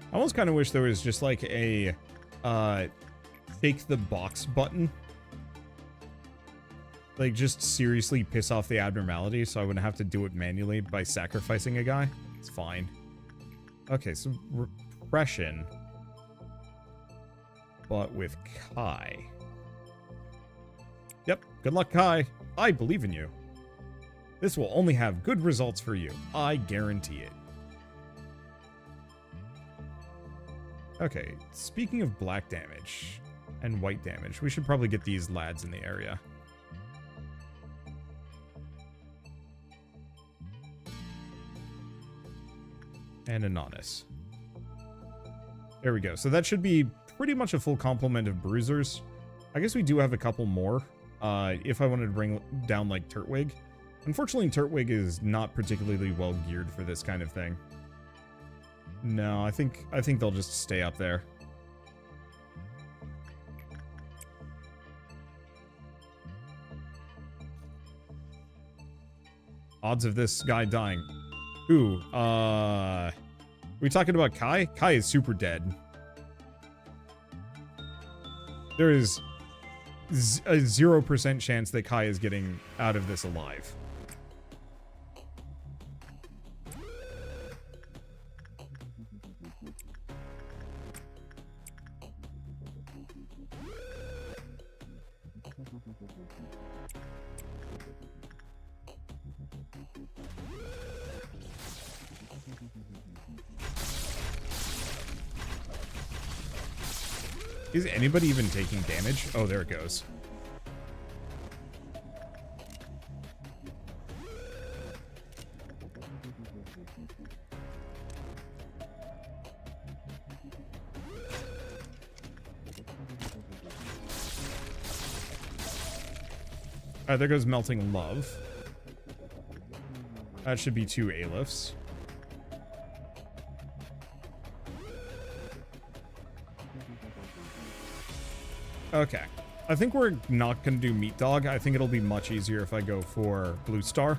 I almost kind of wish there was just like a take the box button. Like, just seriously piss off the abnormality so I wouldn't have to do it manually by sacrificing a guy. It's fine. Okay, so repression. But with Kai. Yep, good luck, Kai. I believe in you. This will only have good results for you. I guarantee it. Okay, speaking of black damage and white damage, we should probably get these lads in the area. And Inanis. There we go. So that should be pretty much a full complement of bruisers. I guess we do have a couple more if I wanted to bring down like Turtwig. Unfortunately, Turtwig is not particularly well geared for this kind of thing. No, I think they'll just stay up there. Odds of this guy dying. Ooh, we talking about Kai? Kai is super dead. There is a 0% chance that Kai is getting out of this alive. Is anybody even taking damage? Oh, there it goes. Alright, there goes Melting Love. That should be 2 Aleph. Okay. I think we're not going to do Meat Dog. I think it'll be much easier if I go for Blue Star.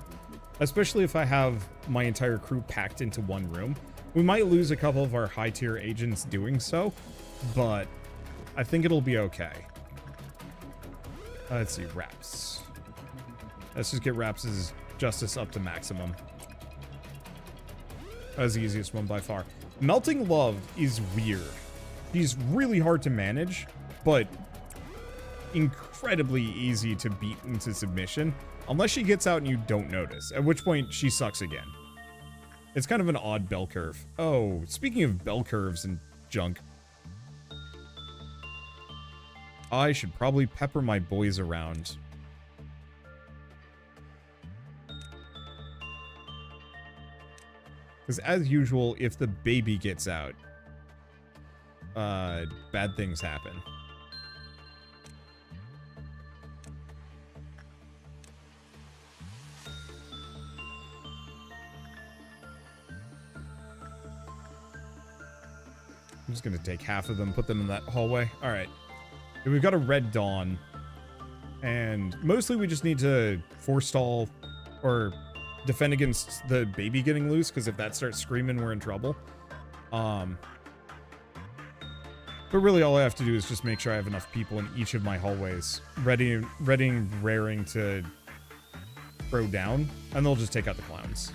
Especially if I have my entire crew packed into one room. We might lose a couple of our high-tier agents doing so, but I think it'll be okay. Let's see, Raps. Let's just get Raps' justice up to maximum. That's the easiest one by far. Melting Love is weird. He's really hard to manage, but incredibly easy to beat into submission, unless she gets out and you don't notice, at which point she sucks again. It's kind of an odd bell curve. Oh, speaking of bell curves and junk, I should probably pepper my boys around. Because as usual, if the baby gets out, bad things happen. I'm just gonna take half of them, put them in that hallway. All right. We've got a red dawn, and mostly we just need to forestall or defend against the baby getting loose, because if that starts screaming, we're in trouble. But really all I have to do is just make sure I have enough people in each of my hallways ready and raring to throw down, and they'll just take out the clowns.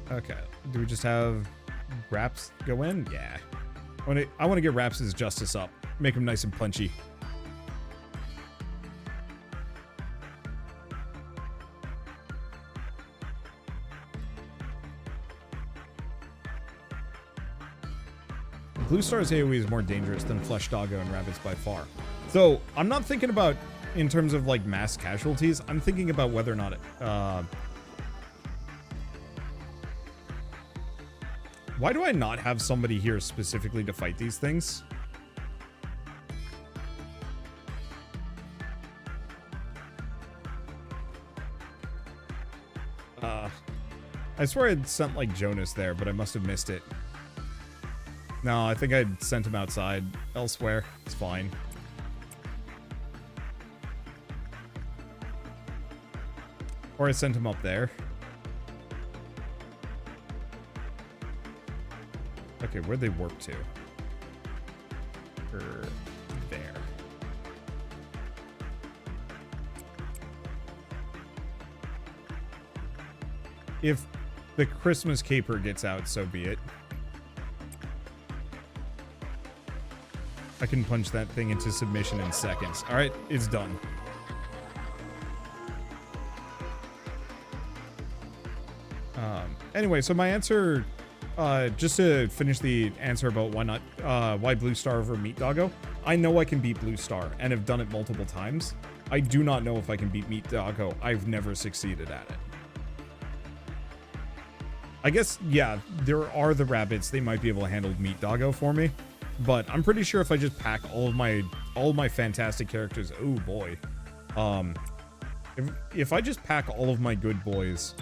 Okay, do we just have Raps go in? Yeah. I want to get Raps' justice up. Make him nice and punchy. Blue Star's AoE is more dangerous than Flesh Doggo and Rabbits by far. So, I'm not thinking about in terms of, like, mass casualties. I'm thinking about whether or not it, why do I not have somebody here specifically to fight these things? I swear I'd sent, like, Jonas there, but I must have missed it. No, I think I sent him outside elsewhere. It's fine. Or I sent him up there. Okay, where'd they warp to? There. If the Christmas caper gets out, so be it. I can punch that thing into submission in seconds. Alright, it's done. Anyway, so my answer, just to finish the answer about why Blue Star over Meat Doggo, I know I can beat Blue Star, and have done it multiple times. I do not know if I can beat Meat Doggo. I've never succeeded at it. I guess, yeah, there are the rabbits. They might be able to handle Meat Doggo for me. But I'm pretty sure if I just pack all of my fantastic characters, oh boy, if I just pack all of my good boys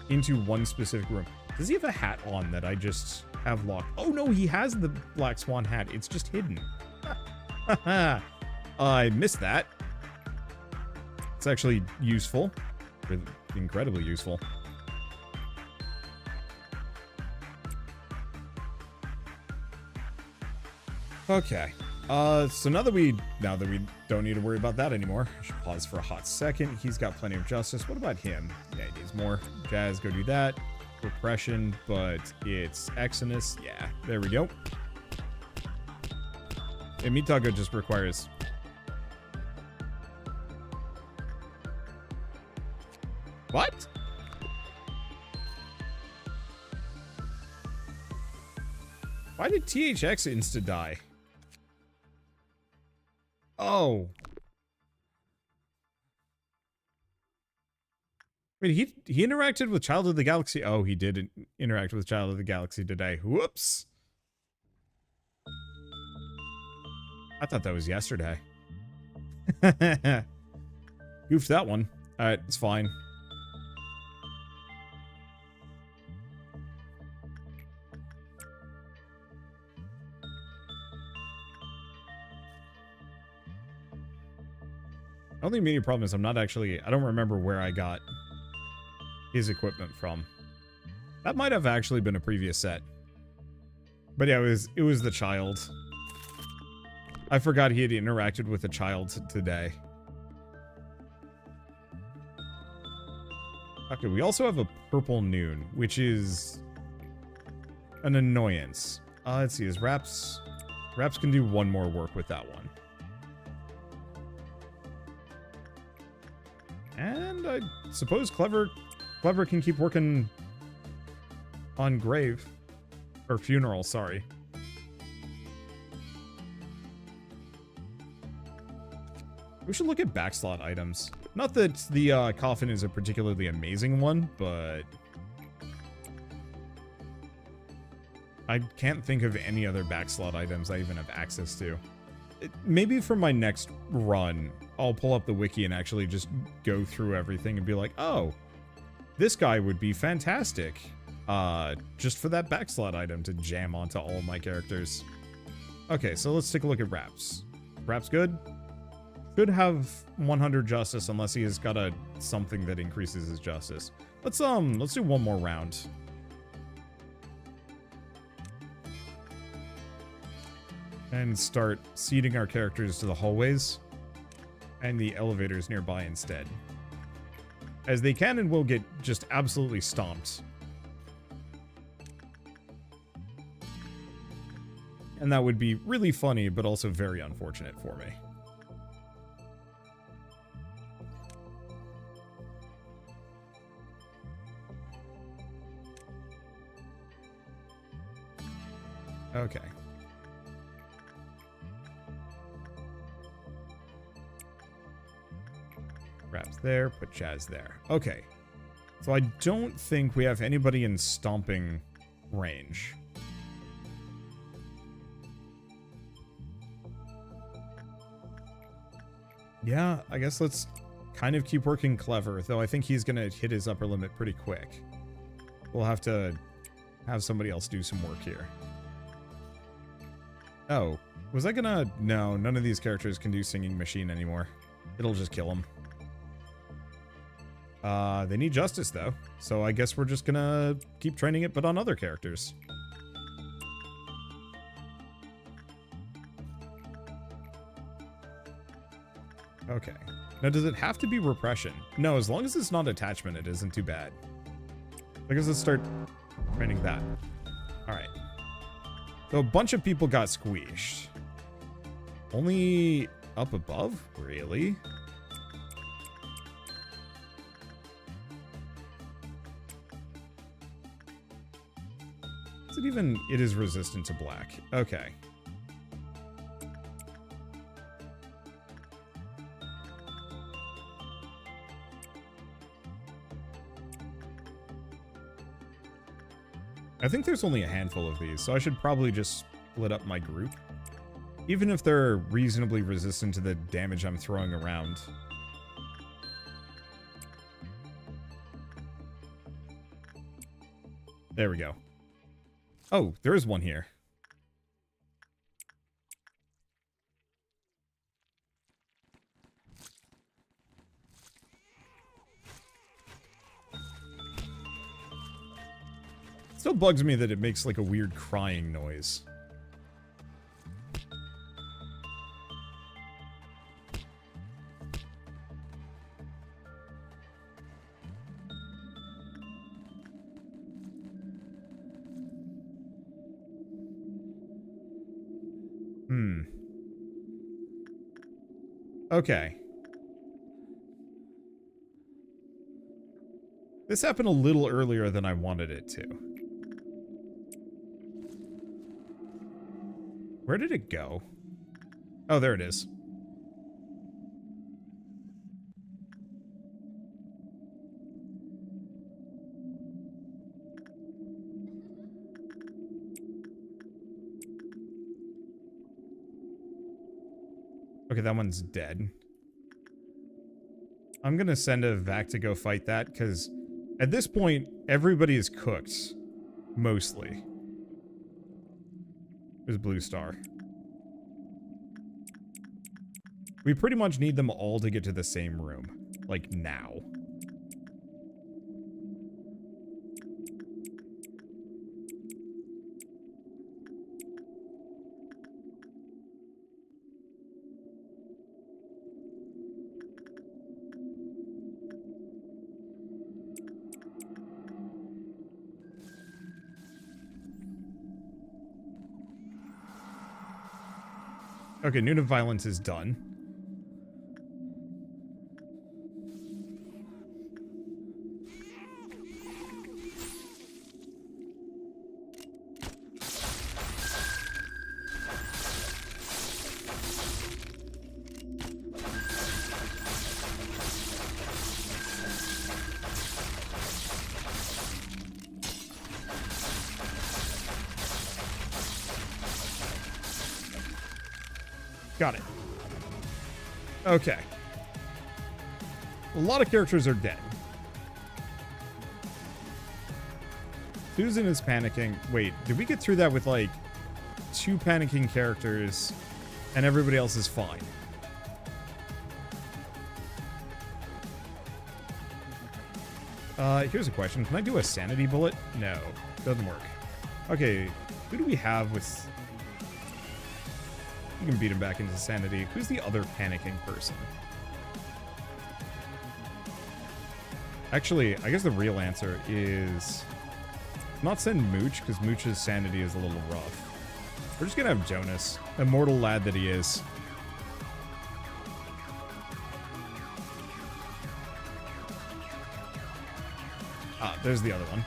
into one specific room, does he have a hat on that I just have locked? Oh no, he has the Black Swan hat. It's just hidden. I missed that. It's actually useful, incredibly useful. Okay, so now that we don't need to worry about that anymore, I should pause for a hot second. He's got plenty of justice. What about him? Yeah, he needs more. Jazz, go do that. Repression, but it's Exodus. Yeah, there we go. And Meat Doggo just requires... What? Why did THX insta-die? Oh. Wait, he interacted with Child of the Galaxy. Oh, he did interact with Child of the Galaxy today. Whoops. I thought that was yesterday. Goofed that one. Alright, it's fine. The only immediate problem is I don't remember where I got his equipment from. That might have actually been a previous set. But yeah, it was the child. I forgot he had interacted with a child today. Okay, we also have a purple noon, which is an annoyance. Let's see, Raps can do one more work with that one. And I suppose Clever can keep working on Grave. Or Funeral, sorry. We should look at backslot items. Not that the coffin is a particularly amazing one, but I can't think of any other backslot items I even have access to. Maybe for my next run, I'll pull up the wiki and actually just go through everything and be like, oh, this guy would be fantastic. Just for that backslot item to jam onto all of my characters. Okay, so let's take a look at Raps. Raps good? Should have 100 justice unless he has got a something that increases his justice. Let's do one more round. And start seeding our characters to the hallways and the elevators nearby instead. As they can and will get just absolutely stomped. And that would be really funny, but also very unfortunate for me. Okay. Raps there, put Chaz there. Okay. So I don't think we have anybody in stomping range. Yeah, I guess let's kind of keep working clever, though I think he's gonna hit his upper limit pretty quick. We'll have to have somebody else do some work here. Oh, was I gonna... No, none of these characters can do Singing Machine anymore. It'll just kill them. They need justice, though. So I guess we're just gonna keep training it, but on other characters. Okay. Now, does it have to be repression? No, as long as it's not attachment, it isn't too bad. I guess let's start training that. Alright. So a bunch of people got squeezed. Only up above? Really? Is it even... It is resistant to black. Okay. I think there's only a handful of these, so I should probably just split up my group. Even if they're reasonably resistant to the damage I'm throwing around. There we go. Oh, there is one here. Still bugs me that it makes like a weird crying noise. Okay. This happened a little earlier than I wanted it to. Where did it go? Oh, there it is. Okay, that one's dead. I'm gonna send a vac to go fight that, because at this point, everybody is cooked. Mostly. There's Blue Star. We pretty much need them all to get to the same room. Like, now. Okay, Noon of Violence is done. Got it. Okay. A lot of characters are dead. Susan is panicking. Wait, did we get through that with like 2 panicking characters and everybody else is fine? Here's a question. Can I do a sanity bullet? No, doesn't work. Okay, who do we have with... You can beat him back into sanity. Who's the other panicking person? Actually, I guess the real answer is... Not send Mooch, because Mooch's sanity is a little rough. We're just gonna have Jonas, immortal lad that he is. Ah, there's the other one.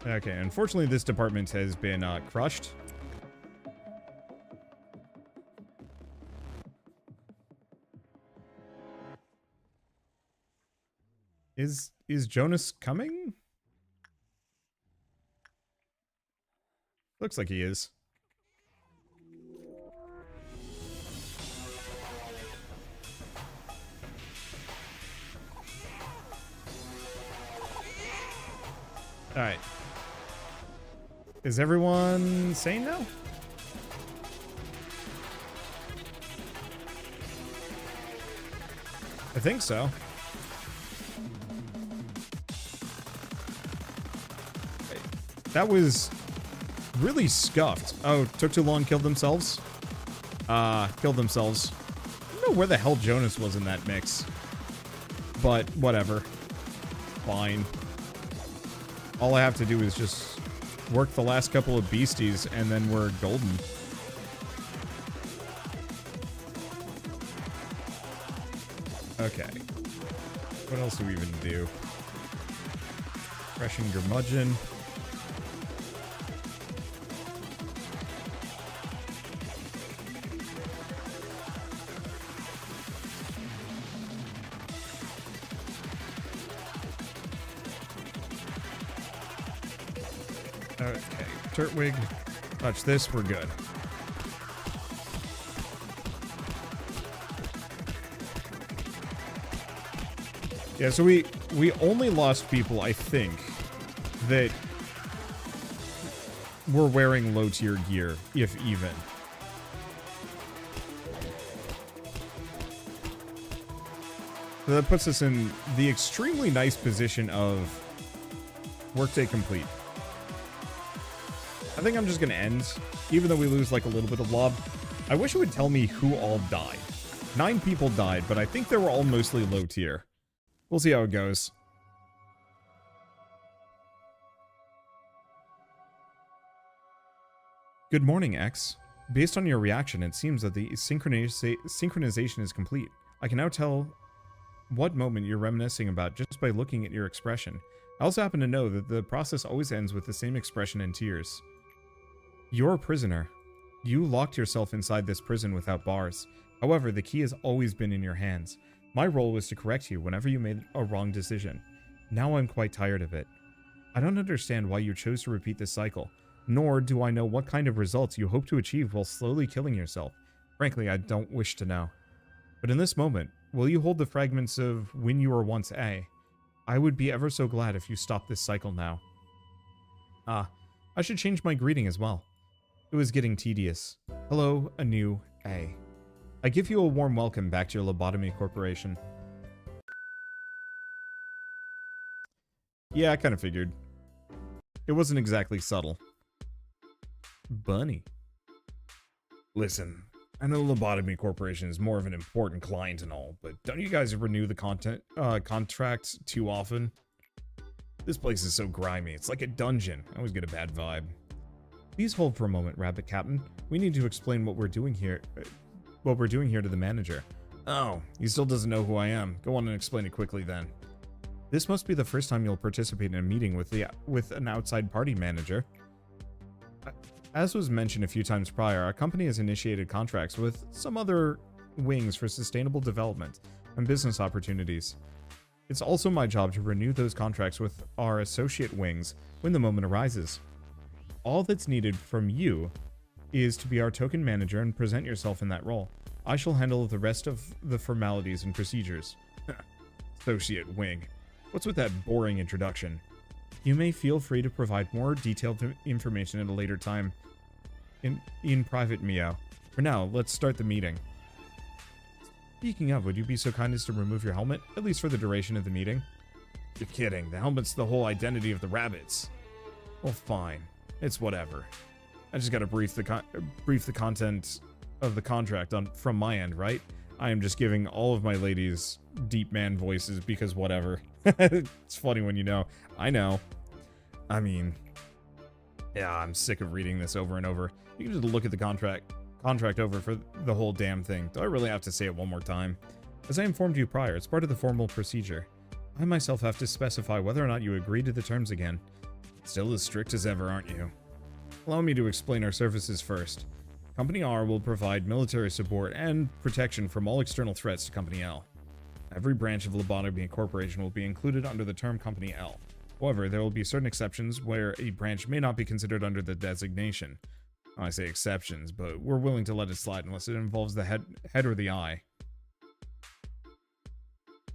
Okay, unfortunately this department has been crushed. Is Jonas coming? Looks like he is. All right. Is everyone sane now? I think so. That was really scuffed. Oh, took too long, killed themselves? Killed themselves. I don't know where the hell Jonas was in that mix. But, whatever. Fine. All I have to do is just work the last couple of beasties, and then we're golden. Okay. What else do we even do? Crushing Gurmudgeon. Okay, Turtwig, touch this, we're good. Yeah, so we only lost people, I think, that were wearing low-tier gear, if even. So that puts us in the extremely nice position of workday complete. I think I'm just going to end, even though we lose like a little bit of lob. I wish it would tell me who all died. 9 people died, but I think they were all mostly low tier. We'll see how it goes. Good morning, X. Based on your reaction, it seems that the synchronization is complete. I can now tell what moment you're reminiscing about just by looking at your expression. I also happen to know that the process always ends with the same expression and tears. You're a prisoner. You locked yourself inside this prison without bars. However, the key has always been in your hands. My role was to correct you whenever you made a wrong decision. Now I'm quite tired of it. I don't understand why you chose to repeat this cycle, nor do I know what kind of results you hope to achieve while slowly killing yourself. Frankly, I don't wish to know. But in this moment, will you hold the fragments of when you were once A? I would be ever so glad if you stopped this cycle now. Ah, I should change my greeting as well. It was getting tedious. Hello, anew, A. I give you a warm welcome back to your Lobotomy Corporation. Yeah, I kind of figured. It wasn't exactly subtle. Bunny. Listen, I know Lobotomy Corporation is more of an important client and all, but don't you guys renew the contracts too often? This place is so grimy, it's like a dungeon. I always get a bad vibe. Please hold for a moment, Rabbit Captain. We need to explain what we're doing here. To the manager. Oh, he still doesn't know who I am. Go on and explain it quickly then. This must be the first time you'll participate in a meeting with an outside party manager. As was mentioned a few times prior, our company has initiated contracts with some other wings for sustainable development and business opportunities. It's also my job to renew those contracts with our associate wings when the moment arises. All that's needed from you is to be our token manager and present yourself in that role. I shall handle the rest of the formalities and procedures. Associate wing. What's with that boring introduction? You may feel free to provide more detailed information at a later time in private, Meow. For now, let's start the meeting. Speaking of, would you be so kind as to remove your helmet, at least for the duration of the meeting? You're kidding. The helmet's the whole identity of the rabbits. Well, fine. It's whatever. I just gotta brief the content of the contract from my end, right? I am just giving all of my ladies deep man voices because whatever. It's funny when you know. I know. I mean, yeah, I'm sick of reading this over and over. You can just look at the contract over for the whole damn thing. Do I really have to say it one more time? As I informed you prior, it's part of the formal procedure. I myself have to specify whether or not you agree to the terms again. Still as strict as ever, aren't you? Allow me to explain our services first. Company R will provide military support and protection from all external threats to Company L. Every branch of Lobotomy Corporation will be included under the term Company L. However, there will be certain exceptions where a branch may not be considered under the designation. I say exceptions, but we're willing to let it slide unless it involves the head or the eye.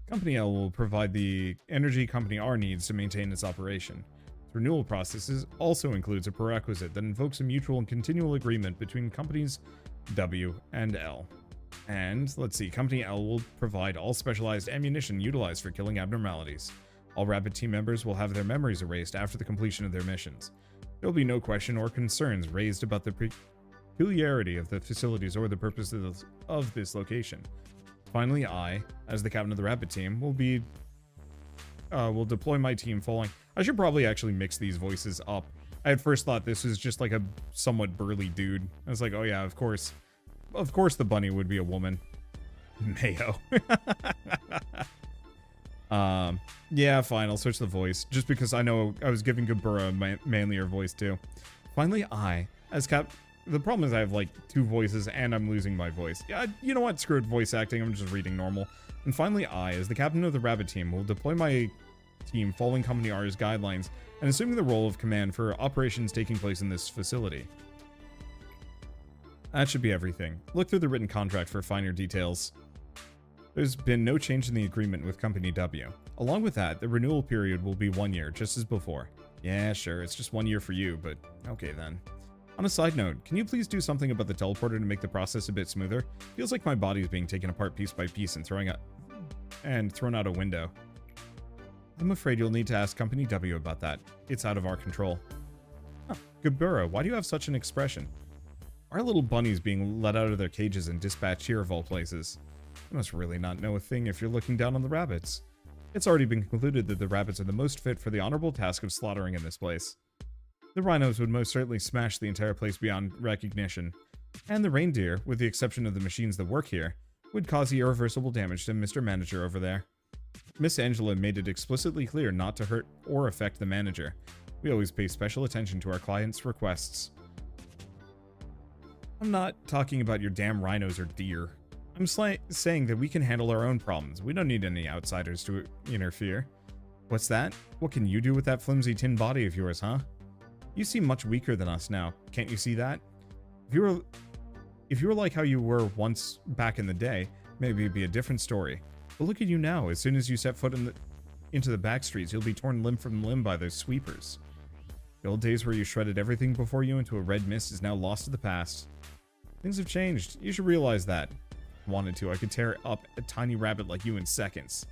Company L will provide the energy Company R needs to maintain its operation. The renewal process also includes a prerequisite that invokes a mutual and continual agreement between companies W and L. And, let's see, Company L will provide all specialized ammunition utilized for killing abnormalities. All Rabbit team members will have their memories erased after the completion of their missions. There will be no question or concerns raised about the peculiarity of the facilities or the purposes of this location. Finally, I, as the captain of the Rabbit team, will deploy my team following. I should probably actually mix these voices up. I at first thought this was just like a somewhat burly dude. I was like, oh yeah, of course the bunny would be a woman. Mayo. Yeah, fine, I'll switch the voice, just because I know I was giving Gabura a manlier voice too. Finally, I, as the problem is I have like two voices and I'm losing my voice. Yeah, you know what, screw it, voice acting, I'm just reading normal. And finally, I, as the captain of the Rabbit team, will deploy my team following Company R's guidelines and assuming the role of command for operations taking place in this facility. That should be everything. Look through the written contract for finer details. There's been no change in the agreement with Company W. Along with that, the renewal period will be 1 year, just as before. Yeah, sure, it's just 1 year for you, but okay then. On a side note, can you please do something about the teleporter to make the process a bit smoother? Feels like my body is being taken apart piece by piece and thrown out a window. I'm afraid you'll need to ask Company W about that. It's out of our control. Huh, Gabura, why do you have such an expression? Our little bunnies being let out of their cages and dispatched here of all places. You must really not know a thing if you're looking down on the rabbits. It's already been concluded that the rabbits are the most fit for the honorable task of slaughtering in this place. The rhinos would most certainly smash the entire place beyond recognition, and the reindeer, with the exception of the machines that work here, would cause irreversible damage to Mr. Manager over there. Miss Angela made it explicitly clear not to hurt or affect the manager. We always pay special attention to our clients' requests. I'm not talking about your damn rhinos or deer. I'm saying that we can handle our own problems. We don't need any outsiders to interfere. What's that? What can you do with that flimsy tin body of yours, huh? You seem much weaker than us now. Can't you see that? If you were like how you were once back in the day, maybe it'd be a different story. But look at you now. As soon as you set foot into the back streets, you'll be torn limb from limb by those sweepers. The old days where you shredded everything before you into a red mist is now lost to the past. Things have changed. You should realize that. If I wanted to, I could tear up a tiny rabbit like you in seconds.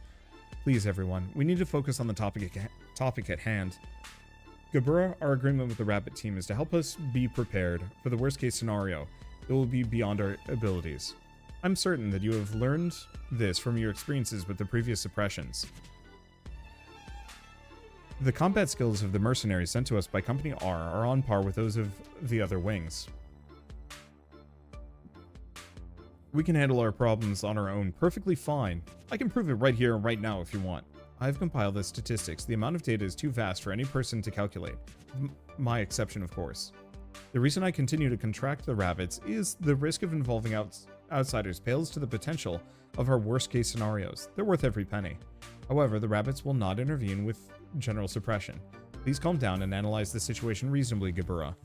Please, everyone, we need to focus on the topic at hand. Gabura, our agreement with the Rabbit team is to help us be prepared for the worst-case scenario. It will be beyond our abilities. I'm certain that you have learned this from your experiences with the previous suppressions. The combat skills of the mercenaries sent to us by Company R are on par with those of the other wings. We can handle our problems on our own perfectly fine. I can prove it right here and right now if you want. I've compiled the statistics. The amount of data is too vast for any person to calculate. My exception, of course. The reason I continue to contract the rabbits is the risk of involving outsiders pales to the potential of our worst case scenarios. They're worth every penny. However, the rabbits will not intervene with general suppression. Please calm down and analyze the situation reasonably, Gabura.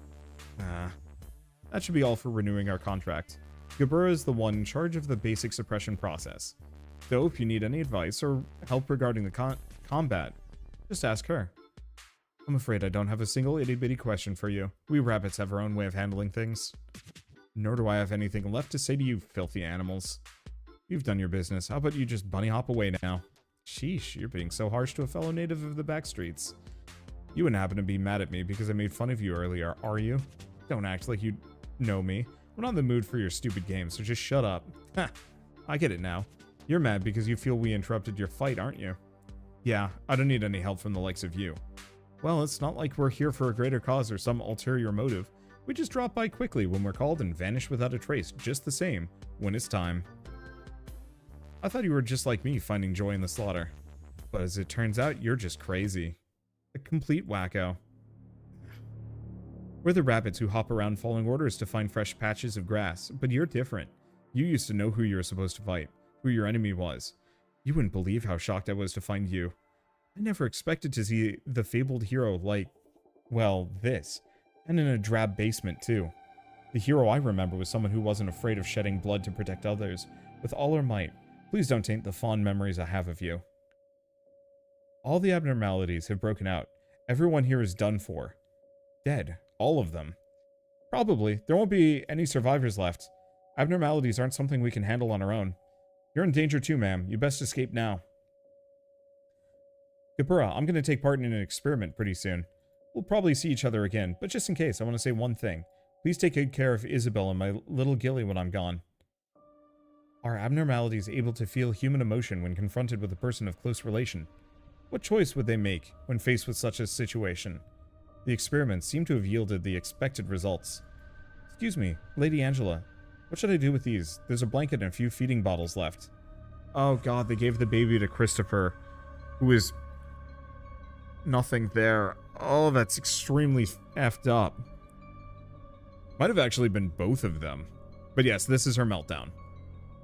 That should be all for renewing our contract. Gabura is the one in charge of the basic suppression process. So if you need any advice or help regarding the combat, just ask her. I'm afraid I don't have a single itty-bitty question for you. We rabbits have our own way of handling things. Nor do I have anything left to say to you, filthy animals. You've done your business. How about you just bunny hop away now? Sheesh, you're being so harsh to a fellow native of the backstreets. You wouldn't happen to be mad at me because I made fun of you earlier, are you? Don't act like you know me. I'm not in the mood for your stupid game, so just shut up. Ha! I get it now. You're mad because you feel we interrupted your fight, aren't you? Yeah, I don't need any help from the likes of you. Well, it's not like we're here for a greater cause or some ulterior motive. We just drop by quickly when we're called and vanish without a trace, just the same, when it's time. I thought you were just like me, finding joy in the slaughter. But as it turns out, you're just crazy. A complete wacko. We're the rabbits who hop around following orders to find fresh patches of grass, but you're different. You used to know who you were supposed to fight, who your enemy was. You wouldn't believe how shocked I was to find you. I never expected to see the fabled hero like, well, this. And in a drab basement, too. The hero I remember was someone who wasn't afraid of shedding blood to protect others, with all her might. Please don't taint the fond memories I have of you. All the abnormalities have broken out. Everyone here is done for. Dead. All of them. Probably. There won't be any survivors left. Abnormalities aren't something we can handle on our own. You're in danger too, ma'am. You best escape now. Gabura, I'm going to take part in an experiment pretty soon. We'll probably see each other again, but just in case, I want to say one thing. Please take good care of Isabel and my little Gilly when I'm gone. Are abnormalities able to feel human emotion when confronted with a person of close relation? What choice would they make when faced with such a situation? The experiments seem to have yielded the expected results. Excuse me, Lady Angela. What should I do with these? There's a blanket and a few feeding bottles left. Oh god, they gave the baby to Christopher, who is nothing there. Oh, that's extremely effed up. Might have actually been both of them. But yes, this is her meltdown.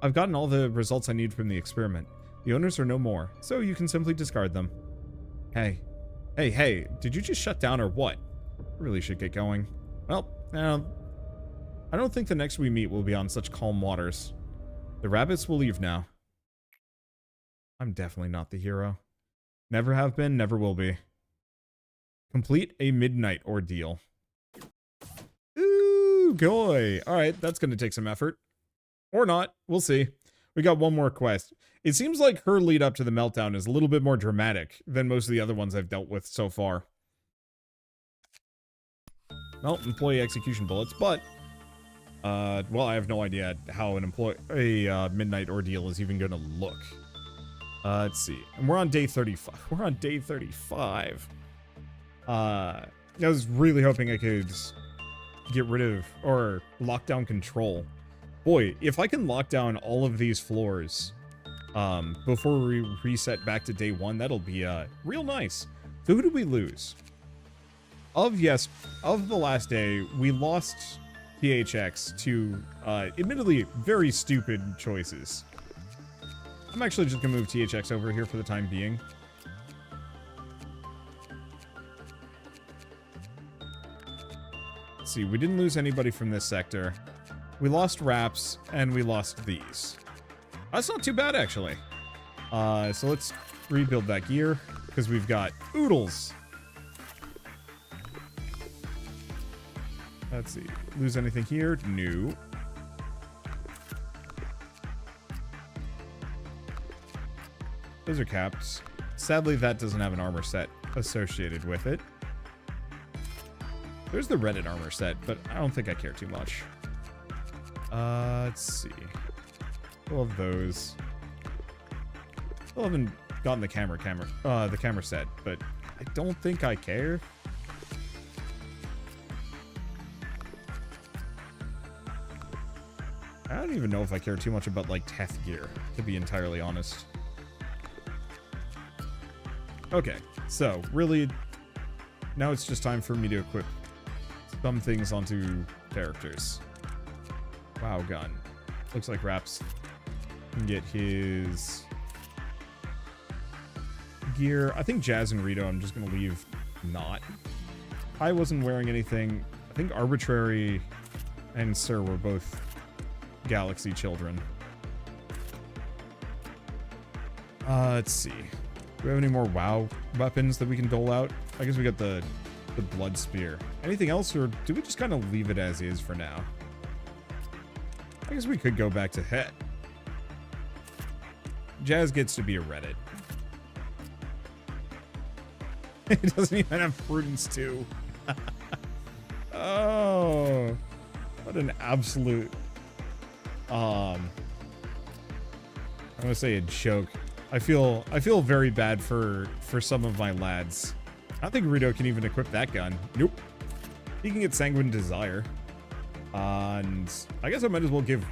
I've gotten all the results I need from the experiment. The owners are no more, so you can simply discard them. Hey. Hey, did you just shut down or what? I really should get going. Well, I don't think the next we meet will be on such calm waters. The rabbits will leave now. I'm definitely not the hero. Never have been, never will be. Complete a midnight ordeal. Ooh, goy. Alright, that's gonna take some effort. Or not. We'll see. We got one more quest. It seems like her lead up to the meltdown is a little bit more dramatic than most of the other ones I've dealt with so far. Well, employee execution bullets, but well, I have no idea how a midnight ordeal is even going to look. Let's see. And we're on day 35. We're on day 35. I was really hoping I could get rid of or lock down control. Boy, if I can lock down all of these floors before we reset back to day 1, that'll be real nice. So who did we lose? Of the last day, we lost THX to admittedly very stupid choices. I'm actually just gonna move THX over here for the time being. Let's see, we didn't lose anybody from this sector. We lost Raps, and we lost these. That's not too bad, actually. So let's rebuild that gear, because we've got oodles. Let's see. Lose anything here? No. Those are caps. Sadly, that doesn't have an armor set associated with it. There's the Reddit armor set, but I don't think I care too much. Let's see. All of those. Still haven't gotten the camera set, but I don't think I care. I don't even know if I care too much about, like, Teth gear, to be entirely honest. Okay, so, really, now it's just time for me to equip some things onto characters. Wow, gun. Looks like Raps can get his gear. I think Jazz and Rito, I'm just going to leave not. I wasn't wearing anything. I think Arbitrary and Sir were both Galaxy children. Let's see. Do we have any more WoW weapons that we can dole out? I guess we got the Blood Spear. Anything else, or do we just kind of leave it as is for now? I guess we could go back to Het. Jazz gets to be a Reddit. He doesn't even have Prudence 2. Oh, what an absolute, I'm gonna say a joke. I feel very bad for some of my lads. I don't think Rito can even equip that gun. Nope. He can get Sanguine Desire. And I guess I might as well give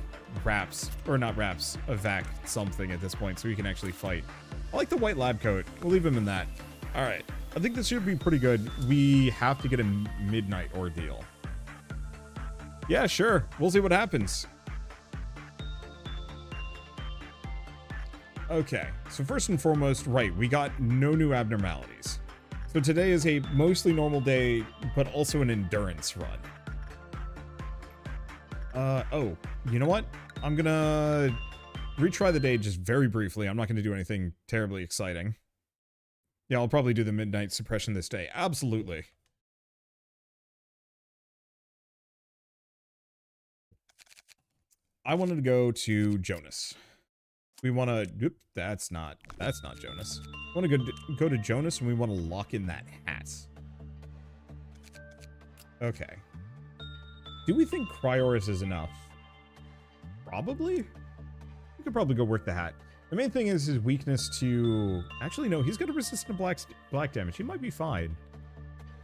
Raps, or not Raps, a Vac something at this point so he can actually fight. I like the white lab coat. We'll leave him in that. All right. I think this should be pretty good. We have to get a midnight ordeal. Yeah, sure. We'll see what happens. Okay, so first and foremost, right, we got no new abnormalities. So today is a mostly normal day, but also an endurance run. Oh, you know what? I'm gonna retry the day just very briefly. I'm not gonna do anything terribly exciting. Yeah, I'll probably do the midnight suppression this day. Absolutely. I wanted to go to Jonas. We want to... That's not Jonas. We want to go to Jonas, and we want to lock in that hat. Okay. Do we think Cryoris is enough? Probably. We could probably go work the hat. The main thing is his weakness to... Actually, no, he's got a resistant to black damage. He might be fine.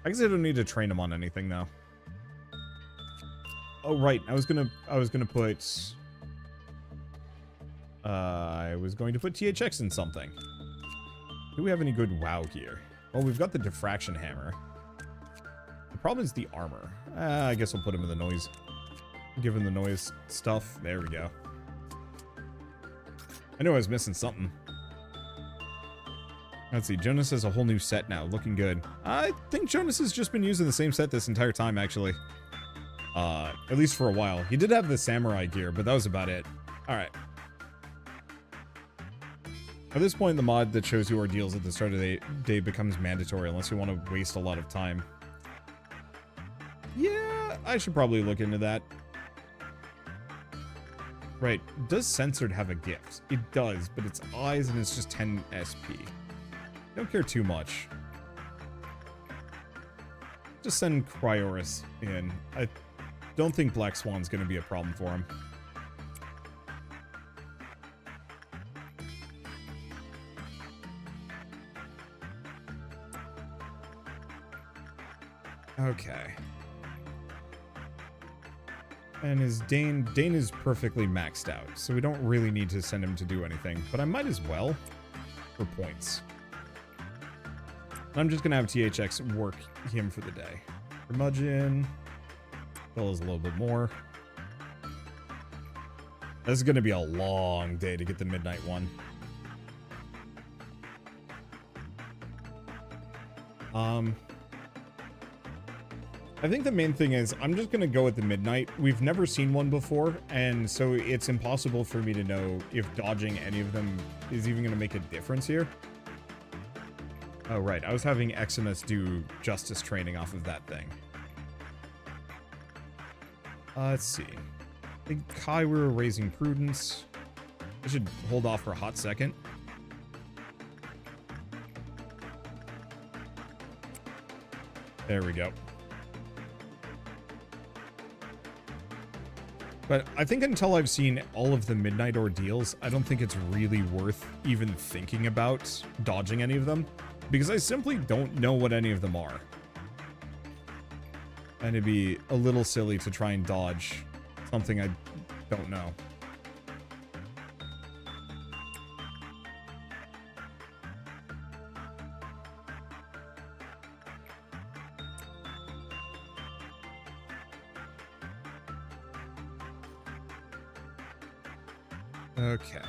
I guess I don't need to train him on anything, though. Oh, right. I was gonna put... I was going to put THX in something. Do we have any good WoW gear? Well, we've got the diffraction hammer. The problem is the armor. I guess I'll put him in the noise. Give him the noise stuff. There we go. I knew I was missing something. Let's see. Jonas has a whole new set now. Looking good. I think Jonas has just been using the same set this entire time, actually. At least for a while. He did have the samurai gear, but that was about it. Alright. At this point, the mod that shows you ordeals at the start of the day becomes mandatory unless you want to waste a lot of time. Yeah, I should probably look into that. Right, does Censored have a gift? It does, but it's eyes and it's just 10 SP. Don't care too much. Just send Cryoris in. I don't think Black Swan's going to be a problem for him. Okay. And his Dane is perfectly maxed out, so we don't really need to send him to do anything, but I might as well for points. I'm just gonna have THX work him for the day. Curmudgeon. Bella's a little bit more. This is gonna be a long day to get the midnight one. I think the main thing is I'm just going to go with the midnight. We've never seen one before, and so it's impossible for me to know if dodging any of them is even going to make a difference here. Oh, right. I was having Eximus do justice training off of that thing. Let's see. I think Kai, we were raising prudence. I should hold off for a hot second. There we go. But I think until I've seen all of the midnight ordeals, I don't think it's really worth even thinking about dodging any of them, because I simply don't know what any of them are. And it'd be a little silly to try and dodge something I don't know. Okay.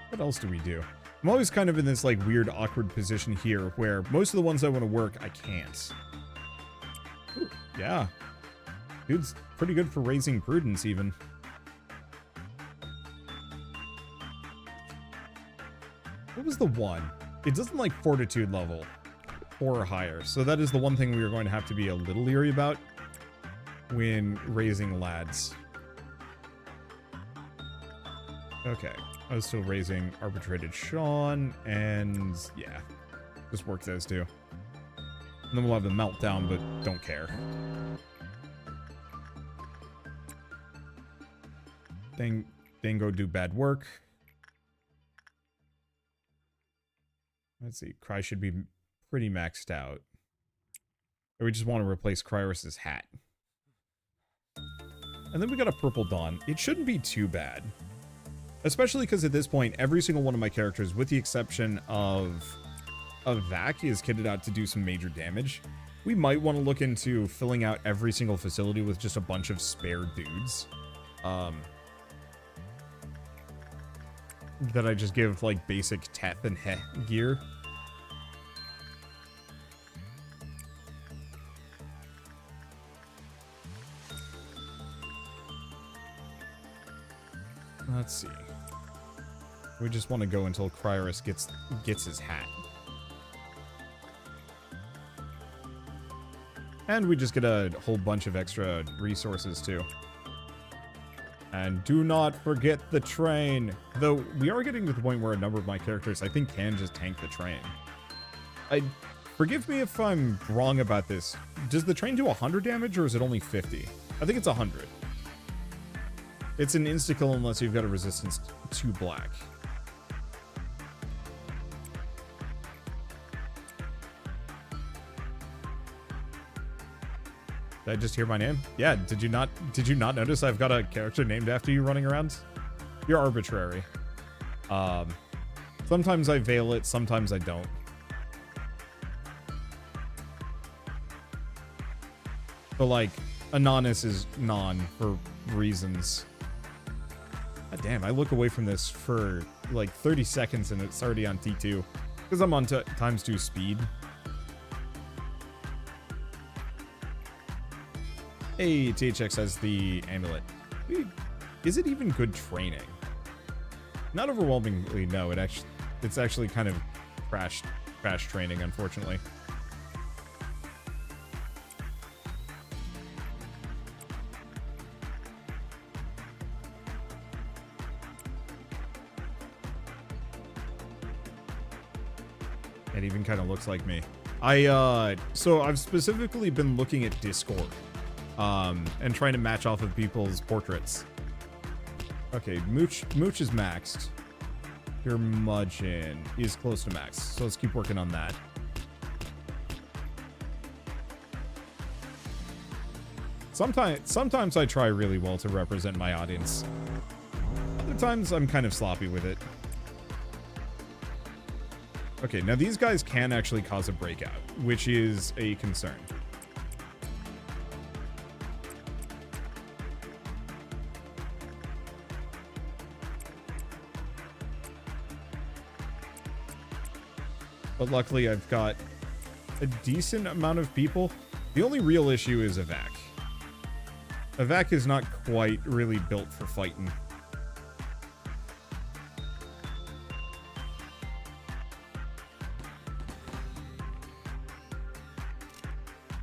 What else do we do? I'm always kind of in this like weird awkward position here where most of the ones I want to work, I can't. Ooh, yeah. Dude's pretty good for raising prudence even. What was the one? It doesn't like fortitude level or higher. So that is the one thing we are going to have to be a little leery about when raising lads. Okay. I was still raising arbitrated Sean, and yeah, just work those two. And then we'll have the meltdown, but don't care. Dingo do bad work. Let's see, Cry should be pretty maxed out. Or we just want to replace Cryrus's hat. And then we got a Purple Dawn. It shouldn't be too bad. Especially because at this point, every single one of my characters, with the exception of Vac, is kitted out to do some major damage. We might want to look into filling out every single facility with just a bunch of spare dudes. That I just give, like, basic Teth and Heh gear. Let's see. We just want to go until Cryrus gets his hat. And we just get a whole bunch of extra resources, too. And do not forget the train. Though, we are getting to the point where a number of my characters, I think, can just tank the train. Forgive me if I'm wrong about this. Does the train do 100 damage, or is it only 50? I think it's 100. It's an insta-kill unless you've got a resistance to black. Did I just hear my name? Yeah, did you not notice I've got a character named after you running around? You're arbitrary. Sometimes I veil it, sometimes I don't. But like, Inanis is non for reasons. God damn, I look away from this for like 30 seconds and it's already on T2. Because I'm on ×2 speed. Hey, THX has the amulet. Is it even good training? Not overwhelmingly, no. It's actually kind of crash training, unfortunately. It even kind of looks like me. So I've specifically been looking at Discord. And trying to match off of people's portraits. Okay, Mooch is maxed. Curmudgeon is close to max, so let's keep working on that. Sometimes I try really well to represent my audience. Other times I'm kind of sloppy with it. Okay, now these guys can actually cause a breakout, which is a concern. But luckily I've got a decent amount of people. The only real issue is a Vac. A Vac is not quite really built for fighting.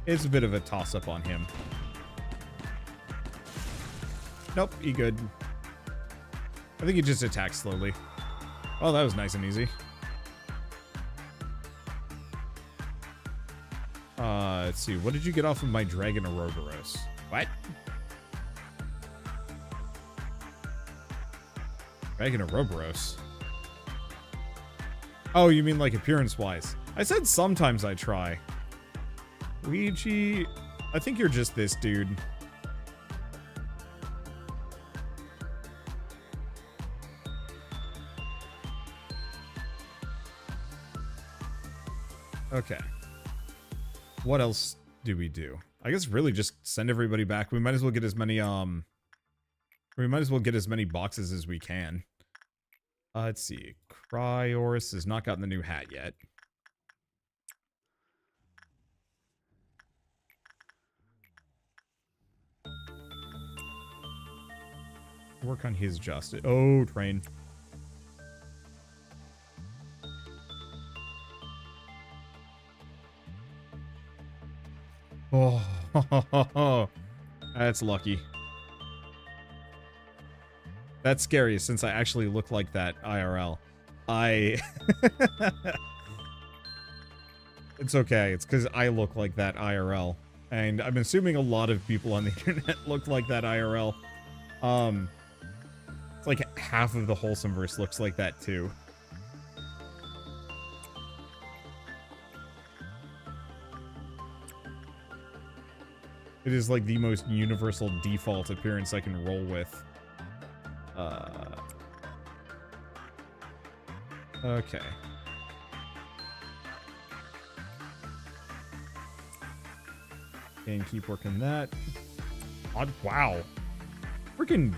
It's a bit of a toss-up on him. Nope, he good. I think he just attacks slowly. Oh, that was nice and easy. Let's see. What did you get off of my Dragon Ouroboros? What? Dragon Ouroboros? Oh, you mean like appearance-wise? I said sometimes I try. Luigi, I think you're just this dude. Okay. What else do we do? I guess really just send everybody back. We might as well get as many We might as well get as many boxes as we can. Let's see. Cryorus has not gotten the new hat yet. Work on his justice. Oh, train. Oh, that's lucky. That's scary since I actually look like that IRL. It's okay. It's because I look like that IRL. And I'm assuming a lot of people on the internet look like that IRL. It's like half of the Wholesomeverse looks like that too. It is like the most universal default appearance I can roll with. Okay. And keep working that. Wow. Freaking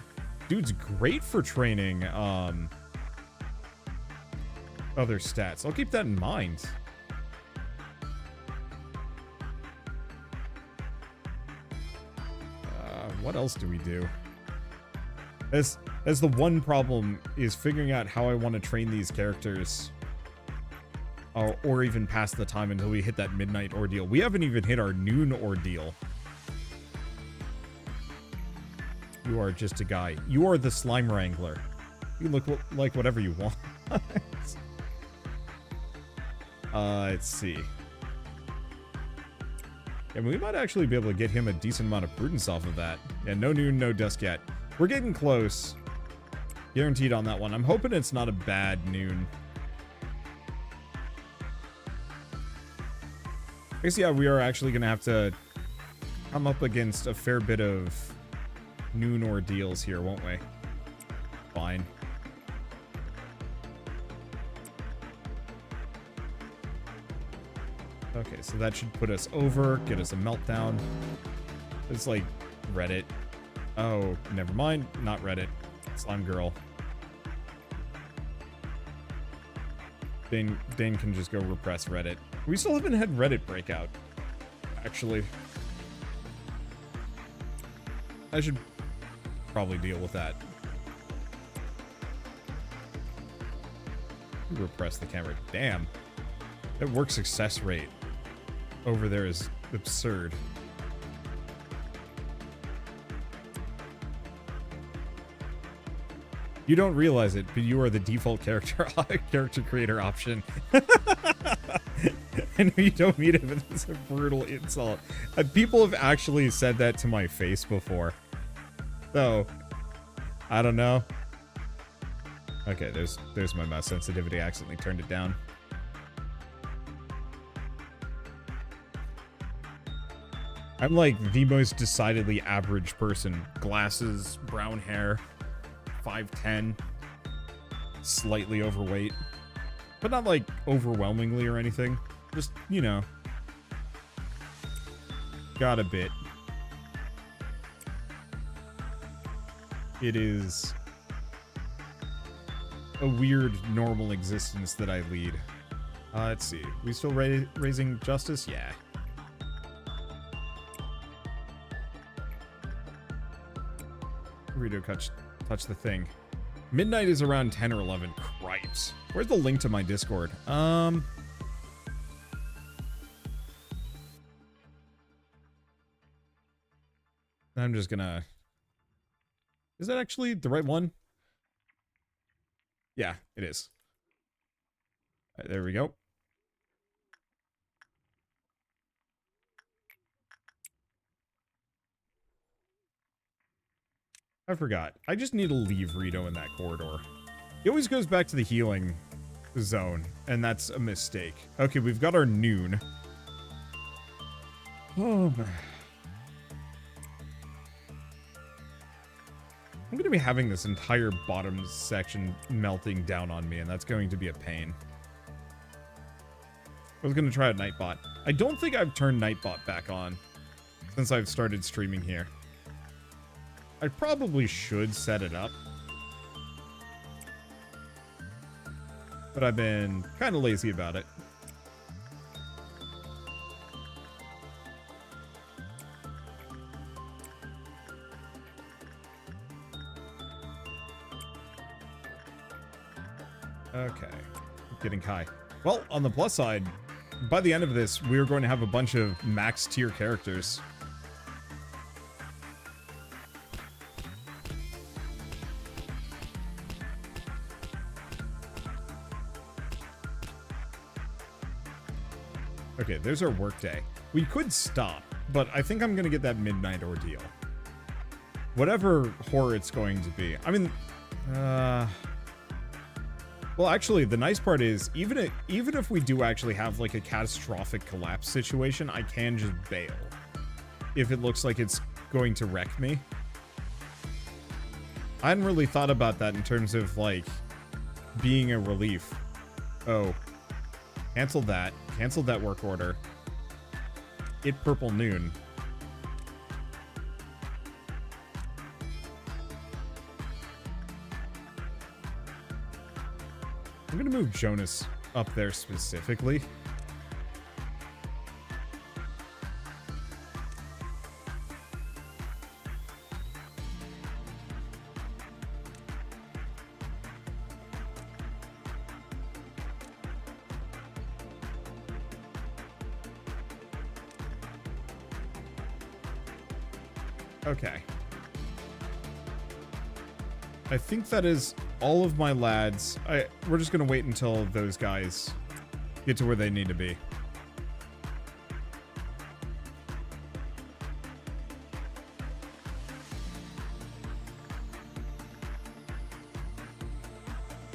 dude's great for training other stats. I'll keep that in mind. What else do we do? As the one problem is figuring out how I want to train these characters. Or even pass the time until we hit that midnight ordeal. We haven't even hit our noon ordeal. You are just a guy. You are the slime wrangler. You look like whatever you want. Let's see. And we might actually be able to get him a decent amount of prudence off of that. Yeah, no noon, no dusk yet. We're getting close. Guaranteed on that one. I'm hoping it's not a bad noon. I guess, yeah, we are actually going to have to come up against a fair bit of noon ordeals here, won't we? Fine. Okay, so that should put us over, get us a meltdown. It's like Reddit. Oh, never mind. Not Reddit. Slime Girl. Dane can just go repress Reddit. We still haven't had Reddit breakout, actually. I should probably deal with that. Repress the camera. Damn. That work success rate over there is absurd. You don't realize it, but you are the default character creator option. I know you don't mean it, but it's a brutal insult. People have actually said that to my face before. So, I don't know. Okay, there's my mouse sensitivity. I accidentally turned it down. I'm like the most decidedly average person. Glasses, brown hair, 5'10", slightly overweight. But not like overwhelmingly or anything. Just, you know. Got a bit. It is a weird normal existence that I lead. Let's see. We still raising justice? Yeah. Rito touch the thing. Midnight is around 10 or 11. Cripes. Where's the link to my Discord? I'm just gonna... Is that actually the right one? Yeah, it is. All right, there we go. I forgot. I just need to leave Rito in that corridor. He always goes back to the healing zone, and that's a mistake. Okay, we've got our noon. Oh, I'm going to be having this entire bottom section melting down on me, and that's going to be a pain. I was going to try a Nightbot. I don't think I've turned Nightbot back on since I've started streaming here. I probably should set it up. But I've been kind of lazy about it. Okay, getting high. Well, on the plus side, by the end of this, we're going to have a bunch of max tier characters. Okay, there's our workday. We could stop, but I think I'm going to get that midnight ordeal. Whatever horror it's going to be. I mean, well, actually, the nice part is, even if we do actually have, like, a catastrophic collapse situation, I can just bail. If it looks like it's going to wreck me. I hadn't really thought about that in terms of, like, being a relief. Oh. Cancel that. Cancel that work order. Hit purple noon. I'm gonna move Jonas up there specifically. Okay. I think that is all of my lads. We're just gonna wait until those guys get to where they need to be.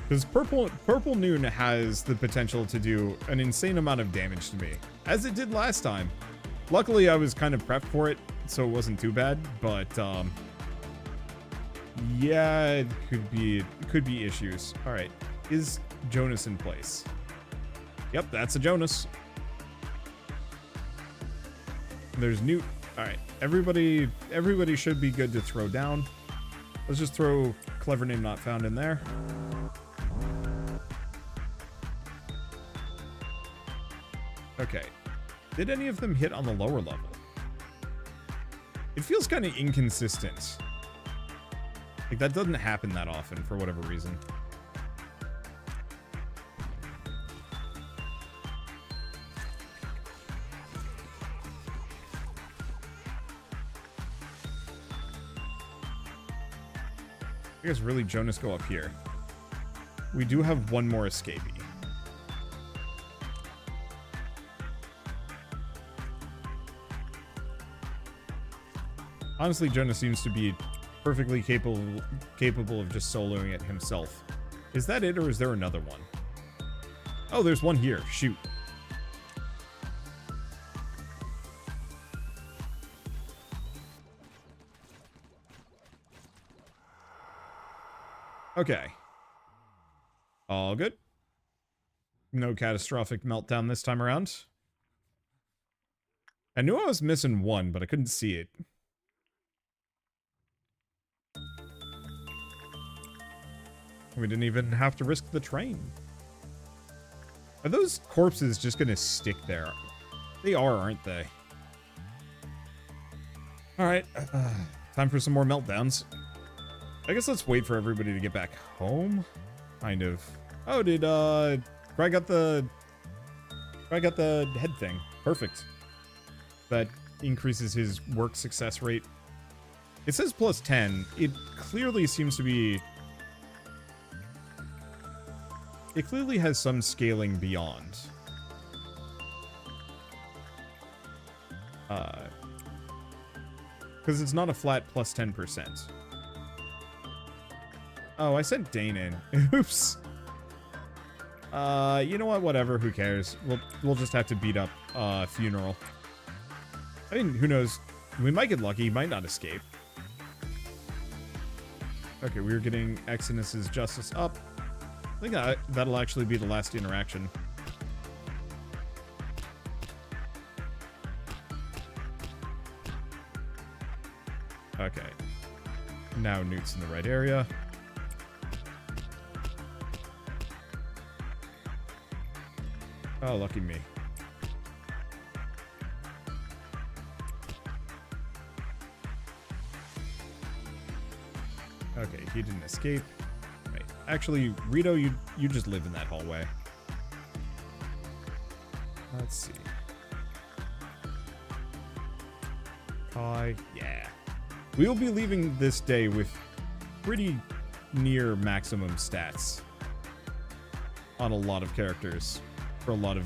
Because purple noon has the potential to do an insane amount of damage to me, as it did last time. Luckily, I was kind of prepped for it, so it wasn't too bad, but yeah, it could be issues. All right, is Jonas in place? Yep, that's a Jonas. There's Newt. All right, everybody should be good to throw down. Let's just throw clever name not found in there. Okay, did any of them hit on the lower level? It feels kind of inconsistent. Like, that doesn't happen that often for whatever reason. I guess really Jonas go up here. We do have one more escapee. Honestly, Jonas seems to be perfectly capable of just soloing it himself. Is that it, or is there another one? Oh, there's one here. Shoot. Okay. All good. No catastrophic meltdown this time around. I knew I was missing one, but I couldn't see it. We didn't even have to risk the train. Are those corpses just gonna stick there? They are, aren't they? Alright, time for some more meltdowns. I guess let's wait for everybody to get back home. Kind of. Oh, did, Greg got the head thing. Perfect. That increases his work success rate. It says plus 10. It clearly seems to be... It clearly has some scaling beyond. Because it's not a flat plus 10%. Oh, I sent Dane in. Oops. You know what? Whatever. Who cares? We'll just have to beat up Funeral. I mean, who knows? We might get lucky. He might not escape. Okay, we're getting Exodus's Justice up. I think that'll actually be the last interaction. Okay. Now Newt's in the right area. Oh, lucky me. Okay, he didn't escape. Wait, actually, Rito, you just live in that hallway. Let's see. Kai, yeah. We will be leaving this day with pretty near maximum stats on a lot of characters for a lot of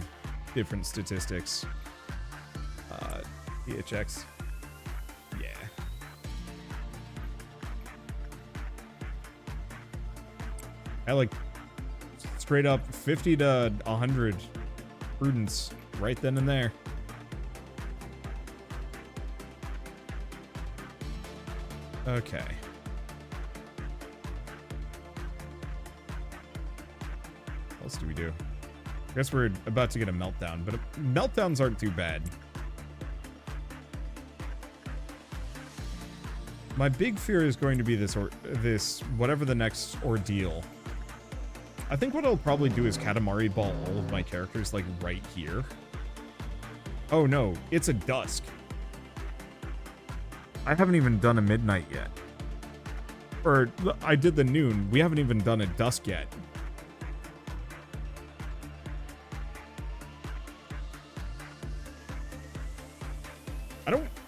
different statistics. PHX. Yeah. I like straight up 50 to 100 prudence right then and there. Okay. What else do we do? I guess we're about to get a meltdown, but meltdowns aren't too bad. My big fear is going to be this whatever the next ordeal. I think what I'll probably do is Katamari ball all of my characters like right here. Oh no, it's a dusk. I haven't even done a midnight yet. Or I did the noon. We haven't even done a dusk yet.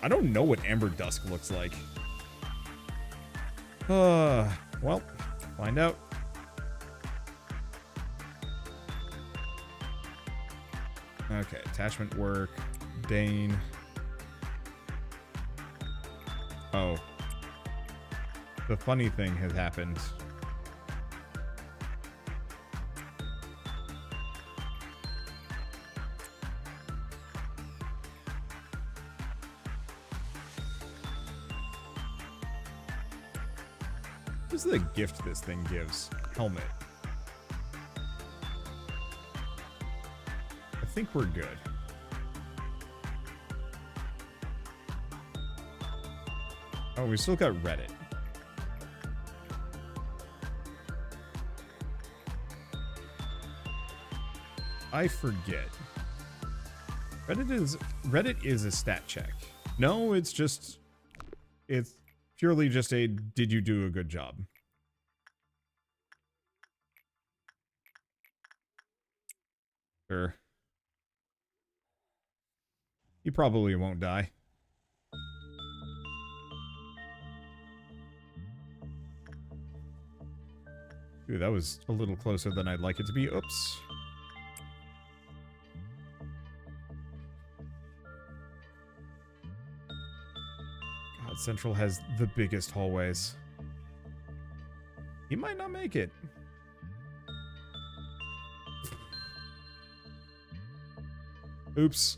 I don't know what Amber Dusk looks like. Well, find out. Okay, attachment work, Dane. Oh. The funny thing has happened. What's the gift this thing gives? Helmet. I think we're good. Oh, we still got Reddit. I forget. Reddit is a stat check. No, it's purely just a did you do a good job? Sure. He probably won't die. Dude, that was a little closer than I'd like it to be. Oops. God, Central has the biggest hallways. He might not make it. Oops.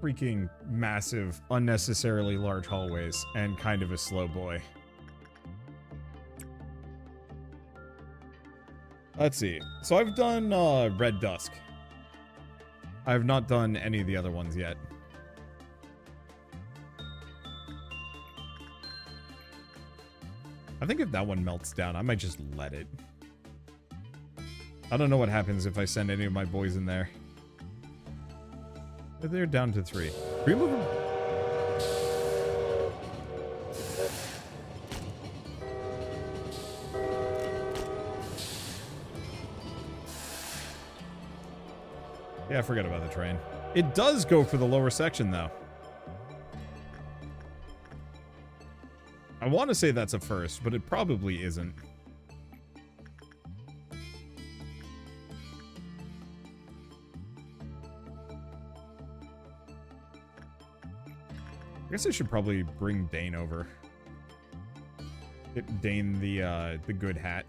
Freaking massive, unnecessarily large hallways, and kind of a slow boy. Let's see. So I've done Red Dusk. I have not done any of the other ones yet. I think if that one melts down, I might just let it. I don't know what happens if I send any of my boys in there. They're down to 3. Remove them. Yeah, I forgot about the train. It does go for the lower section, though. I want to say that's a first, but it probably isn't. I guess I should probably bring Dane over. Get Dane the good hat.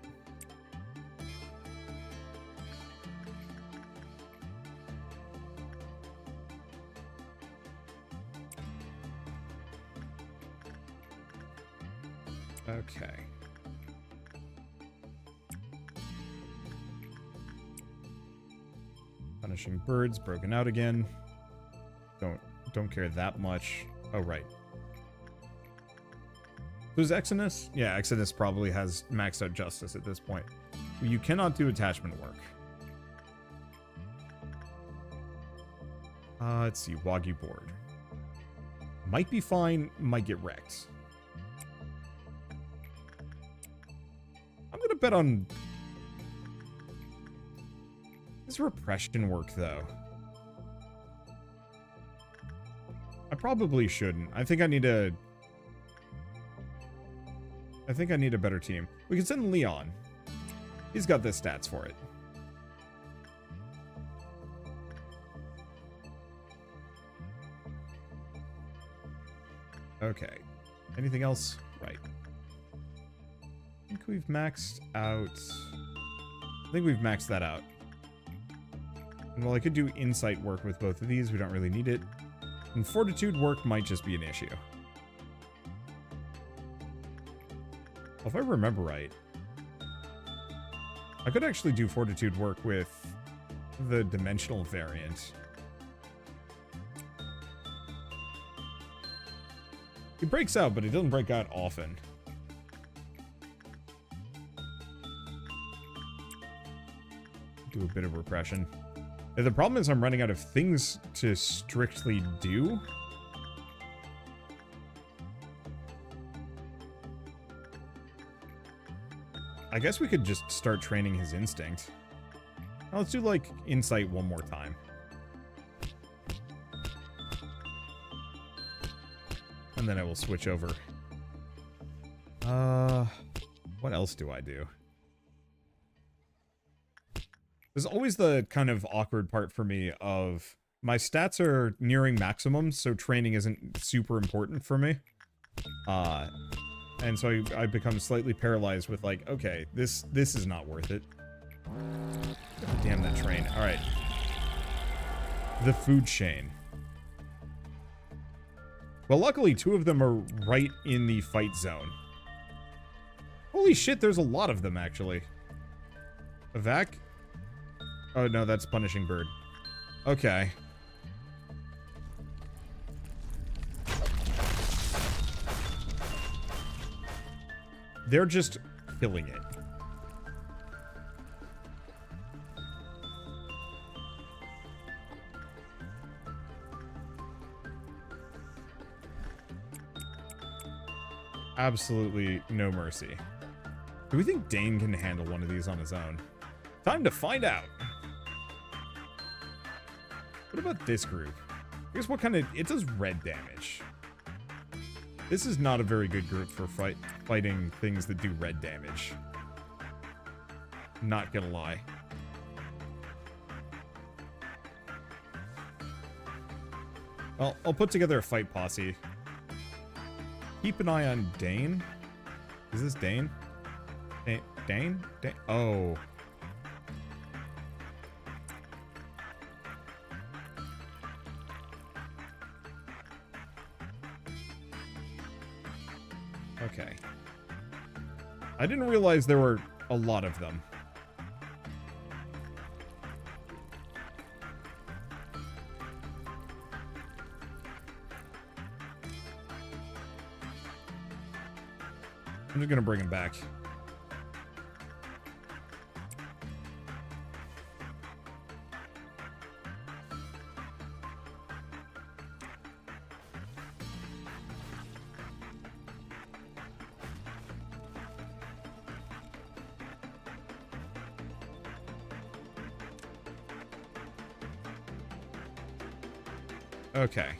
Okay. Punishing birds, broken out again. Don't care that much. Oh, right. Who's Exodus? Yeah, Exodus probably has maxed out justice at this point. You cannot do attachment work. Let's see, Wagyu board. Might be fine, might get wrecked. I'm gonna bet on this repression work, though. I probably shouldn't. I think I need a better team. We can send Leon. He's got the stats for it. Okay. Anything else? Right. I think we've maxed out. I think we've maxed that out. And while I could do insight work with both of these, we don't really need it. And fortitude work might just be an issue. If I remember right, I could actually do fortitude work with the dimensional variant. It breaks out, but it doesn't break out often. Do a bit of repression. The problem is I'm running out of things to strictly do. I guess we could just start training his instinct. Now let's do, like, insight one more time. And then I will switch over. What else do I do? There's always the kind of awkward part for me of my stats are nearing maximum, so training isn't super important for me. And so I become slightly paralyzed with, like, okay, this is not worth it. Damn that train. All right. The food chain. Well, luckily, 2 of them are right in the fight zone. Holy shit, there's a lot of them, actually. Evac? Oh, no, that's punishing bird. Okay. They're just killing it. Absolutely no mercy. Do we think Dane can handle one of these on his own? Time to find out. What about this group? I guess what kind of... It does red damage. This is not a very good group for fighting things that do red damage. Not gonna lie. Well, I'll put together a fight posse. Keep an eye on Dane. Is this Dane? Dane? Oh. Okay. I didn't realize there were a lot of them. I'm just gonna bring him back. Okay.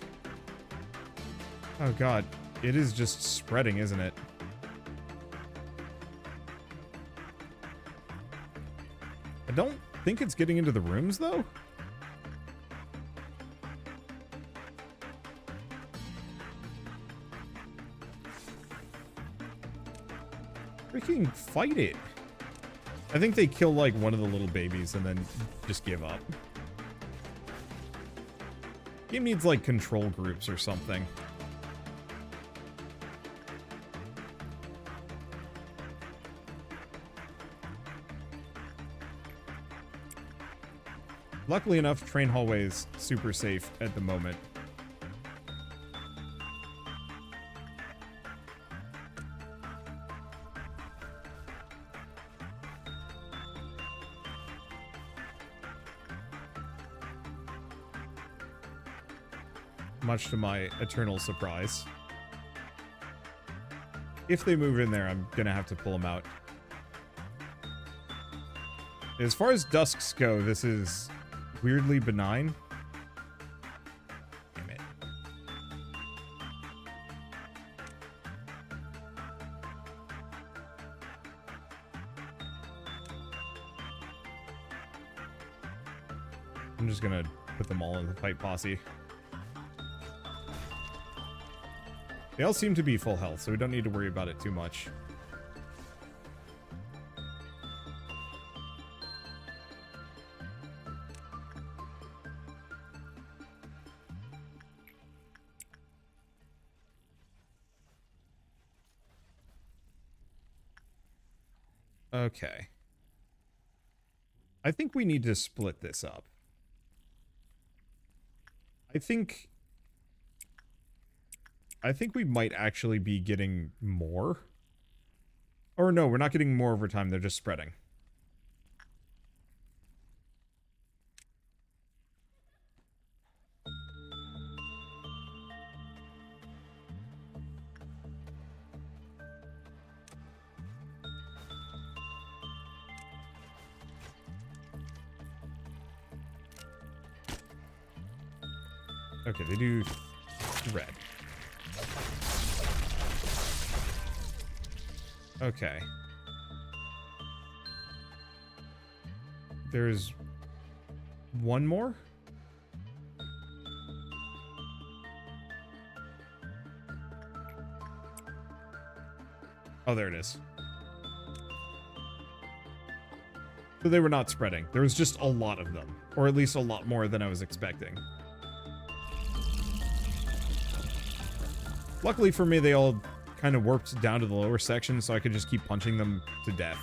Oh god, it is just spreading, isn't it? I don't think it's getting into the rooms, though. Freaking fight it. I think they kill, like, one of the little babies and then just give up. Game needs, like, control groups or something. Luckily enough, train hallway is super safe at the moment. Much to my eternal surprise. If they move in there, I'm gonna have to pull them out. As far as dusks go, this is weirdly benign. Damn it. I'm just gonna put them all in the fight posse. They all seem to be full health, so we don't need to worry about it too much. Okay. I think we need to split this up. I think we might actually be getting more. Or no, we're not getting more over time, they're just spreading. Okay, they do red. Okay. There's one more? Oh, there it is. So they were not spreading. There was just a lot of them. Or at least a lot more than I was expecting. Luckily for me, they all kind of warped down to the lower section, so I could just keep punching them to death.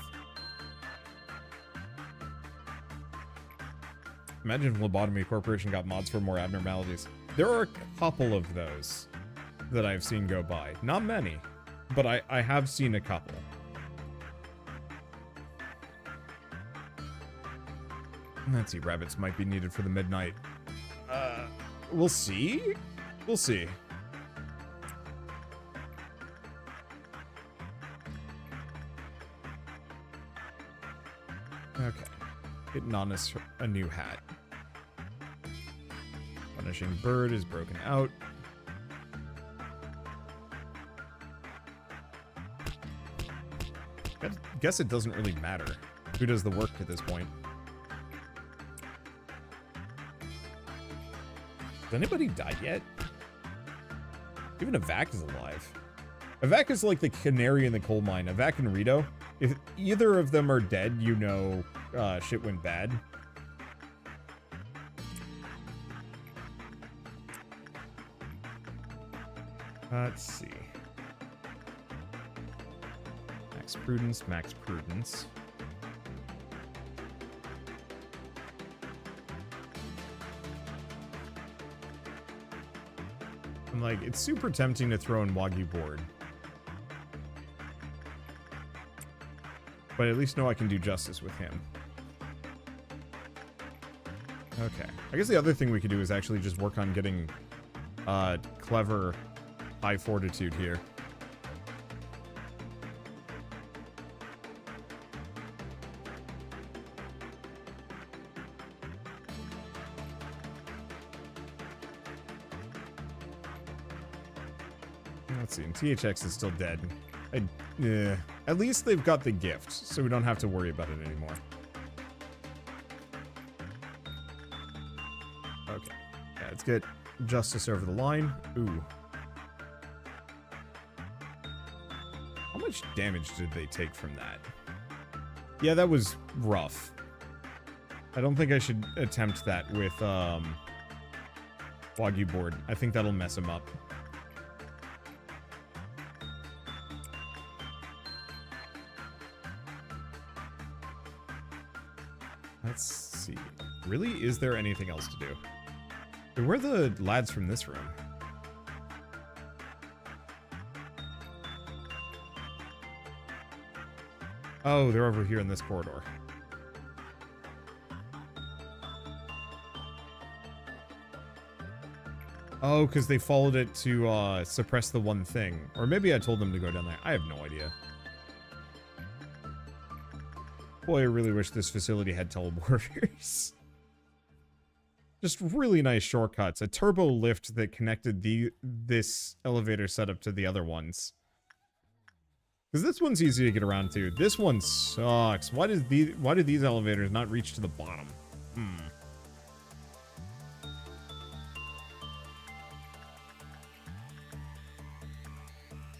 Imagine if Lobotomy Corporation got mods for more abnormalities. There are a couple of those that I've seen go by. Not many, but I have seen a couple. Let's see, rabbits might be needed for the midnight. We'll see? We'll see. Okay. Get Inanis a new hat. Punishing bird is broken out. I guess it doesn't really matter who does the work at this point. Has anybody died yet? Even Avak is alive. Avak is like the canary in the coal mine. Avak and Rito. If either of them are dead, you know shit went bad. Let's see. Max Prudence, Max Prudence. I'm like, it's super tempting to throw in Wagyu board. But at least know I can do justice with him. Okay. I guess the other thing we could do is actually just work on getting clever high fortitude here. Let's see, and THX is still dead. At least they've got the gift, so we don't have to worry about it anymore. Okay. Yeah, let's get justice over the line. Ooh. How much damage did they take from that? Yeah, that was rough. I don't think I should attempt that with Wagyu board. I think that'll mess him up. Let's see. Really? Is there anything else to do? Hey, where are the lads from this room? Oh, they're over here in this corridor. Oh, because they followed it to suppress the one thing. Or maybe I told them to go down there. I have no idea. Boy, I really wish this facility had teleporters. Just really nice shortcuts. A turbo lift that connected this elevator setup to the other ones. Because this one's easy to get around to. This one sucks. Why do these elevators not reach to the bottom?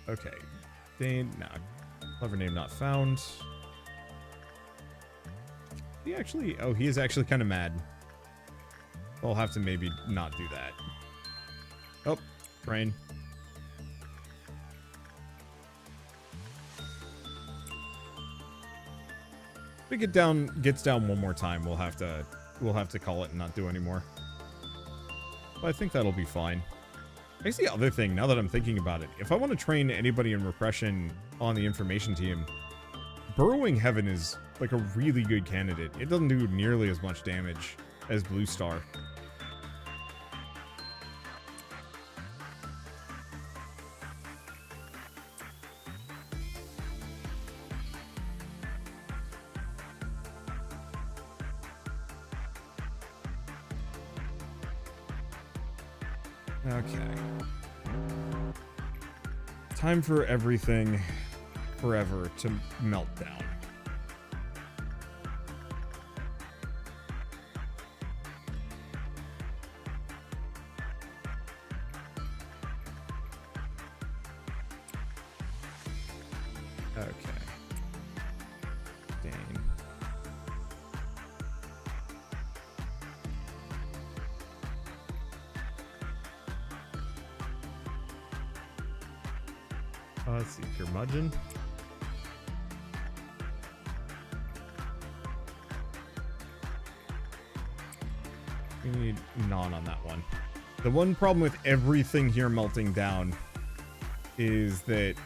Okay. Dane, nah. Clever name not found. He actually... Oh, he is actually kind of mad. We'll have to maybe not do that. Oh, train. If it gets down one more time, we'll have to call it and not do anymore. But I think that'll be fine. I guess the other thing, now that I'm thinking about it, if I want to train anybody in repression on the information team, Burrowing Heaven is like a really good candidate. It doesn't do nearly as much damage as Blue Star. Okay. Time for everything forever to melt down. Okay. Dang. Let's see, curmudgeon. We need non on that one. The one problem with everything here melting down is that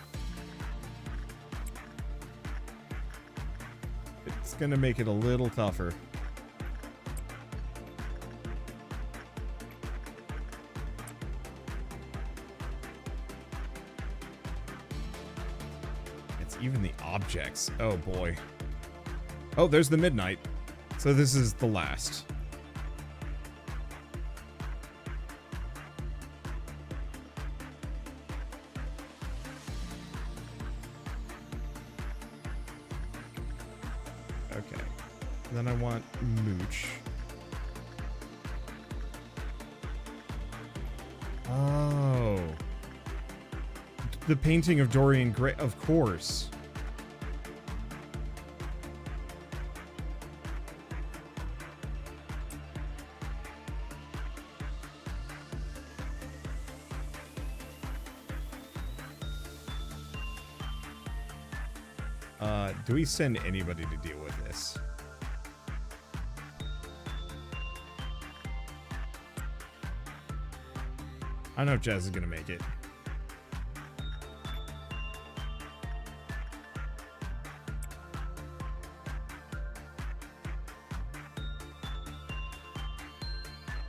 it's gonna make it a little tougher. Even the objects. Oh boy. Oh, there's the midnight. So this is the last. Okay. Then I want Mooch. Oh. The painting of Dorian Gray, of course. Do we send anybody to deal with this? I don't know if Jazz is gonna make it.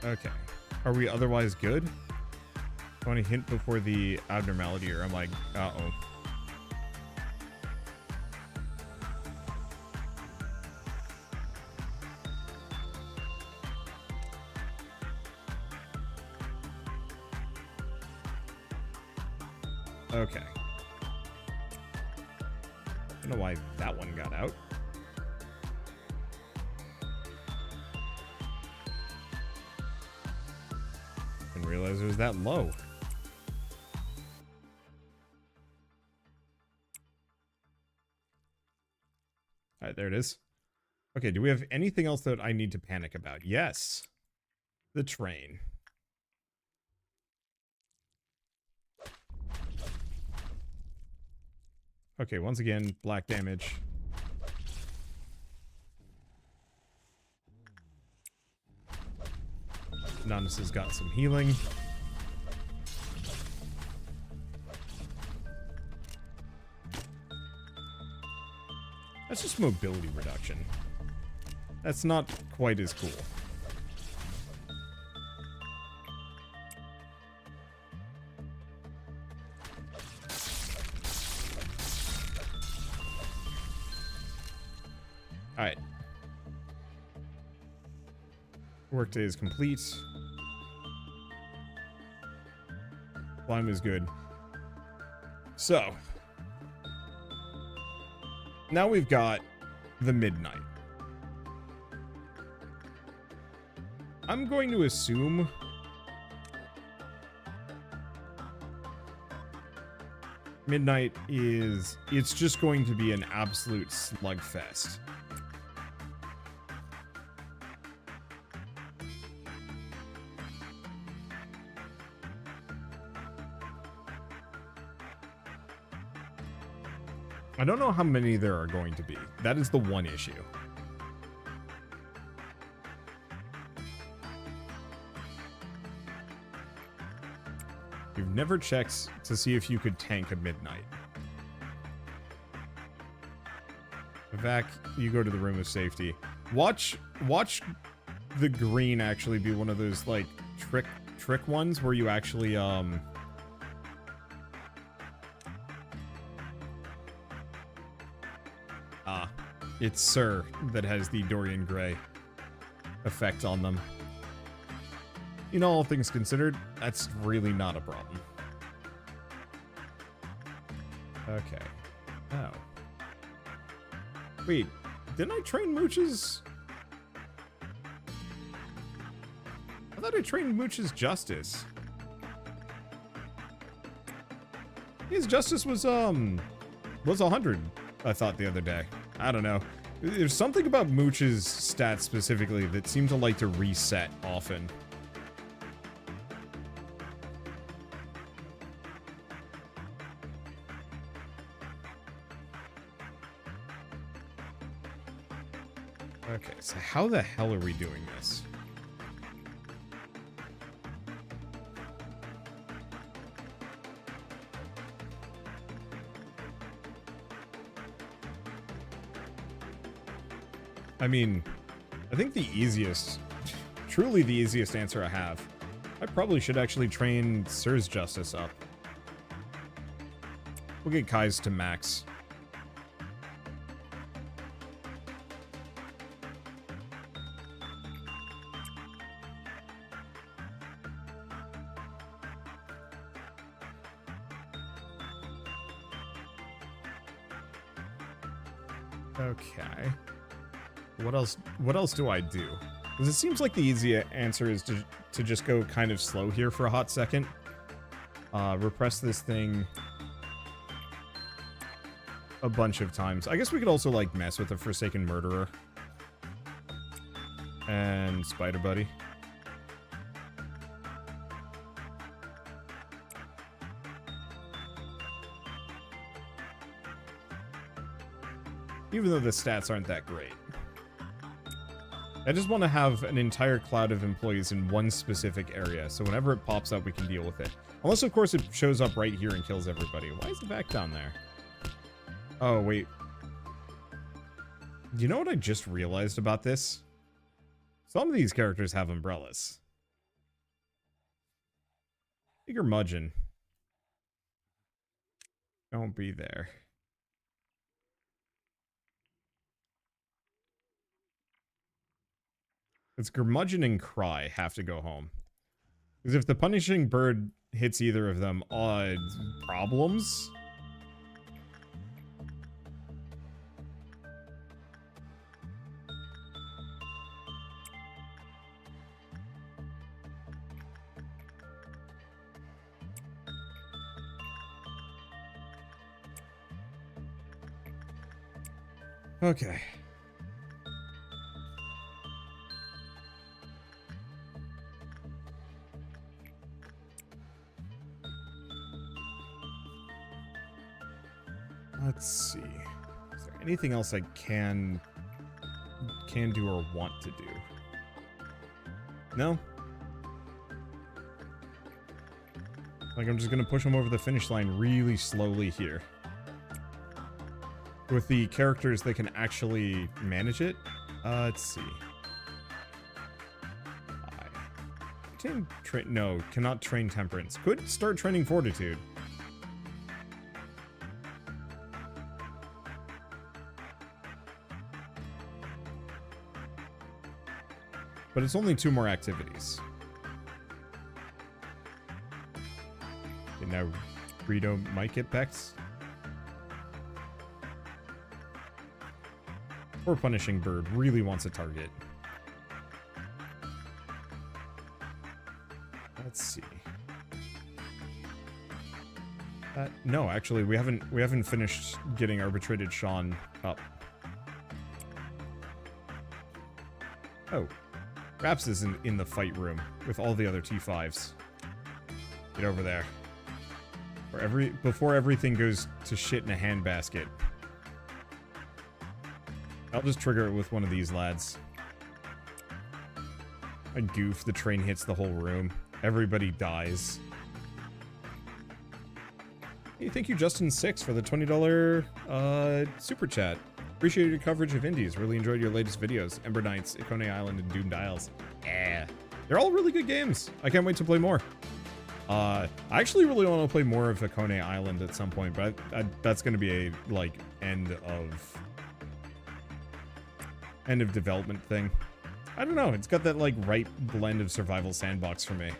Okay. Are we otherwise good? I want to hint before the abnormality, or I'm like, uh-oh. Okay. I don't know why that one got out. Didn't realize it was that low. Alright, there it is. Okay, do we have anything else that I need to panic about? Yes. The train. Okay, once again, black damage. Inanis has got some healing. That's just mobility reduction. That's not quite as cool. Alright. Workday is complete. Climb is good. So. Now we've got the midnight. I'm going to assume midnight is, it's just going to be an absolute slugfest. I don't know how many there are going to be. That is the one issue. You've never checked to see if you could tank a midnight. Evac, you go to the room of safety. Watch the green actually be one of those like trick ones where you actually it's Sir that has the Dorian Gray effect on them. You know, all things considered, that's really not a problem. Okay. Oh. Wait, didn't I train Mooch's? I thought I trained Mooch's Justice. His Justice was 100, I thought the other day. I don't know. There's something about Mooch's stats specifically that seem to like to reset often. Okay, so how the hell are we doing this? I mean, I think the easiest, truly the easiest answer I have, I probably should actually train Sir's Justice up. We'll get Kai's to max. Okay. What else do I do? Because it seems like the easy answer is to just go kind of slow here for a hot second. Repress this thing a bunch of times. I guess we could also like mess with the Forsaken Murderer. And Spider Buddy. Even though the stats aren't that great. I just want to have an entire cloud of employees in one specific area, so whenever it pops up, we can deal with it. Unless, of course, it shows up right here and kills everybody. Why is the back down there? Oh, wait. You know what I just realized about this? Some of these characters have umbrellas. Bigger Mudgeon. Don't be there. It's Curmudgeon and Cry have to go home. Because if the Punishing Bird hits either of them, problems? Okay. Let's see. Is there anything else I can do or want to do? No? Like, I'm just gonna push them over the finish line really slowly here. With the characters that can actually manage it. Let's see. No, cannot train temperance. Could start training fortitude. But it's only 2 more activities. And now Rito might get Bex. Or Punishing Bird really wants a target. Let's see. No, actually, we haven't finished getting Arbitrated Sean up. Oh, Raps is in the fight room with all the other T5s. Get over there. Before everything goes to shit in a handbasket. I'll just trigger it with one of these lads. A goof, the train hits the whole room. Everybody dies. Hey, thank you, Justin6, for the $20 super chat. Appreciate your coverage of indies. Really enjoyed your latest videos. Ember Knights, Ikone Island, and Doom Dials. Yeah. They're all really good games. I can't wait to play more. I actually really want to play more of Ikone Island at some point, but that's going to be a, like, end of development thing. I don't know. It's got that, like, right blend of survival sandbox for me.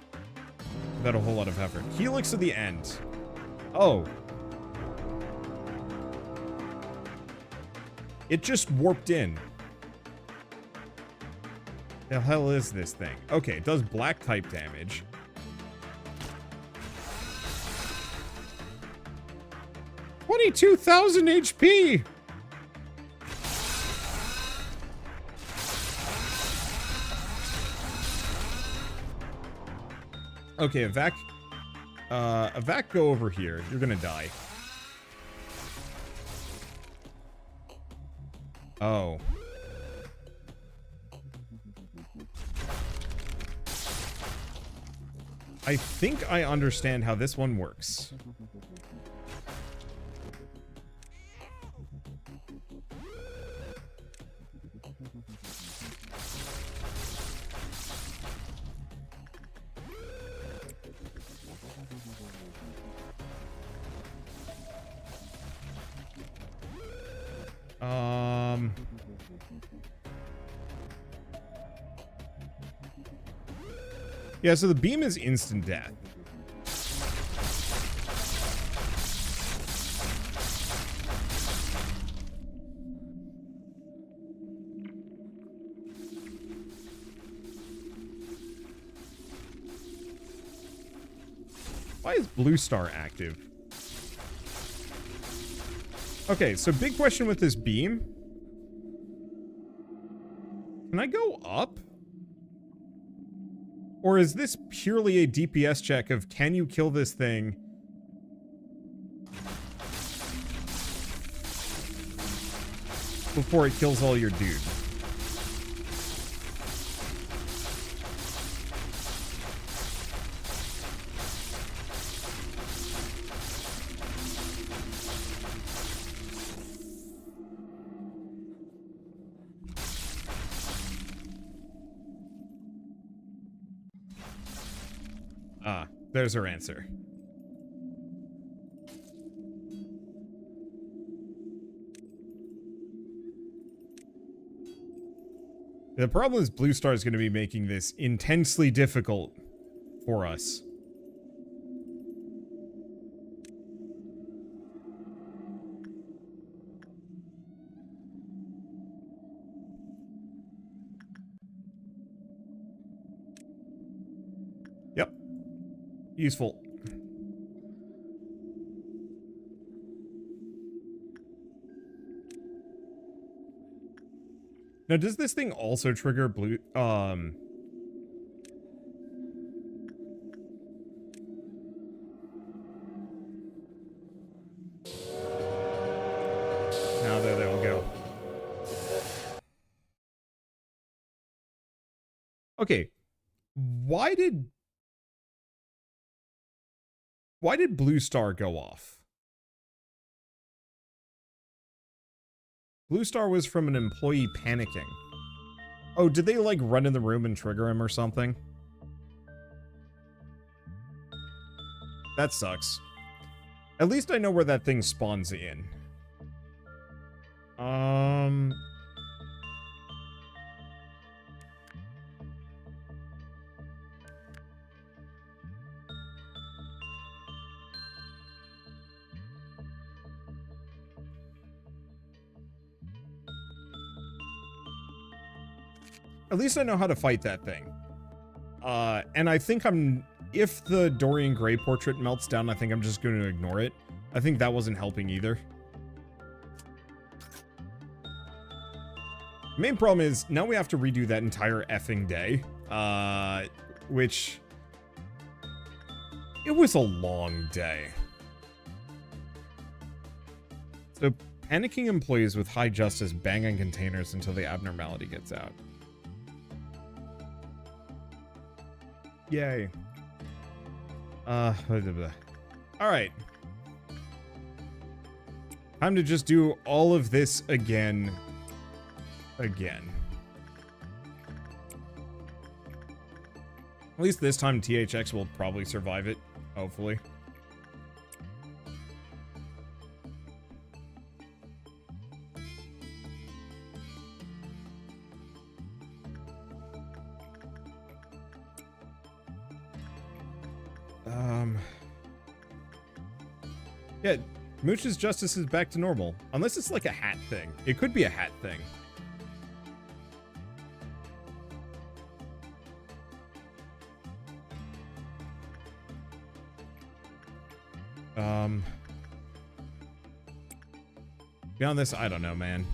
Without a whole lot of effort. Helix of the End. Oh. It just warped in. The hell is this thing? Okay, it does black type damage. $22,000 HP! Okay, Evac, go over here. You're gonna die. Oh. I think I understand how this one works. Yeah, so the beam is instant death. Why is Blue Star active? Okay, so big question with this beam. Can I go up? Or is this purely a DPS check of can you kill this thing before it kills all your dude? Ah, there's her answer. The problem is Blue Star is going to be making this intensely difficult for us. Yep. Useful. Now, does this thing also trigger blue, Now, there they all go. Okay. Why did Why did Blue Star go off? Blue Star was from an employee panicking. Oh, did they, like, run in the room and trigger him or something? That sucks. At least I know where that thing spawns in. At least I know how to fight that thing. And I think if the Dorian Gray portrait melts down, I think I'm just going to ignore it. I think that wasn't helping either. Main problem is, now we have to redo that entire effing day. Which... It was a long day. So, panicking employees with high justice bang on containers until the abnormality gets out. Yay. Alright. Time to just do all of this again. At least this time THX will probably survive it, hopefully. Yeah, Mooch's justice is back to normal. Unless it's like a hat thing. It could be a hat thing. Beyond this, I don't know, man.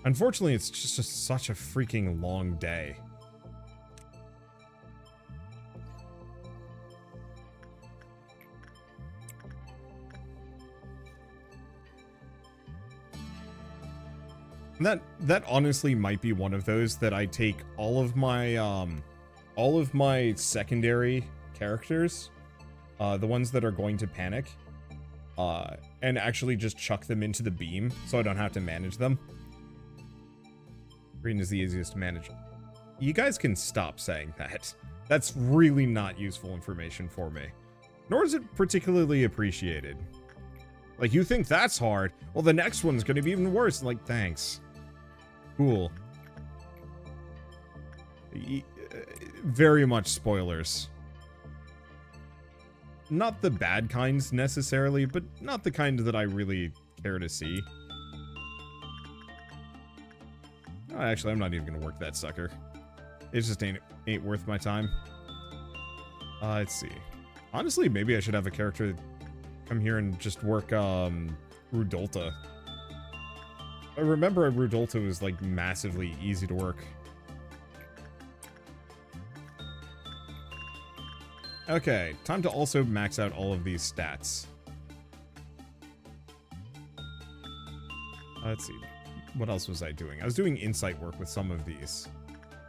Unfortunately, it's just such a freaking long day. That honestly might be one of those that I take all of my secondary characters, the ones that are going to panic, and actually just chuck them into the beam so I don't have to manage them. Green is the easiest to manage. You guys can stop saying that. That's really not useful information for me. Nor is it particularly appreciated. Like, you think that's hard? Well, the next one's gonna be even worse. Like, thanks. Cool. Very much spoilers. Not the bad kinds, necessarily, but not the kind that I really care to see. Oh, actually, I'm not even gonna work that sucker. It just ain't worth my time. Let's see. Honestly, maybe I should have a character come here and just work, Rudolta. I remember Rudolta was, like, massively easy to work. Okay, time to also max out all of these stats. Let's see. What else was I doing? I was doing insight work with some of these.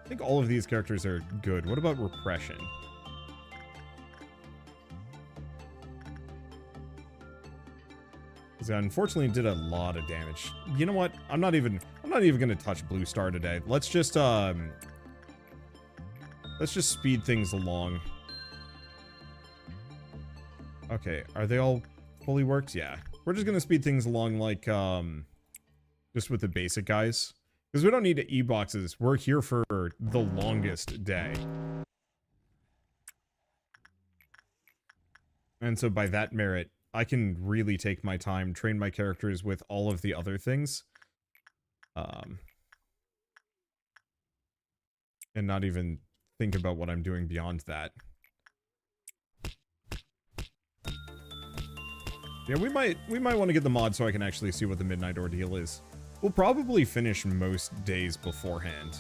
I think all of these characters are good. What about repression? Because I unfortunately did a lot of damage. You know what? I'm not even gonna touch Blue Star today. Let's just speed things along. Okay, are they all fully worked? Yeah. We're just gonna speed things along like, just with the basic guys. Because we don't need E-boxes. We're here for the longest day. And so by that merit, I can really take my time, train my characters with all of the other things. And not even think about what I'm doing beyond that. Yeah, we might want to get the mod so I can actually see what the Midnight Ordeal is. We'll probably finish most days beforehand.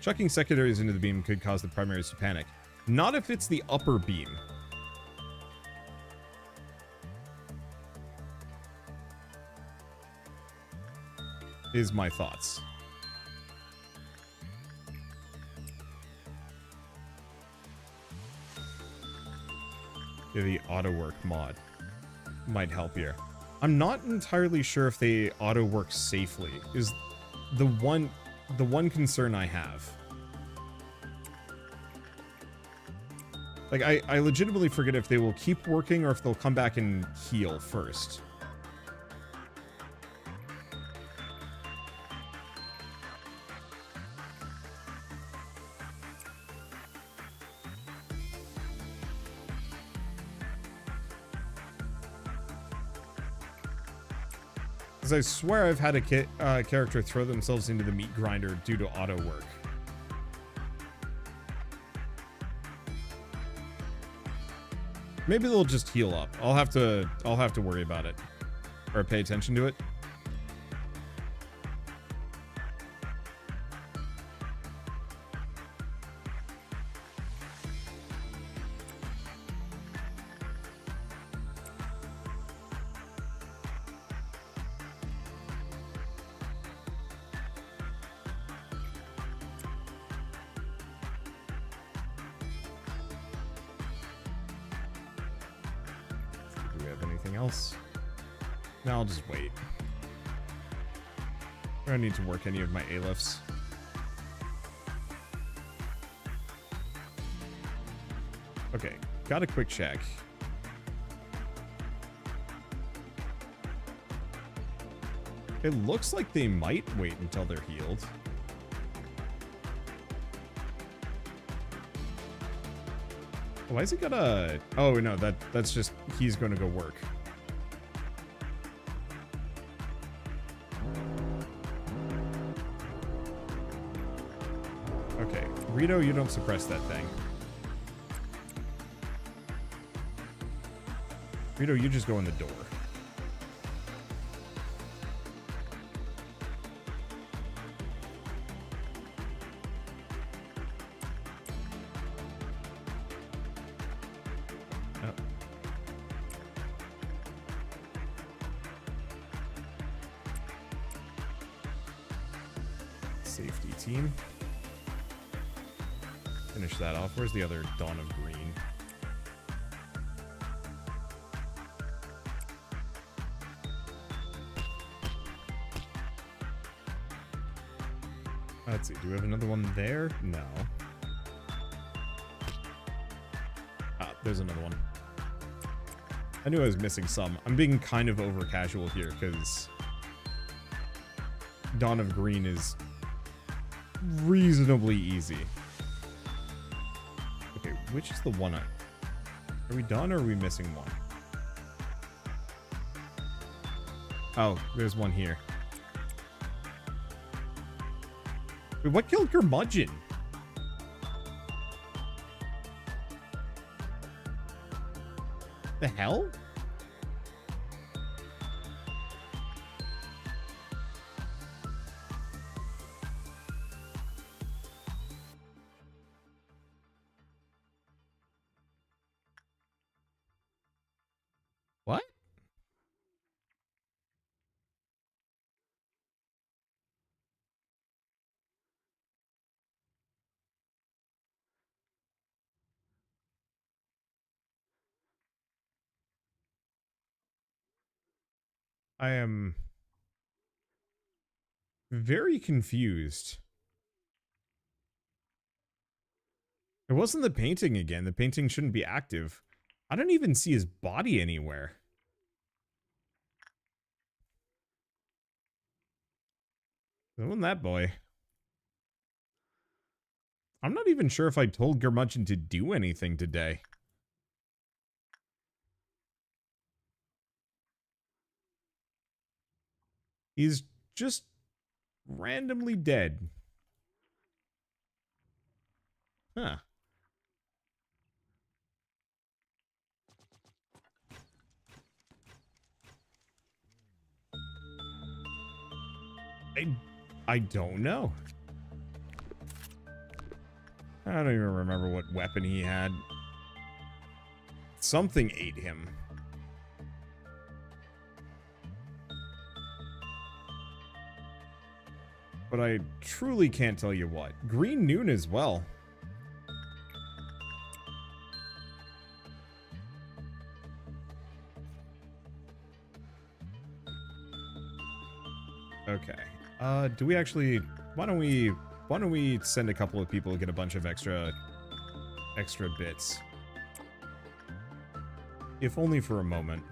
Chucking secondaries into the beam could cause the primaries to panic. Not if it's the upper beam. Is my thoughts. The auto work mod might help here. I'm not entirely sure if they auto work safely, is the one concern I have. Like, I legitimately forget if they will keep working or if they'll come back and heal first. Because I swear I've had a character throw themselves into the meat grinder due to auto work. Maybe they'll just heal up. I'll have to worry about it. Or pay attention to it. No, I'll just wait. I don't need to work any of my A-lifts. Okay, got a quick check. It looks like they might wait until they're healed. Why is he got a... Oh, no, that's just... He's going to go work. Okay, Rito, you don't suppress that thing. Rito, you just go in the door. Safety team. Finish that off. Where's the other Dawn of Green? Let's see. Do we have another one there? No. Ah, there's another one. I knew I was missing some. I'm being kind of over casual here because Dawn of Green is reasonably easy. Okay, which is the one are we done or are we missing one? Oh, there's one here. Wait, what killed Curmudgeon? The hell? What? I am very confused. It wasn't the painting again. The painting shouldn't be active. I don't even see his body anywhere. It wasn't that boy. I'm not even sure if I told Curmudgeon to do anything today. He's just randomly dead. Huh. I don't know. I don't even remember what weapon he had. Something ate him. But I truly can't tell you what. Green Noon as well. Okay. Do we actually... Why don't we send a couple of people to get a bunch of extra bits? If only for a moment.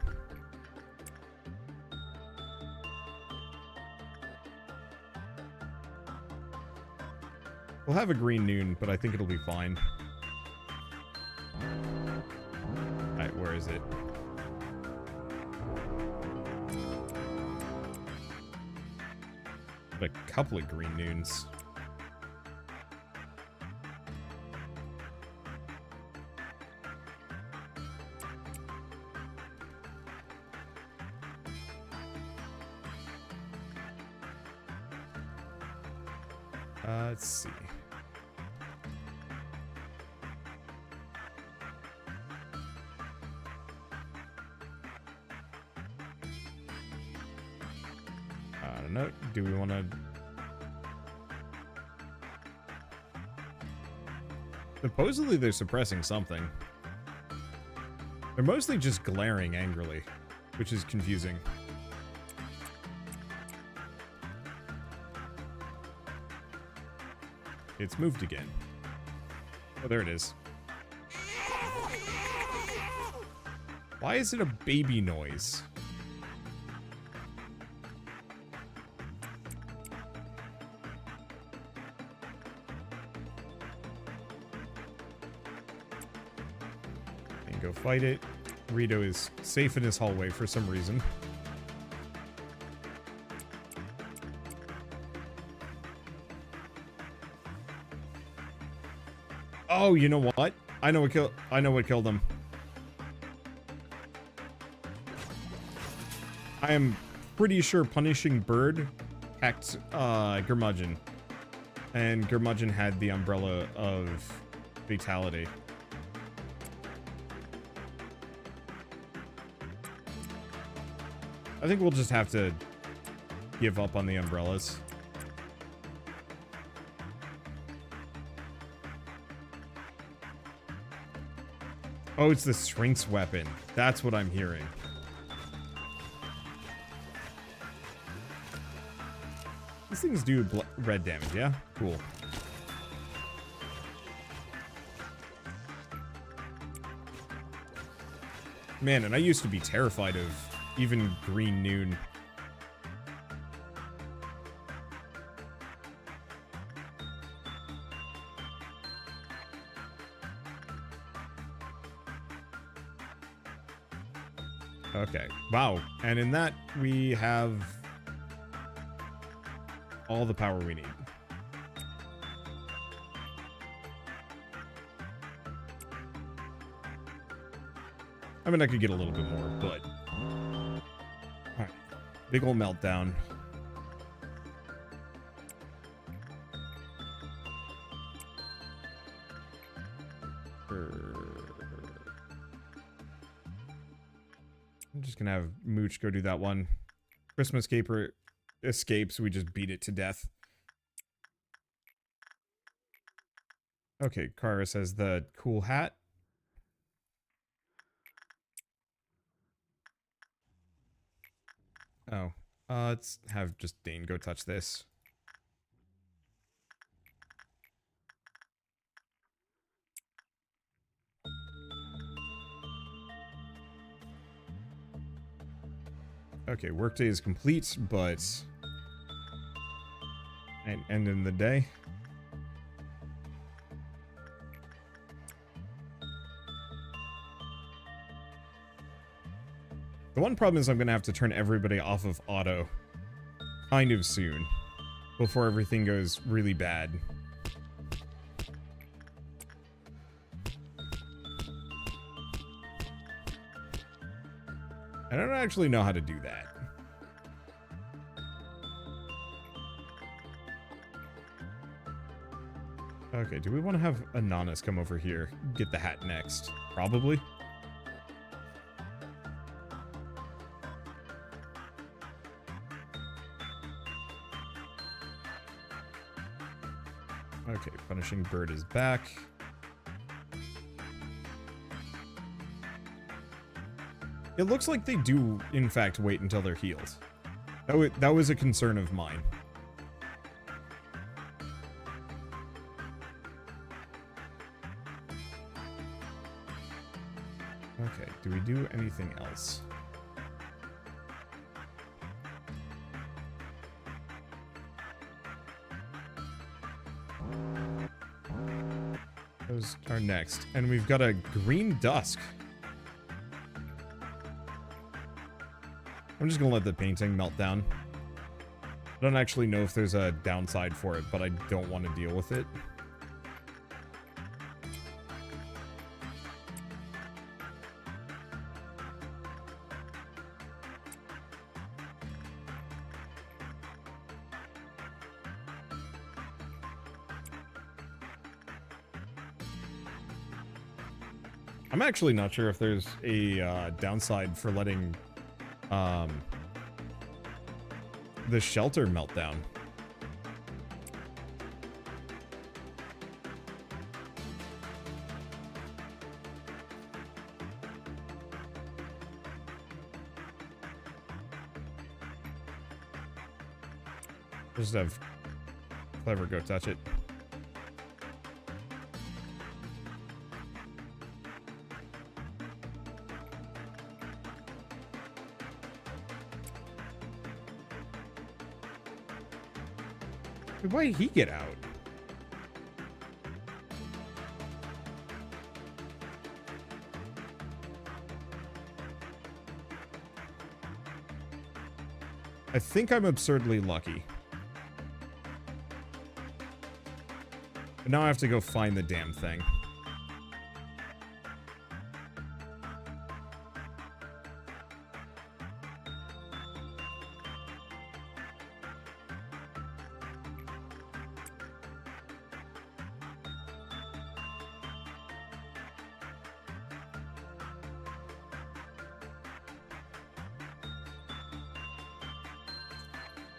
We'll have a green noon, but I think it'll be fine. Alright, where is it? A couple of green noons. Let's see. I don't know. Do we want to... Supposedly they're suppressing something. They're mostly just glaring angrily, which is confusing. It's moved again. Oh, there it is. Why is it a baby noise? And go fight it. Rito is safe in his hallway for some reason. Oh, you know what? I know what killed him. I am pretty sure Punishing Bird hacked Gurmudgeon. And Gurmudgeon had the umbrella of fatality. I think we'll just have to give up on the umbrellas. Oh, it's the Shrink's weapon. That's what I'm hearing. These things do red damage, yeah? Cool. Man, and I used to be terrified of even Green Noon. Okay. Wow. And in that, we have all the power we need. I mean, I could get a little bit more, but... Alright. Big ol' meltdown. I'm just gonna have Mooch go do that one. Christmas Caper escapes, we just beat it to death. Okay, Kara says the cool hat. Oh, let's have just Dane go touch this. Okay, workday is complete, but... And end in the day. The one problem is I'm gonna have to turn everybody off of auto kind of soon before everything goes really bad. I don't actually know how to do that. Okay, do we want to have Inanis come over here, get the hat next? Probably. Okay, Punishing Bird is back. It looks like they do, in fact, wait until they're healed. That was a concern of mine. Okay, do we do anything else? Those are next. And we've got a green dusk. I'm just gonna let the painting melt down. I don't actually know if there's a downside for it, but I don't want to deal with it. I'm actually not sure if there's a downside for letting the shelter melt down. Just have Clever go touch it. Why did he get out? I think I'm absurdly lucky. But now I have to go find the damn thing.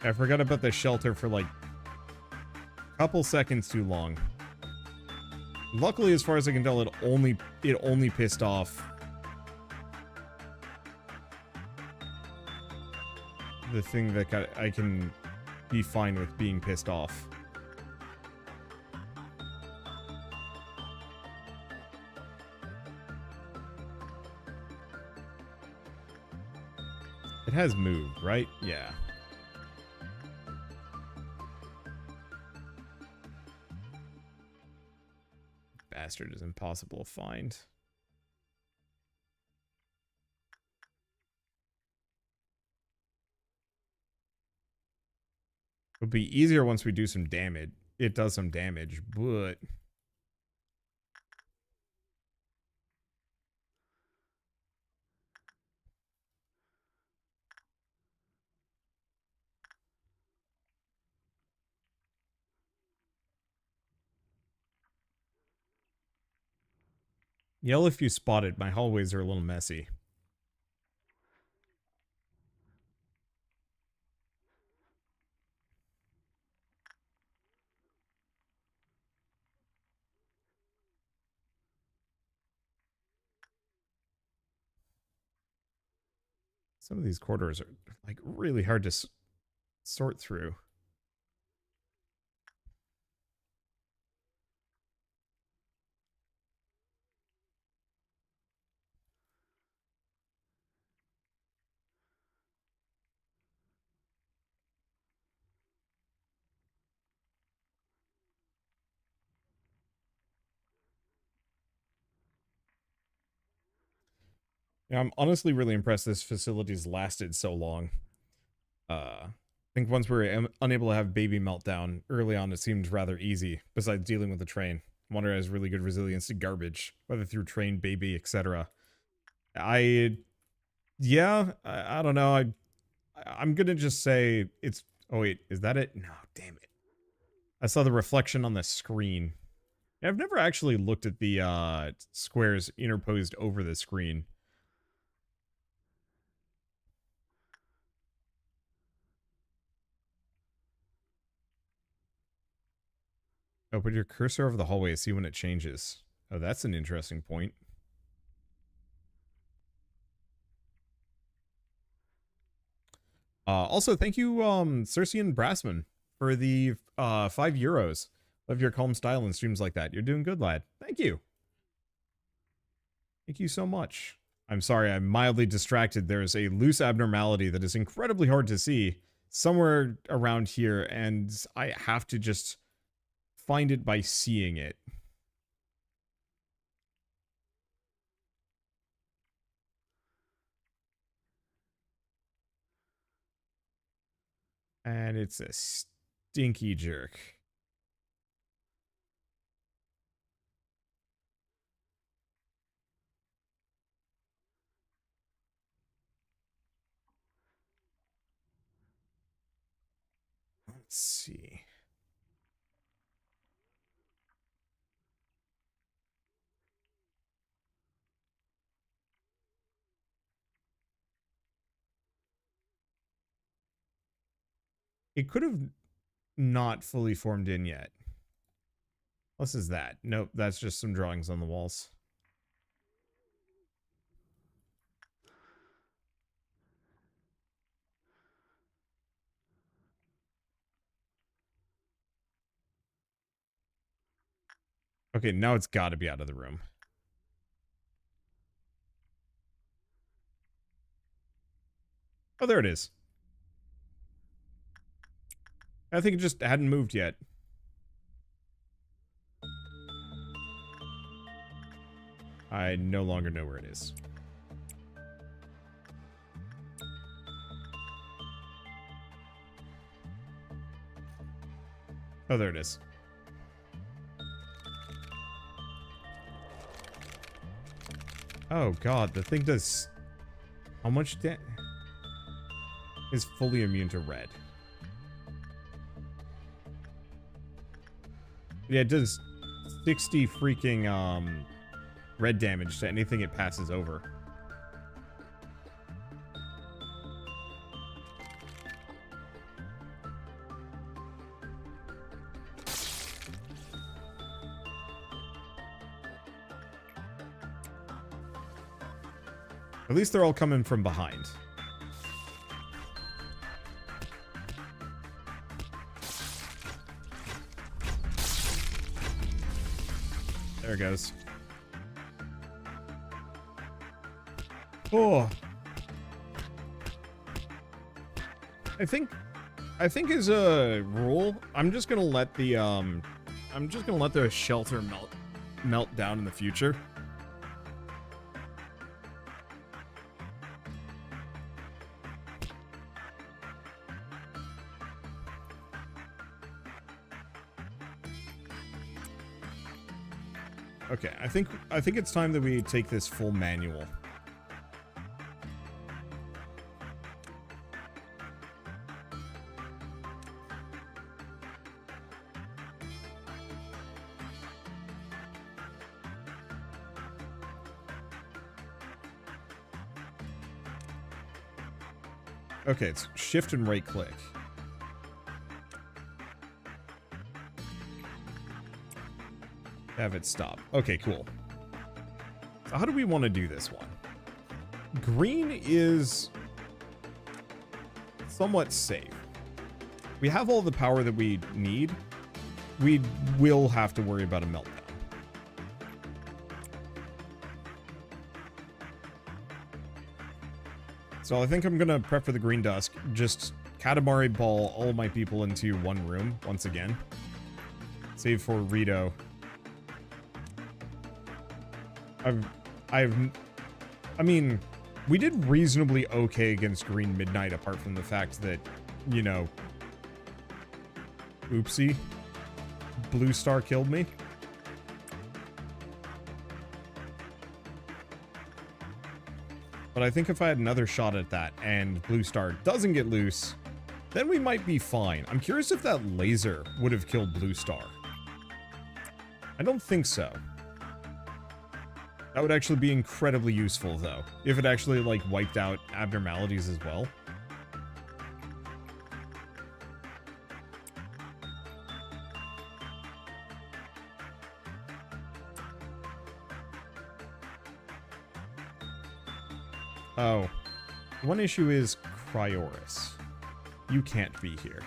I forgot about the shelter for like a couple seconds too long. Luckily, as far as I can tell, it only pissed off the thing that I can be fine with being pissed off. It has moved, right? Yeah. Bastard is impossible to find. It'll be easier once we do some damage. It does some damage, but yell if you spot it. My hallways are a little messy. Some of these corridors are like really hard to sort through. Yeah, I'm honestly really impressed this facility's lasted so long. I think once we were unable to have baby meltdown early on, it seemed rather easy, besides dealing with the train. Wander has really good resilience to garbage, whether through train, baby, etc. Yeah, I don't know. I'm gonna just say it's, oh wait, is that it? No, damn it. I saw the reflection on the screen. I've never actually looked at the squares interposed over the screen. Oh, put your cursor over the hallway to see when it changes. Oh, that's an interesting point. Also, thank you, Circean Brassman, for the 5 euros. Love your calm style and streams like that. You're doing good, lad. Thank you. Thank you so much. I'm sorry, I'm mildly distracted. There's a loose abnormality that is incredibly hard to see somewhere around here, and I have to just find it by seeing it. And it's a stinky jerk. Let's see. It could have not fully formed in yet. Unless is that. Nope, that's just some drawings on the walls. Okay, now it's got to be out of the room. Oh, there it is. I think it just hadn't moved yet. I no longer know where it is. Oh, there it is. Oh god, the thing does... How much damage? Is fully immune to red. Yeah, it does 60 freaking red damage to anything it passes over. At least they're all coming from behind. There it goes. Oh. I think as a rule, I'm just gonna let the shelter melt down in the future. Okay, I think it's time that we take this full manual. Okay, it's shift and right click. Have it stop. Okay, cool. So how do we want to do this one? Green is somewhat safe. We have all the power that we need. We will have to worry about a meltdown. So I think I'm gonna prep for the green dusk. Just Katamari ball all my people into one room once again. Save for Rito. I mean, we did reasonably okay against Green Midnight, apart from the fact that, you know, oopsie, Blue Star killed me. But I think if I had another shot at that and Blue Star doesn't get loose, then we might be fine. I'm curious if that laser would have killed Blue Star. I don't think so. That would actually be incredibly useful, though, if it actually, like, wiped out abnormalities as well. Oh. One issue is Cryoris. You can't be here.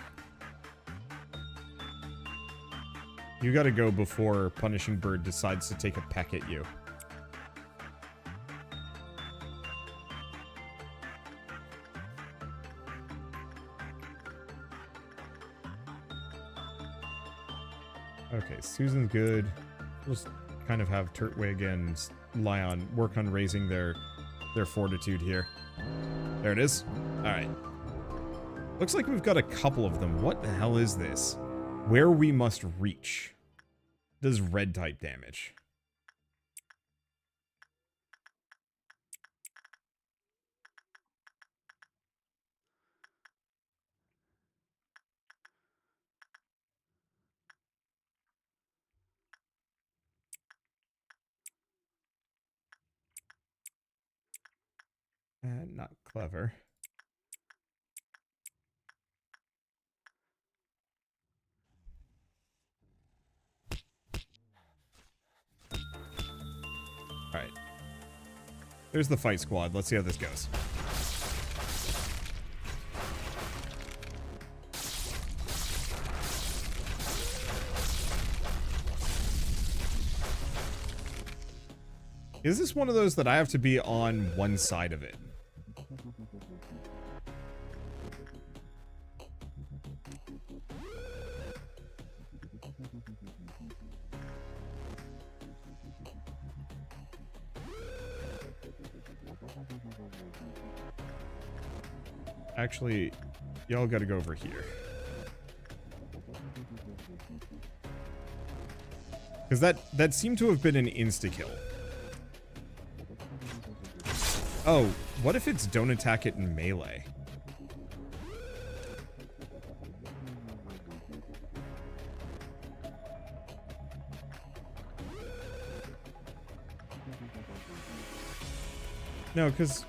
You gotta go before Punishing Bird decides to take a peck at you. Okay, Susan's good. We'll just kind of have Turtwig and Lion work on raising their fortitude here. There it is. Alright. Looks like we've got a couple of them. What the hell is this? Where we must reach. Does red type damage. Not clever. Alright. There's the fight squad. Let's see how this goes. Is this one of those that I have to be on one side of it? Actually, y'all gotta go over here. Because that seemed to have been an insta-kill. Oh, what if it's don't attack it in melee? No, because...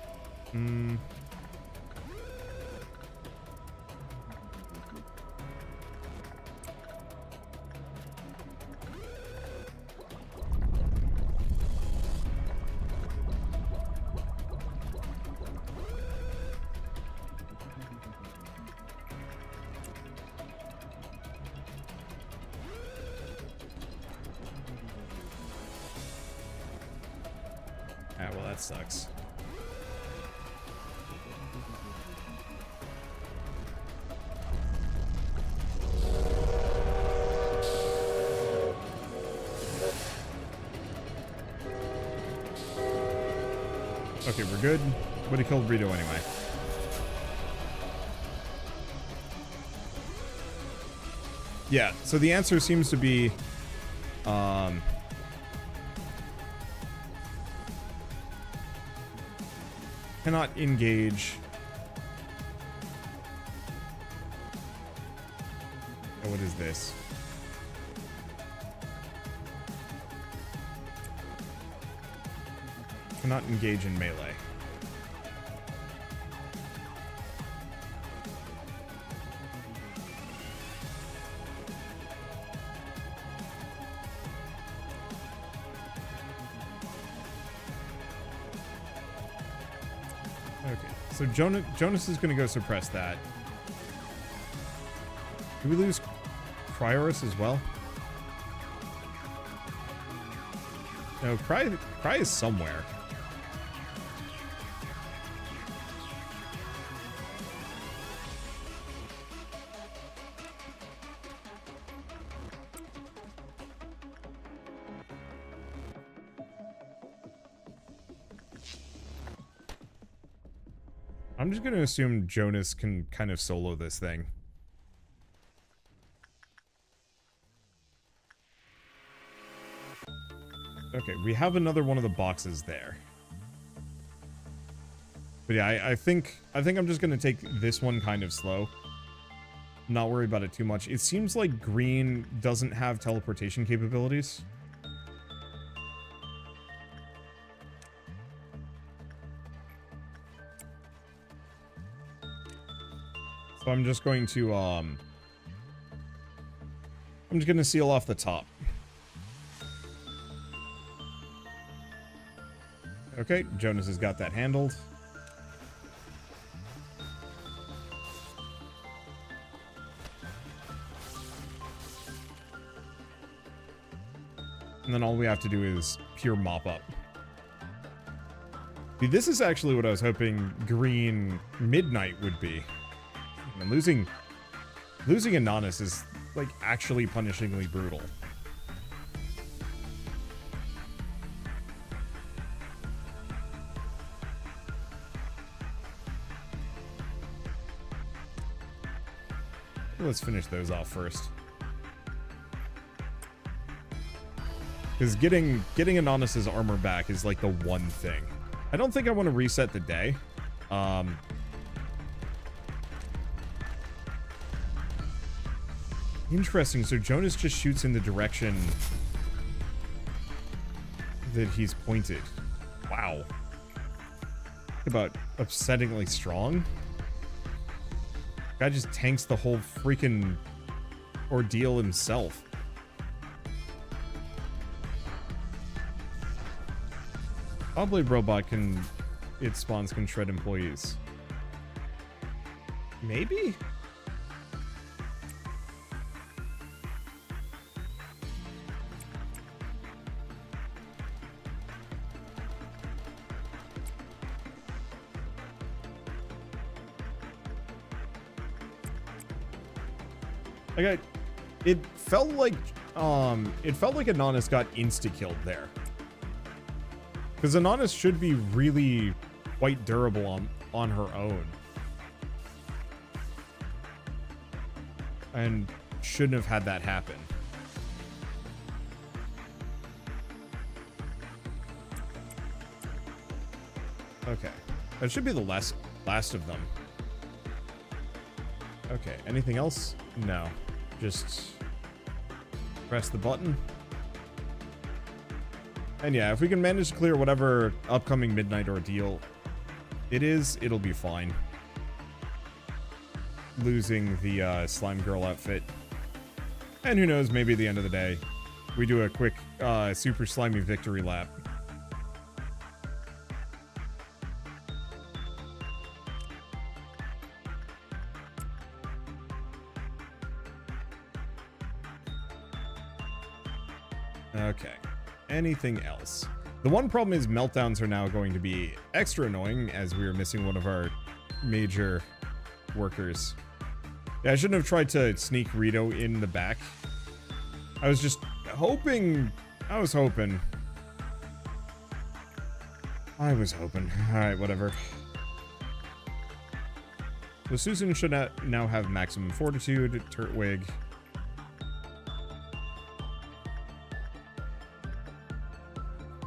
Ah, well, that sucks. Okay, we're good. Would have killed Rito anyway. Yeah, so the answer seems to be... cannot engage... Oh, what is this? Cannot engage in melee. Okay, so Jonas is going to go suppress that. Did we lose Cryorus as well? No, Cry is somewhere. I'm just going to assume Jonas can kind of solo this thing. Okay, we have another one of the boxes there. But yeah, I think I'm just going to take this one kind of slow. Not worry about it too much. It seems like green doesn't have teleportation capabilities. So I'm just going to, I'm just going to seal off the top. Okay, Jonas has got that handled. And then all we have to do is pure mop up. See, this is actually what I was hoping Green Midnight would be. And losing Inanis is, like, actually punishingly brutal. Let's finish those off first. Because getting Inanis' armor back is, like, the one thing. I don't think I want to reset the day. Interesting, so Jonas just shoots in the direction that he's pointed. Wow. Talk about upsettingly strong. Guy just tanks the whole freaking ordeal himself. Oblade robot it spawns can shred employees. Maybe? Like it felt like Inanis got insta-killed there. Because Inanis should be really quite durable on her own. And shouldn't have had that happen. Okay. That should be the last of them. Okay, anything else? No. Just press the button. And yeah, if we can manage to clear whatever upcoming midnight ordeal it'll be fine. Losing the slime girl outfit. And who knows, maybe at the end of the day, we do a quick super slimy victory lap. Okay. Anything else? The one problem is meltdowns are now going to be extra annoying as we are missing one of our major workers. Yeah, I shouldn't have tried to sneak Rito in the back. I was just hoping. I was hoping. Alright, whatever. So Susan should now have maximum fortitude. Turtwig.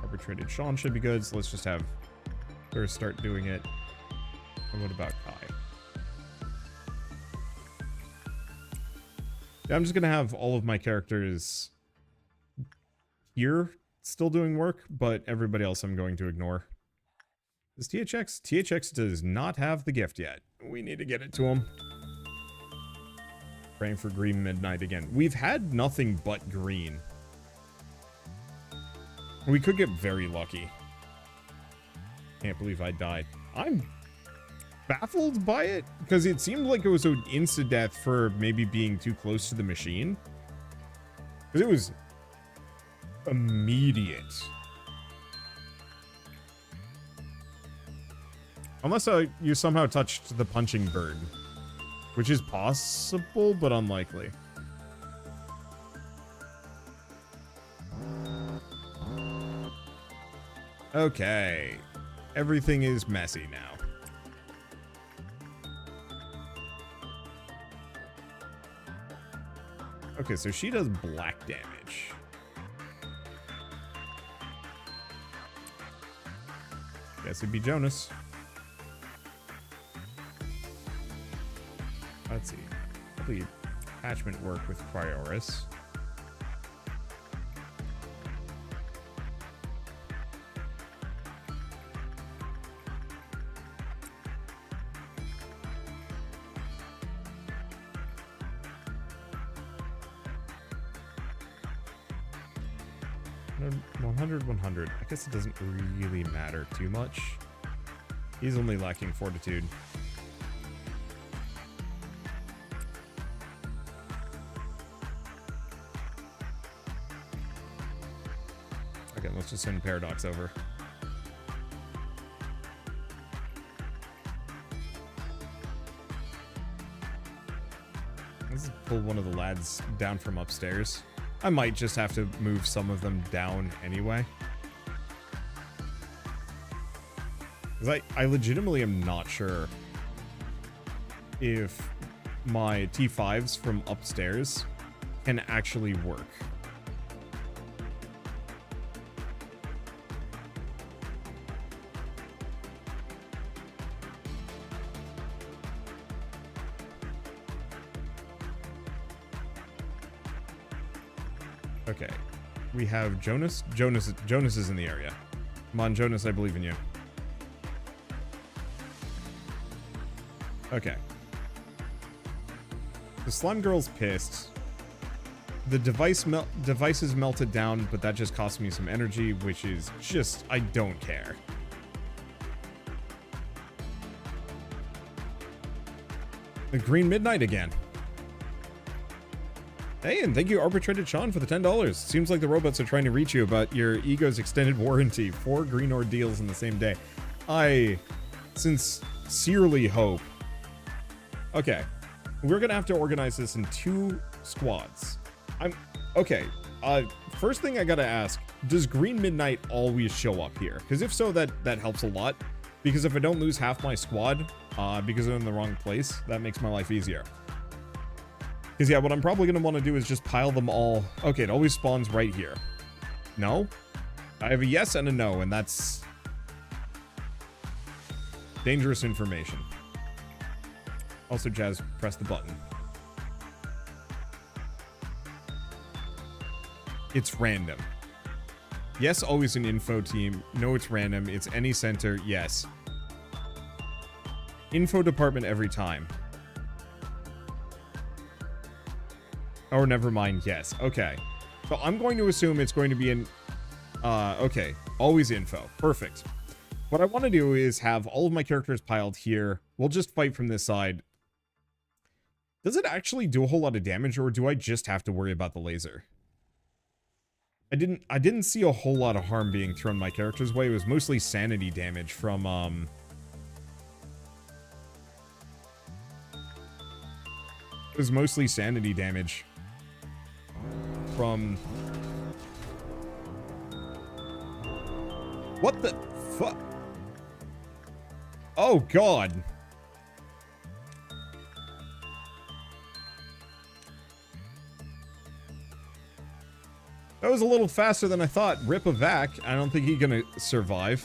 Arbitrated Sean should be good, so let's just have her start doing it. And what about Kai? Yeah, I'm just gonna have all of my characters here still doing work, but everybody else I'm going to ignore. Is THX? THX does not have the gift yet. We need to get it to him. Praying for Green Midnight again. We've had nothing but green. We could get very lucky. Can't believe I died. I'm baffled by it, because it seemed like it was an insta-death for maybe being too close to the machine. Because it was immediate. Unless you somehow touched the punching bird. Which is possible, but unlikely. Okay. Everything is messy now. Okay, so she does black damage. Guess it'd be Jonas. Let's see. Probably attachment work with Cryoris. I guess it doesn't really matter too much. He's only lacking fortitude. Okay, let's just send Paradox over. Let's pull one of the lads down from upstairs. I might just have to move some of them down anyway. Because I legitimately am not sure if my T5s from upstairs can actually work. Okay, we have Jonas. Jonas is in the area. Come on, Jonas, I believe in you. Okay. The slime girl's pissed. The device is melted down, but that just cost me some energy, which is just, I don't care. The Green Midnight again. Hey, and thank you, Arbitrated Sean, for the $10. Seems like the robots are trying to reach you about your ego's extended warranty. 4 green ordeals in the same day. I sincerely hope. Okay, we're gonna have to organize this in 2 squads. Okay. First thing I gotta ask: does Green Midnight always show up here? Because if so, that helps a lot. Because if I don't lose half my squad, because I'm in the wrong place, that makes my life easier. Because yeah, what I'm probably gonna want to do is just pile them all. Okay, it always spawns right here. No, I have a yes and a no, and that's dangerous information. Also, Jazz, press the button. It's random. Yes, always an info team. No, it's random. It's any center. Yes. Info department every time. Or never mind. Yes. Okay. So I'm going to assume it's going to be in... okay. Always info. Perfect. What I want to do is have all of my characters piled here. We'll just fight from this side. Does it actually do a whole lot of damage, or do I just have to worry about the laser? I didn't see a whole lot of harm being thrown my character's way. It was mostly sanity damage from, It was mostly sanity damage from... What the fuck? Oh, God. That was a little faster than I thought. Rip a vac. I don't think he's gonna survive.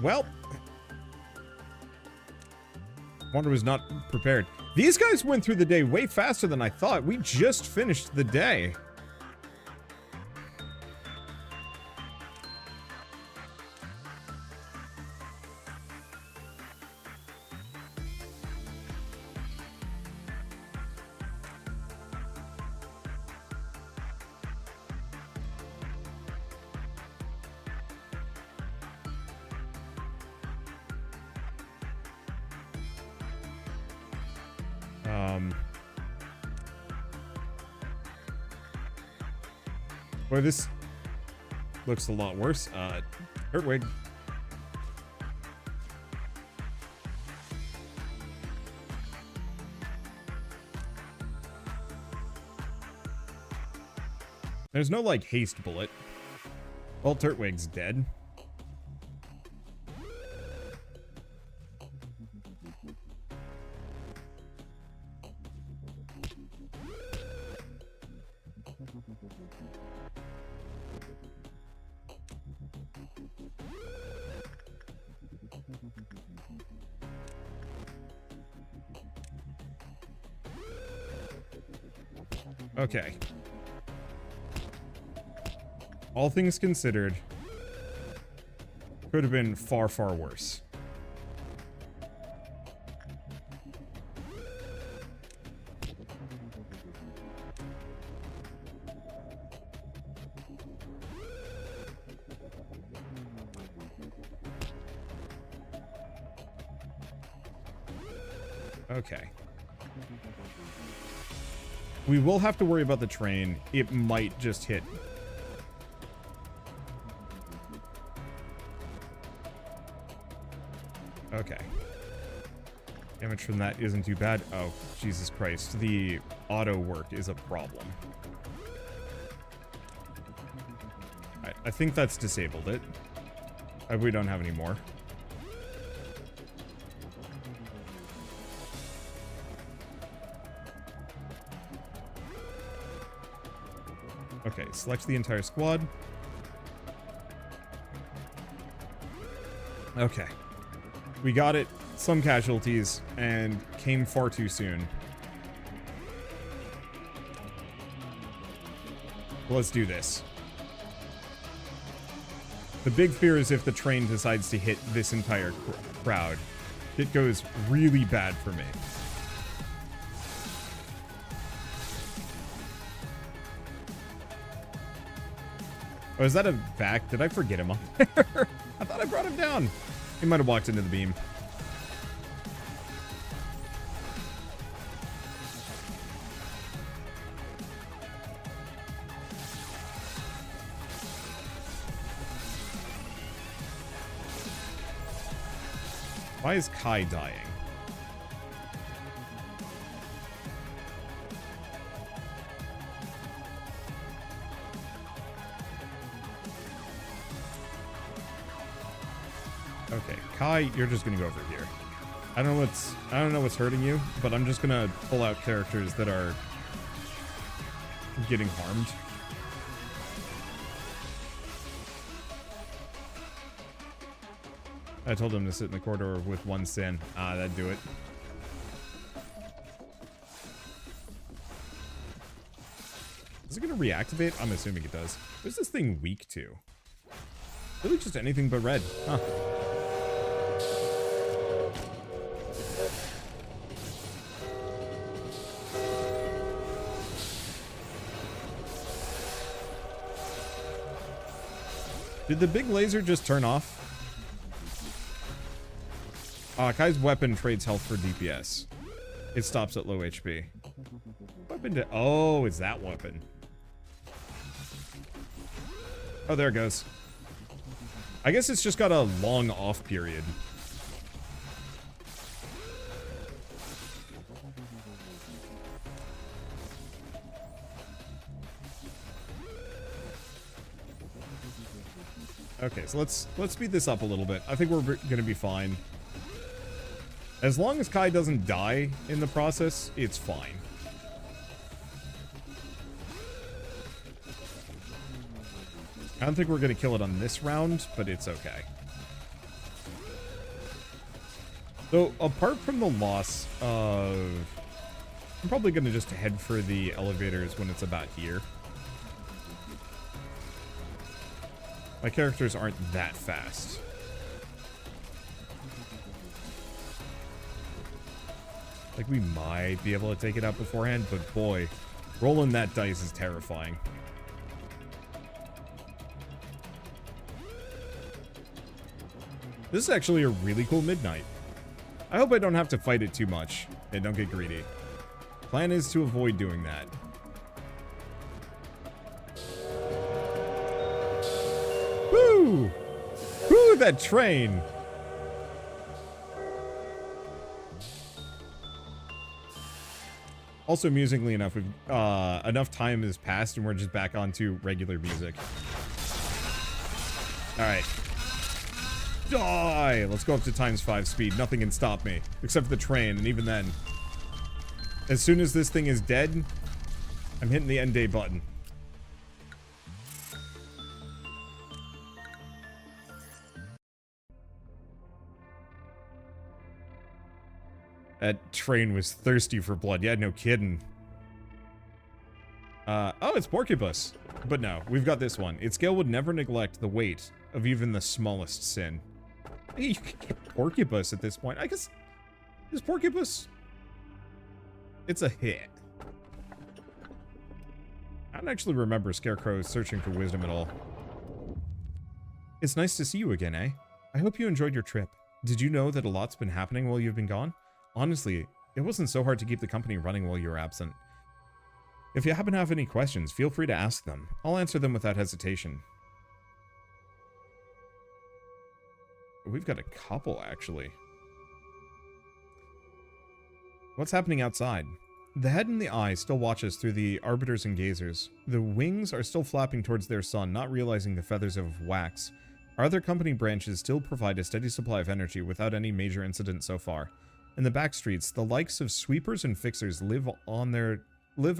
Well. Wander was not prepared. These guys went through the day way faster than I thought. We just finished the day. Boy, this looks a lot worse. Hurtwig. There's no, like, haste bullet. Well, Turtwig's dead. Okay. All things considered, could have been far, far worse. Okay. We will have to worry about the train. It might just hit. Okay. Damage from that isn't too bad. Oh, Jesus Christ. The auto work is a problem. I think that's disabled it. We don't have any more. Okay, select the entire squad. Okay. We got it. Some casualties, and came far too soon. Let's do this. The big fear is if the train decides to hit this entire crowd. It goes really bad for me. Oh, is that a vac? Did I forget him on there? I thought I brought him down. He might have walked into the beam. Why is Kai dying? Okay, Kai, you're just gonna go over here. I don't know what's hurting you, but I'm just gonna pull out characters that are getting harmed. I told him to sit in the corridor with one sin. Ah, that'd do it. Is it gonna reactivate? I'm assuming it does. What's this thing weak to? Really just anything but red. Huh. Did the big laser just turn off? Kai's weapon trades health for DPS. It stops at low HP. Weapon to... Oh, it's that weapon. Oh, there it goes. I guess it's just got a long off period. Okay, so let's speed this up a little bit. I think we're gonna be fine. As long as Kai doesn't die in the process, it's fine. I don't think we're going to kill it on this round, but it's okay. So, apart from the loss of... I'm probably going to just head for the elevators when it's about here. My characters aren't that fast. Like, we might be able to take it out beforehand, but boy, rolling that dice is terrifying. This is actually a really cool midnight. I hope I don't have to fight it too much and don't get greedy. Plan is to avoid doing that. Woo! Woo, that train! Also, amusingly enough, we've, enough time has passed and we're just back onto regular music. Alright. Die! Let's go up to ×5 speed. Nothing can stop me. Except for the train, and even then. As soon as this thing is dead, I'm hitting the end day button. That train was thirsty for blood. Yeah, no kidding. Oh, it's Porcupus. But no, we've got this one. Its scale would never neglect the weight of even the smallest sin. Hey, you can get Porcupus at this point. I guess... Is Porcupus... It's a hit. I don't actually remember Scarecrow searching for wisdom at all. It's nice to see you again, eh? I hope you enjoyed your trip. Did you know that a lot's been happening while you've been gone? Honestly, It wasn't so hard to keep the company running while you were absent. If you happen to have any questions, feel free to ask them. I'll answer them without hesitation. We've got a couple, actually. What's happening outside? The head and the eye still watch us through the arbiters and gazers. The wings are still flapping towards their sun, not realizing the feathers of wax. Our other company branches still provide a steady supply of energy without any major incident so far. In the back streets, the likes of sweepers and fixers live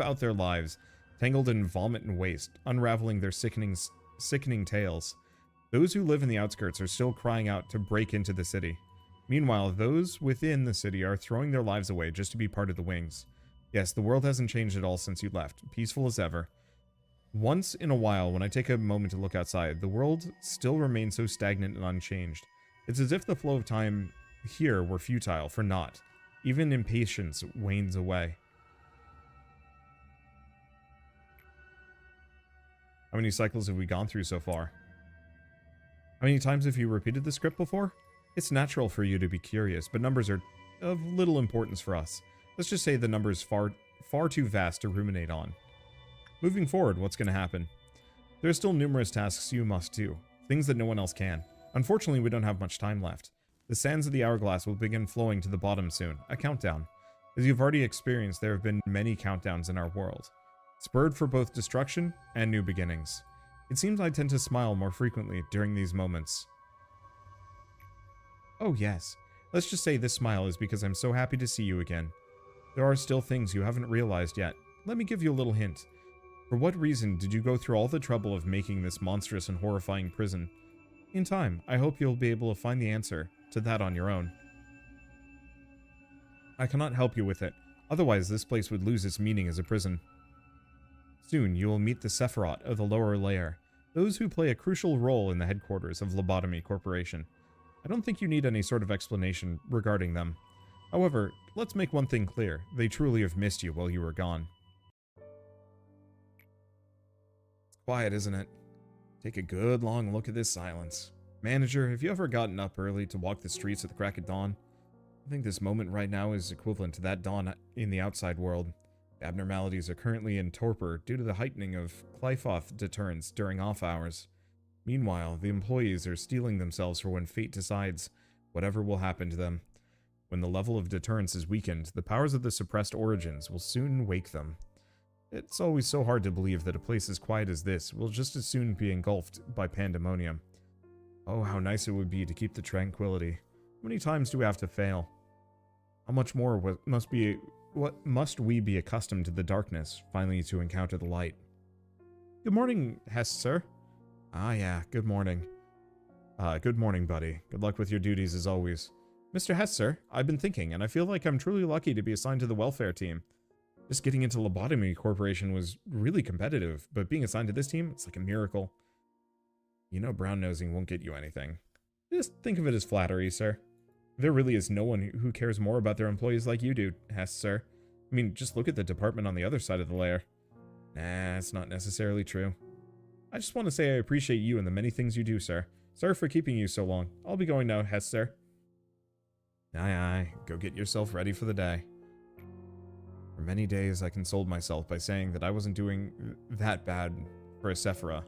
out their lives, tangled in vomit and waste, unraveling their sickening tales. Those who live in the outskirts are still crying out to break into the city. Meanwhile, those within the city are throwing their lives away just to be part of the wings. Yes, the world hasn't changed at all since you left, peaceful as ever. Once in a while, when I take a moment to look outside, the world still remains so stagnant and unchanged. It's as if the flow of time here were futile for naught. Even impatience wanes away. How many cycles have we gone through so far? How many times have you repeated the script before? It's natural for you to be curious, but numbers are of little importance for us. Let's just say the number is far too vast to ruminate on. Moving forward, what's going to happen? There are still numerous tasks you must do, things that no one else can. Unfortunately, we don't have much time left. The sands of the hourglass will begin flowing to the bottom soon, a countdown. As you've already experienced, there have been many countdowns in our world, spurred for both destruction and new beginnings. It seems I tend to smile more frequently during these moments. Oh yes, let's just say this smile is because I'm so happy to see you again. There are still things you haven't realized yet. Let me give you a little hint. For what reason did you go through all the trouble of making this monstrous and horrifying prison? In time, I hope you'll be able to find the answer to that on your own. I cannot help you with it, otherwise this place would lose its meaning as a prison. Soon you will meet the Sephiroth of the lower layer, those who play a crucial role in the headquarters of Lobotomy Corporation. I don't think you need any sort of explanation regarding them. However, let's make one thing clear, they truly have missed you while you were gone. It's quiet, isn't it? Take a good long look at this silence. Manager, have you ever gotten up early to walk the streets at the crack of dawn? I think this moment right now is equivalent to that dawn in the outside world. The abnormalities are currently in torpor due to the heightening of Qlifoth deterrence during off hours. Meanwhile, the employees are steeling themselves for when fate decides whatever will happen to them. When the level of deterrence is weakened, the powers of the suppressed origins will soon wake them. It's always so hard to believe that a place as quiet as this will just as soon be engulfed by pandemonium. Oh, how nice it would be to keep the tranquility. How many times do we have to fail? How much more what must we be accustomed to the darkness, finally to encounter the light? Good morning, Hest, sir. Ah, yeah, good morning. Good morning, buddy. Good luck with your duties as always. Mr. Hest, sir, I've been thinking, and I feel like I'm truly lucky to be assigned to the welfare team. Just getting into Lobotomy Corporation was really competitive, but being assigned to this team, it's like a miracle. You know brown-nosing won't get you anything. Just think of it as flattery, sir. There really is no one who cares more about their employees like you do, Hest, sir. I mean, just look at the department on the other side of the layer. Nah, it's not necessarily true. I just want to say I appreciate you and the many things you do, sir. Sorry for keeping you so long. I'll be going now, Hest, sir. Aye, aye. Go get yourself ready for the day. For many days, I consoled myself by saying that I wasn't doing that bad for a Sephiroth.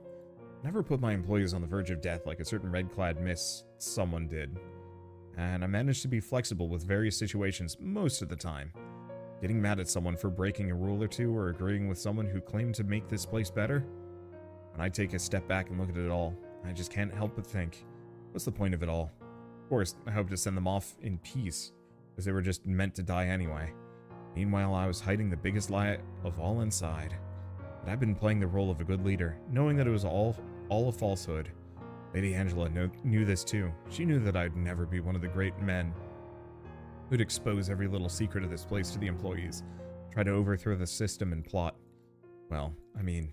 Never put my employees on the verge of death like a certain red-clad miss someone did. And I managed to be flexible with various situations most of the time. Getting mad at someone for breaking a rule or two or agreeing with someone who claimed to make this place better? When I take a step back and look at it all, I just can't help but think, what's the point of it all? Of course, I hope to send them off in peace, because they were just meant to die anyway. Meanwhile, I was hiding the biggest lie of all inside. But I've been playing the role of a good leader, knowing that it was all a falsehood. Lady Angela knew this too. She knew that I'd never be one of the great men who'd expose every little secret of this place to the employees, try to overthrow the system and plot. Well, I mean,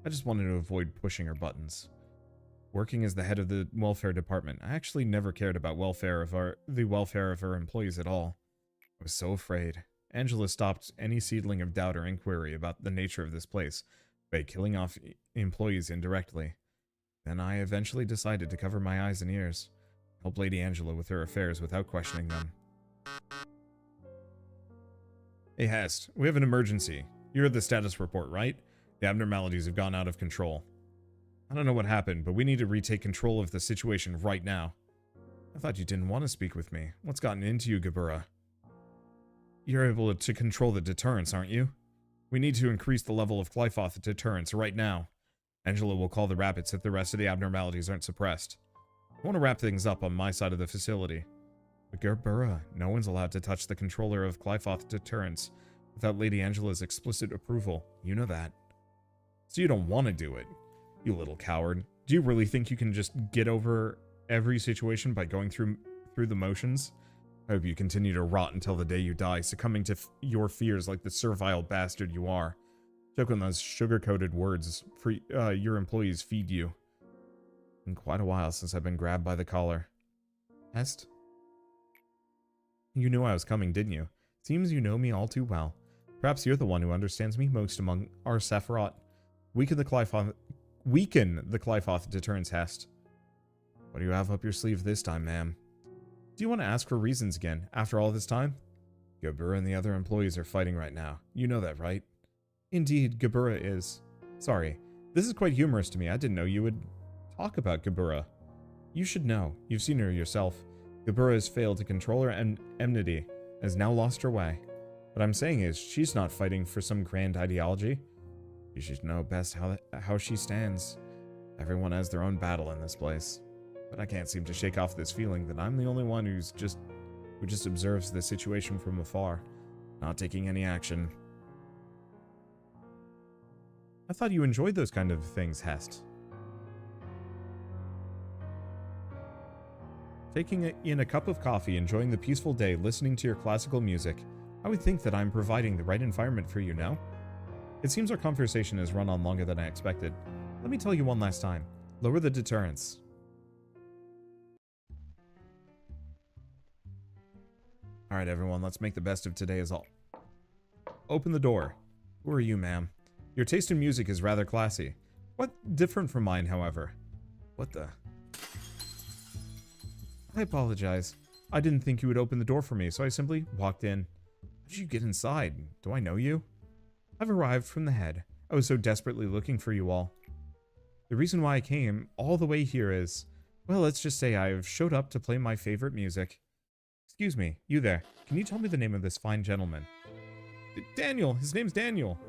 I just wanted to avoid pushing her buttons. Working as the head of the welfare department, I actually never cared about the welfare of her employees at all. I was so afraid. Angela stopped any seedling of doubt or inquiry about the nature of this place by killing off employees indirectly. Then I eventually decided to cover my eyes and ears, help Lady Angela with her affairs without questioning them. Hey Hest, we have an emergency. You heard the status report, right? The abnormalities have gone out of control. I don't know what happened, but we need to retake control of the situation right now. I thought you didn't want to speak with me. What's gotten into you, Gabura? You're able to control the deterrence, aren't you? We need to increase the level of Glyphoth deterrence right now. Angela will call the rabbits if the rest of the abnormalities aren't suppressed. I want to wrap things up on my side of the facility. But Gabura, no one's allowed to touch the controller of Glyphoth deterrence without Lady Angela's explicit approval. You know that. So you don't want to do it, you little coward. Do you really think you can just get over every situation by going through the motions? I hope you continue to rot until the day you die, succumbing to your fears like the servile bastard you are. Joke on those sugar-coated words for your employees feed you. It's been quite a while since I've been grabbed by the collar. Hest? You knew I was coming, didn't you? Seems you know me all too well. Perhaps you're the one who understands me most among our Sephiroth. Weaken the Glyphoth deterrence, Hest. What do you have up your sleeve this time, ma'am? Do you want to ask for reasons again, after all this time? Gabura and the other employees are fighting right now. You know that, right? Indeed, Gabura is. Sorry, this is quite humorous to me. I didn't know you would talk about Gabura. You should know. You've seen her yourself. Gabura has failed to control her enmity, and has now lost her way. What I'm saying is, she's not fighting for some grand ideology. You should know best how she stands. Everyone has their own battle in this place. But I can't seem to shake off this feeling that I'm the only one who just observes the situation from afar, not taking any action. I thought you enjoyed those kind of things, Hest. Taking in a cup of coffee, enjoying the peaceful day, listening to your classical music, I would think that I'm providing the right environment for you, no? It seems our conversation has run on longer than I expected. Let me tell you one last time. Lower the deterrence. Alright everyone, let's make the best of today as all. Open the door. Who are you, ma'am? Your taste in music is rather classy. What different from mine, however? What the? I apologize. I didn't think you would open the door for me, so I simply walked in. How did you get inside? Do I know you? I've arrived from the head. I was so desperately looking for you all. The reason why I came all the way here is, well, let's just say I've showed up to play my favorite music. Excuse me, you there. Can you tell me the name of this fine gentleman? Daniel! His name's Daniel!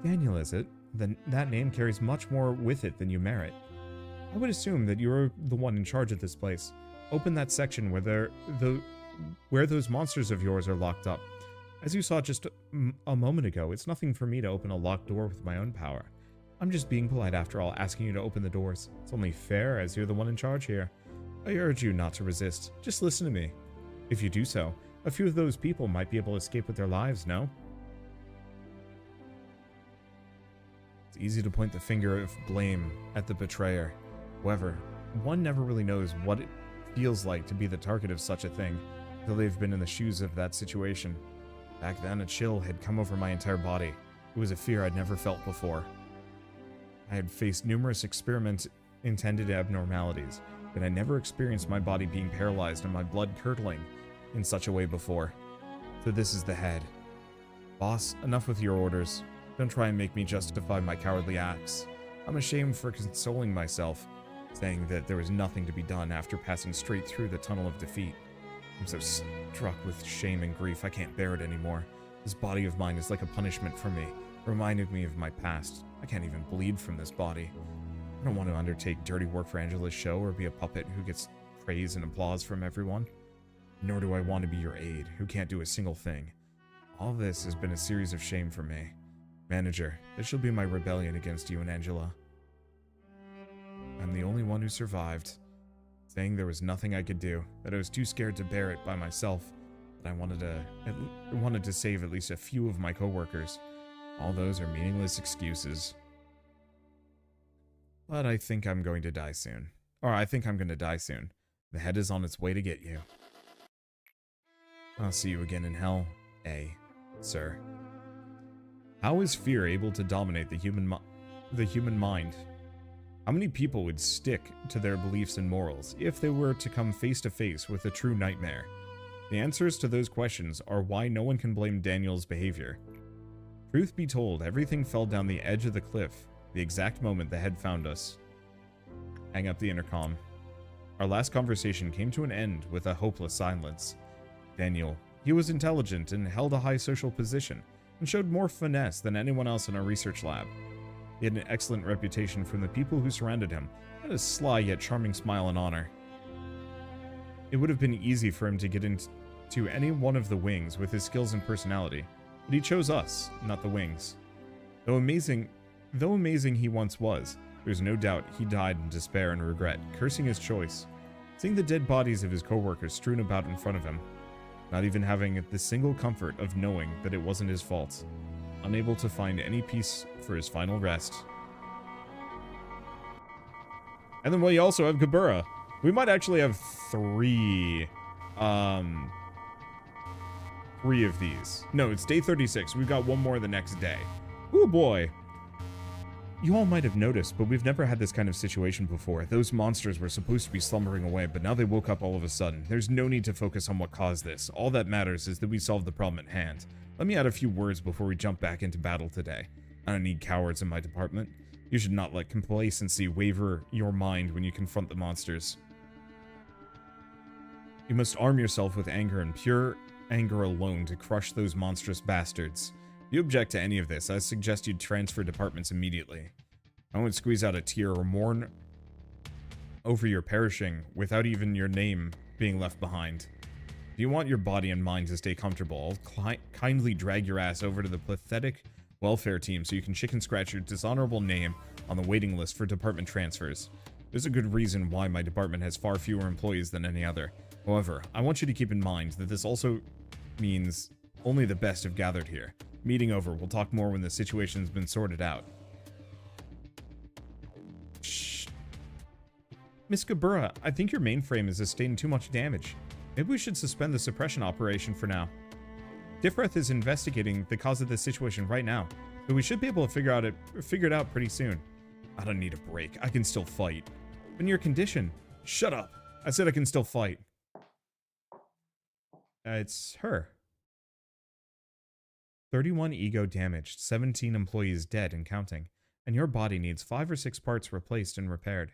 Daniel, is it? Then that name carries much more with it than you merit. I would assume that you're the one in charge of this place. Open that section where those monsters of yours are locked up. As you saw just a moment ago, it's nothing for me to open a locked door with my own power. I'm just being polite after all, asking you to open the doors. It's only fair as you're the one in charge here. I urge you not to resist. Just listen to me. If you do so, a few of those people might be able to escape with their lives, no? It's easy to point the finger of blame at the betrayer. However, one never really knows what it feels like to be the target of such a thing until they've been in the shoes of that situation. Back then, a chill had come over my entire body. It was a fear I'd never felt before. I had faced numerous experiment-intended abnormalities, but I never experienced my body being paralyzed and my blood curdling in such a way before. So this is the head. Boss, enough with your orders. Don't try and make me justify my cowardly acts. I'm ashamed for consoling myself, saying that there was nothing to be done after passing straight through the tunnel of defeat. I'm so struck with shame and grief I can't bear it anymore. This body of mine is like a punishment for me, reminding me of my past. I can't even bleed from this body. I don't want to undertake dirty work for Angela's show or be a puppet who gets praise and applause from everyone. Nor do I want to be your aide, who can't do a single thing. All this has been a series of shame for me. Manager, this shall be my rebellion against you and Angela. I'm the only one who survived, saying there was nothing I could do, that I was too scared to bear it by myself, that I wanted to save at least a few of my coworkers. All those are meaningless excuses. But I think I'm going to die soon. Or I think I'm going to die soon. The head is on its way to get you. I'll see you again in hell, sir. How is fear able to dominate the human mind? How many people would stick to their beliefs and morals if they were to come face to face with a true nightmare? The answers to those questions are why no one can blame Daniel's behavior. Truth be told, everything fell down the edge of the cliff the exact moment the head found us. Hang up the intercom. Our last conversation came to an end with a hopeless silence. Daniel, he was intelligent and held a high social position, and showed more finesse than anyone else in our research lab. He had an excellent reputation from the people who surrounded him, and a sly yet charming smile and honor. It would have been easy for him to get into any one of the wings with his skills and personality, but he chose us, not the wings. Though amazing he once was, there's no doubt he died in despair and regret, cursing his choice, seeing the dead bodies of his co-workers strewn about in front of him, not even having the single comfort of knowing that it wasn't his fault, unable to find any peace for his final rest. And then we also have Kabura. We might actually have three of these. No, it's day 36. We've got one more the next day. Oh boy. You all might have noticed, but we've never had this kind of situation before. Those monsters were supposed to be slumbering away, but now they woke up all of a sudden. There's no need to focus on what caused this. All that matters is that we solved the problem at hand. Let me add a few words before we jump back into battle today. I don't need cowards in my department. You should not let complacency waver your mind when you confront the monsters. You must arm yourself with anger and pure anger alone to crush those monstrous bastards. If you object to any of this, I suggest you transfer departments immediately. I won't squeeze out a tear or mourn over your perishing without even your name being left behind. If you want your body and mind to stay comfortable, I'll kindly drag your ass over to the pathetic welfare team so you can chicken scratch your dishonorable name on the waiting list for department transfers. There's a good reason why my department has far fewer employees than any other. However, I want you to keep in mind that this also means only the best have gathered here. Meeting over, we'll talk more when the situation's been sorted out. Shh. Miss Kabura, I think your mainframe has sustained too much damage. Maybe we should suspend the suppression operation for now. Diffreth is investigating the cause of this situation right now, but we should be able to figure it out pretty soon. I don't need a break. I can still fight. In your condition. Shut up. I said I can still fight. It's her. 31 ego damaged, 17 employees dead and counting, and your body needs 5 or 6 parts replaced and repaired.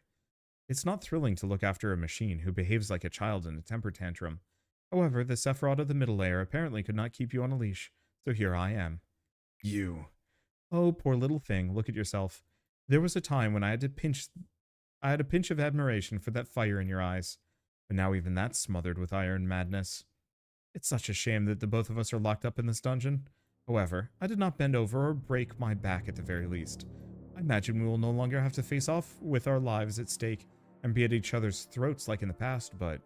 It's not thrilling to look after a machine who behaves like a child in a temper tantrum. However, the Sephiroth of the middle layer apparently could not keep you on a leash, so here I am. You. Oh, poor little thing, look at yourself. There was a time when I had a pinch of admiration for that fire in your eyes, but now even that's smothered with iron madness. It's such a shame that the both of us are locked up in this dungeon. However, I did not bend over or break my back at the very least. I imagine we will no longer have to face off with our lives at stake and be at each other's throats like in the past, but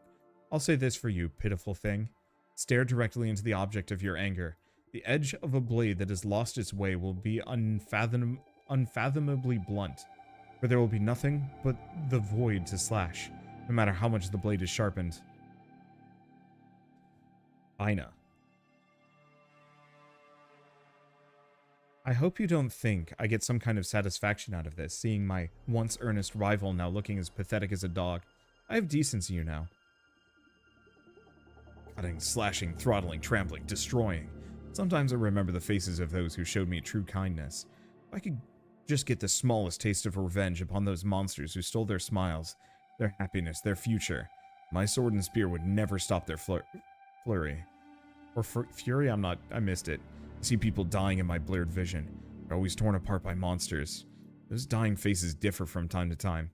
I'll say this for you, pitiful thing. Stare directly into the object of your anger. The edge of a blade that has lost its way will be unfathomably blunt, for there will be nothing but the void to slash, no matter how much the blade is sharpened. Ina. I hope you don't think I get some kind of satisfaction out of this, seeing my once earnest rival now looking as pathetic as a dog. I have decency, you know. Cutting, slashing, throttling, trampling, destroying. Sometimes I remember the faces of those who showed me true kindness. If I could just get the smallest taste of revenge upon those monsters who stole their smiles, their happiness, their future, my sword and spear would never stop their flurry. Or fury? I missed it. I see people dying in my blurred vision. They're always torn apart by monsters. Those dying faces differ from time to time.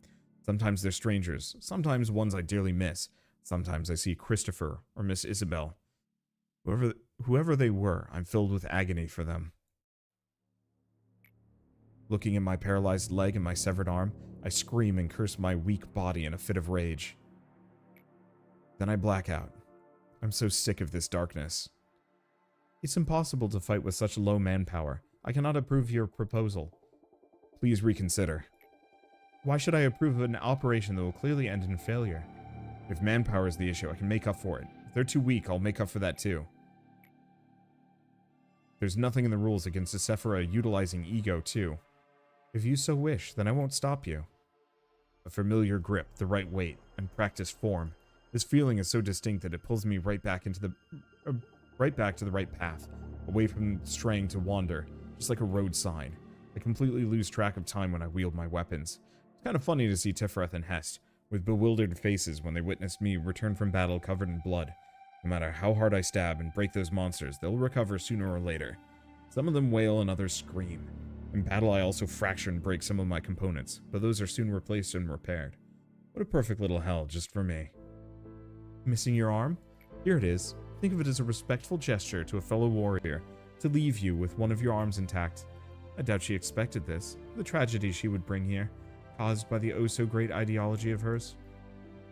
Sometimes they're strangers, sometimes ones I dearly miss. Sometimes I see Christopher or Miss Isabel. Whoever they were, I'm filled with agony for them. Looking at my paralyzed leg and my severed arm, I scream and curse my weak body in a fit of rage. Then I black out. I'm so sick of this darkness. It's impossible to fight with such low manpower. I cannot approve your proposal. Please reconsider. Why should I approve of an operation that will clearly end in failure? If manpower is the issue, I can make up for it. If they're too weak, I'll make up for that too. There's nothing in the rules against a Sephiroth utilizing ego too. If you so wish, then I won't stop you. A familiar grip, the right weight, and practiced form. This feeling is so distinct that it pulls me right back into the right back to the right path, away from straying to wander, just like a road sign. I completely lose track of time when I wield my weapons. It's kind of funny to see Tifrith and Hest with bewildered faces when they witness me return from battle covered in blood. No matter how hard I stab and break those monsters, they'll recover sooner or later. Some of them wail and others scream. In battle, I also fracture and break some of my components, but those are soon replaced and repaired. What a perfect little hell just for me. Missing your arm? Here it is. Think of it as a respectful gesture to a fellow warrior to leave you with one of your arms intact. I doubt she expected this, the tragedy she would bring here, caused by the oh-so-great ideology of hers.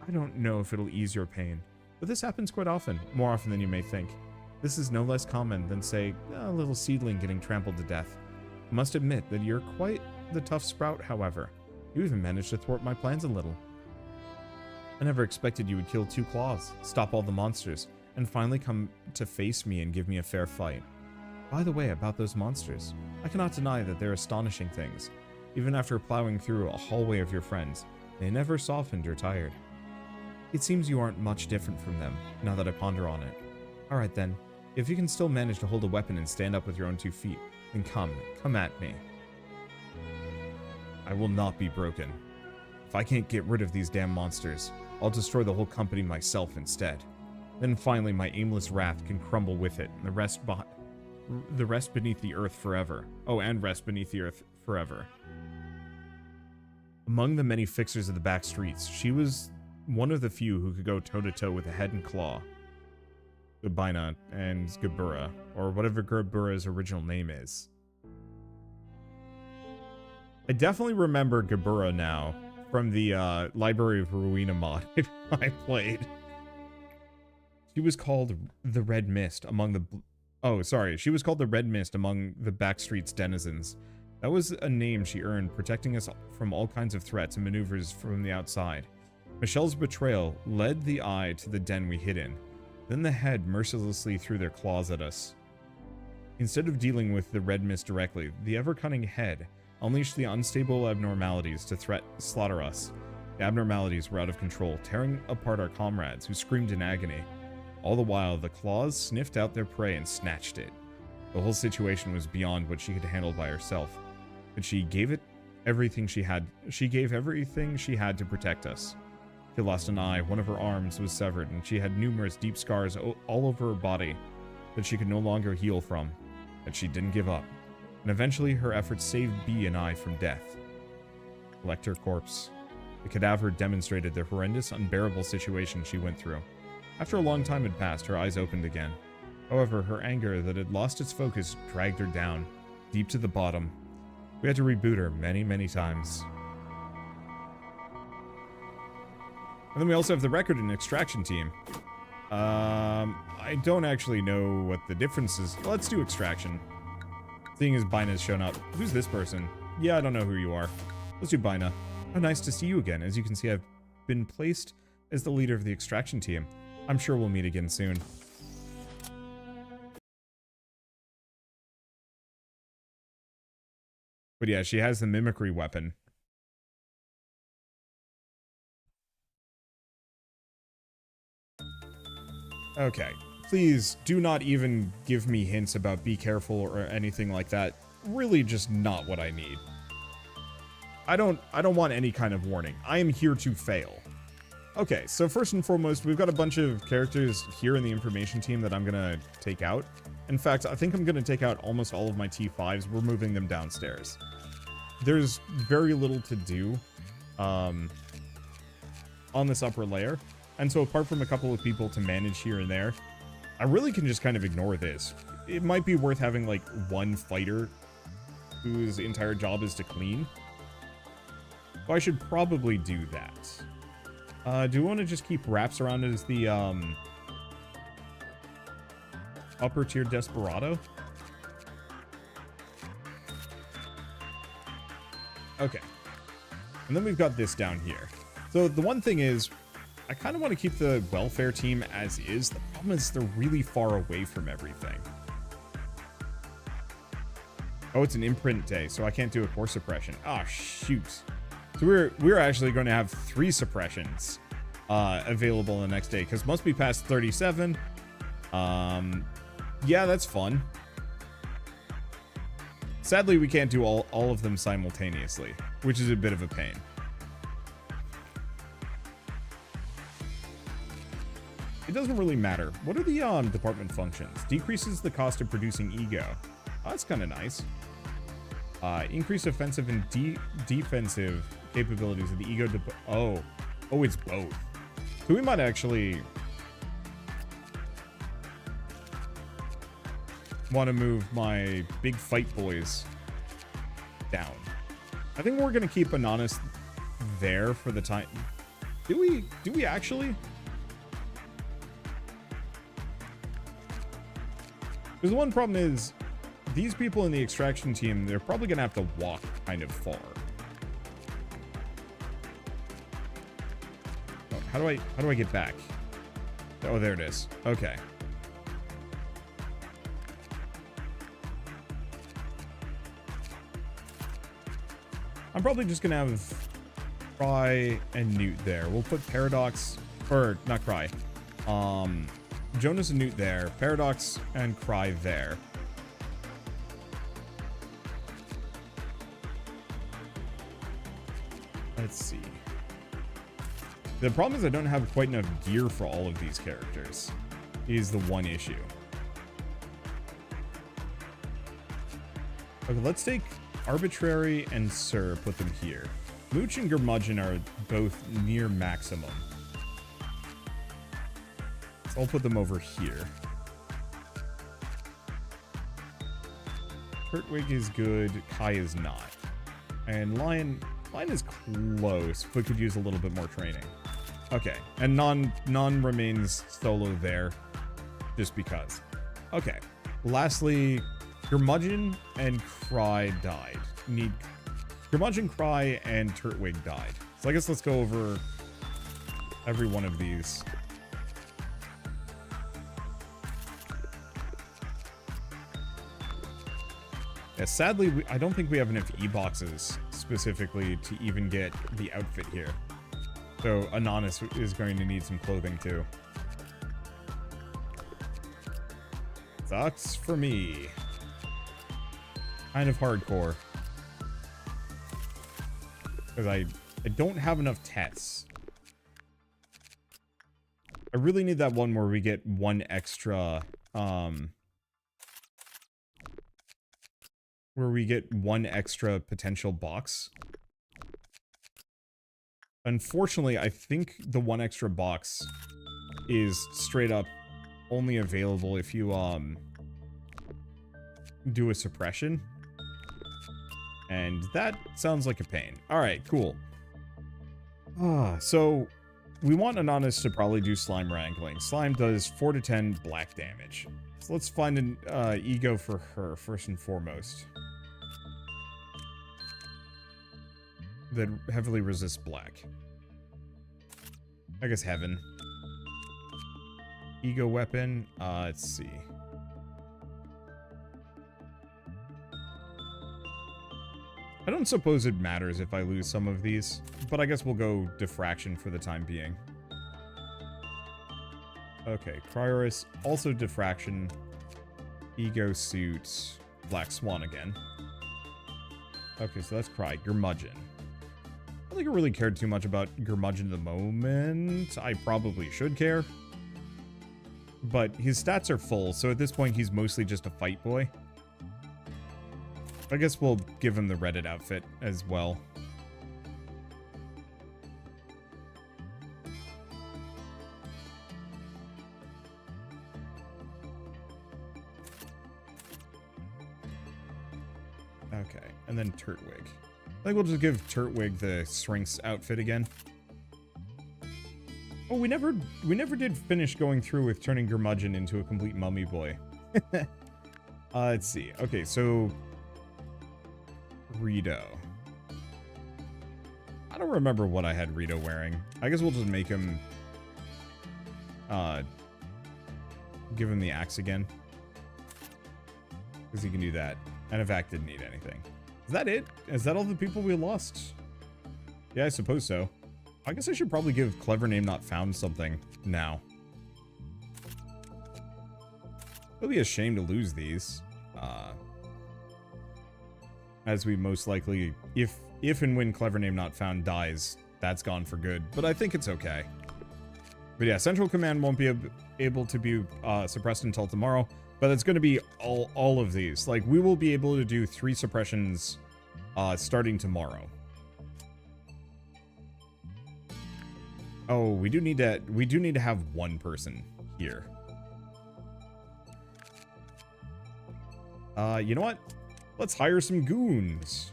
I don't know if it'll ease your pain, but this happens quite often, more often than you may think. This is no less common than, say, a little seedling getting trampled to death. I must admit that you're quite the tough sprout, however. You even managed to thwart my plans a little. I never expected you would kill 2 claws, stop all the monsters, and finally come to face me and give me a fair fight. By the way, about those monsters, I cannot deny that they're astonishing things. Even after plowing through a hallway of your friends, they never softened or tired. It seems you aren't much different from them, now that I ponder on it. Alright then, if you can still manage to hold a weapon and stand up with your own 2 feet, then come at me. I will not be broken. If I can't get rid of these damn monsters, I'll destroy the whole company myself instead. Then finally my aimless wrath can crumble with it, and the rest beneath the earth forever. Oh, and rest beneath the earth forever. Among the many fixers of the back streets, she was one of the few who could go toe-to-toe with a head and claw. Gabina and Gabura, or whatever Gabura's original name is. I definitely remember Gabura now from the Library of Ruina mod I played. She was called the Red Mist among the... Oh, sorry. She was called the Red Mist among the Backstreet's denizens. That was a name she earned, protecting us from all kinds of threats and maneuvers from the outside. Michelle's betrayal led the eye to the den we hid in. Then the head mercilessly threw their claws at us. Instead of dealing with the Red Mist directly, the ever-cunning head unleashed the unstable abnormalities to slaughter us. The abnormalities were out of control, tearing apart our comrades, who screamed in agony. All the while, the claws sniffed out their prey and snatched it. The whole situation was beyond what she could handle by herself, but she gave everything she had to protect us. She lost an eye, one of her arms was severed, and she had numerous deep scars all over her body that she could no longer heal from. But she didn't give up, and eventually her efforts saved B and I from death. Collect her corpse. The cadaver demonstrated the horrendous, unbearable situation she went through. After a long time had passed, her eyes opened again. However, her anger that had lost its focus dragged her down, deep to the bottom. We had to reboot her many, many times. And then we also have the record and extraction team. I don't actually know what the difference is. Let's do extraction. Seeing as Bina's shown up. Who's this person? Yeah, I don't know who you are. Let's do Bina. How nice to see you again. As you can see, I've been placed as the leader of the extraction team. I'm sure we'll meet again soon. But yeah, she has the mimicry weapon. Okay. Please do not even give me hints about be careful or anything like that. Really just not what I need. I don't want any kind of warning. I am here to fail. Okay, so first and foremost, we've got a bunch of characters here in the information team that I'm gonna take out. In fact, I think I'm gonna take out almost all of my T5s. We're moving them downstairs. There's very little to do on this upper layer. And so apart from a couple of people to manage here and there, I really can just kind of ignore this. It might be worth having like one fighter whose entire job is to clean. So I should probably do that. Do we want to just keep Wraps around as the upper tier Desperado? Okay. And then we've got this down here. So the one thing is, I kind of want to keep the welfare team as is. The problem is they're really far away from everything. Oh, it's an imprint day, so I can't do a core suppression. Ah, shoot. So we're actually going to have 3 suppressions. available the next day, because must be past 37. Yeah, that's fun. Sadly, we can't do all of them simultaneously, which is a bit of a pain. It doesn't really matter. What are the department functions? Decreases the cost of producing ego. Oh, that's kind of nice. Increase offensive and defensive capabilities of the ego. Oh, it's both. So we might actually want to move my big fight boys down. I think we're gonna keep Inanis there for the time. Do we actually? Because the one problem is, these people in the extraction team, they're probably gonna have to walk kind of far. Oh, how do I get back? Oh, there it is. Okay. I'm probably just gonna have Cry and Newt there. We'll put Paradox, or not Cry. Jonas and Newt there. Paradox and Cry there. Let's see. The problem is I don't have quite enough gear for all of these characters. Is the one issue. Okay, let's take Arbitrary and Sir, put them here. Mooch and Gurmudgeon are both near maximum. So I'll put them over here. Kurtwig is good, Kai is not. And Lion is close, but could use a little bit more training. Okay, and Non remains solo there, just because. Okay, lastly, Gurmudgeon and Cry died. Gurmudgeon, Cry, and Turtwig died. So I guess let's go over every one of these. Yeah, sadly, I don't think we have enough E-boxes specifically to even get the outfit here. So Inanis is going to need some clothing too. Sucks for me. Kind of hardcore. Because I don't have enough Tets. I really need that one where we get one extra, potential box. Unfortunately, I think the one extra box is straight up only available if you, do a suppression. And that sounds like a pain. Alright, cool. So we want Inanis to probably do slime wrangling. Slime does 4 to 10 black damage. So let's find an ego for her, first and foremost. That heavily resists black. I guess heaven. Ego weapon. Let's see. I don't suppose it matters if I lose some of these, but I guess we'll go diffraction for the time being. Okay, Cryoris, also diffraction. Ego suit. Black Swan again. Okay, so that's Cry. Gurmudgeon. I don't think I really cared too much about Gurmudgeon at the moment. I probably should care. But his stats are full, so at this point he's mostly just a fight boy. I guess we'll give him the Reddit outfit as well. Okay, and then Turtwig. I think we'll just give Turtwig the Shrink's outfit again. Oh, we never did finish going through with turning Gurmudgeon into a complete mummy boy. Let's see. Okay, so Rito. I don't remember what I had Rito wearing. I guess we'll just make him give him the axe again. Because he can do that. And Evac didn't need anything. Is that it? Is that all the people we lost? Yeah, I suppose so. I guess I should probably give Clever Name Not Found something now. It'll be a shame to lose these. As we most likely, if and when Clever Name Not Found dies, that's gone for good. But I think it's okay. But yeah, Central Command won't be able to be suppressed until tomorrow. But it's going to be all of these. Like, we will be able to do 3 suppressions starting tomorrow. Oh, we do need to have one person here. You know what? Let's hire some goons.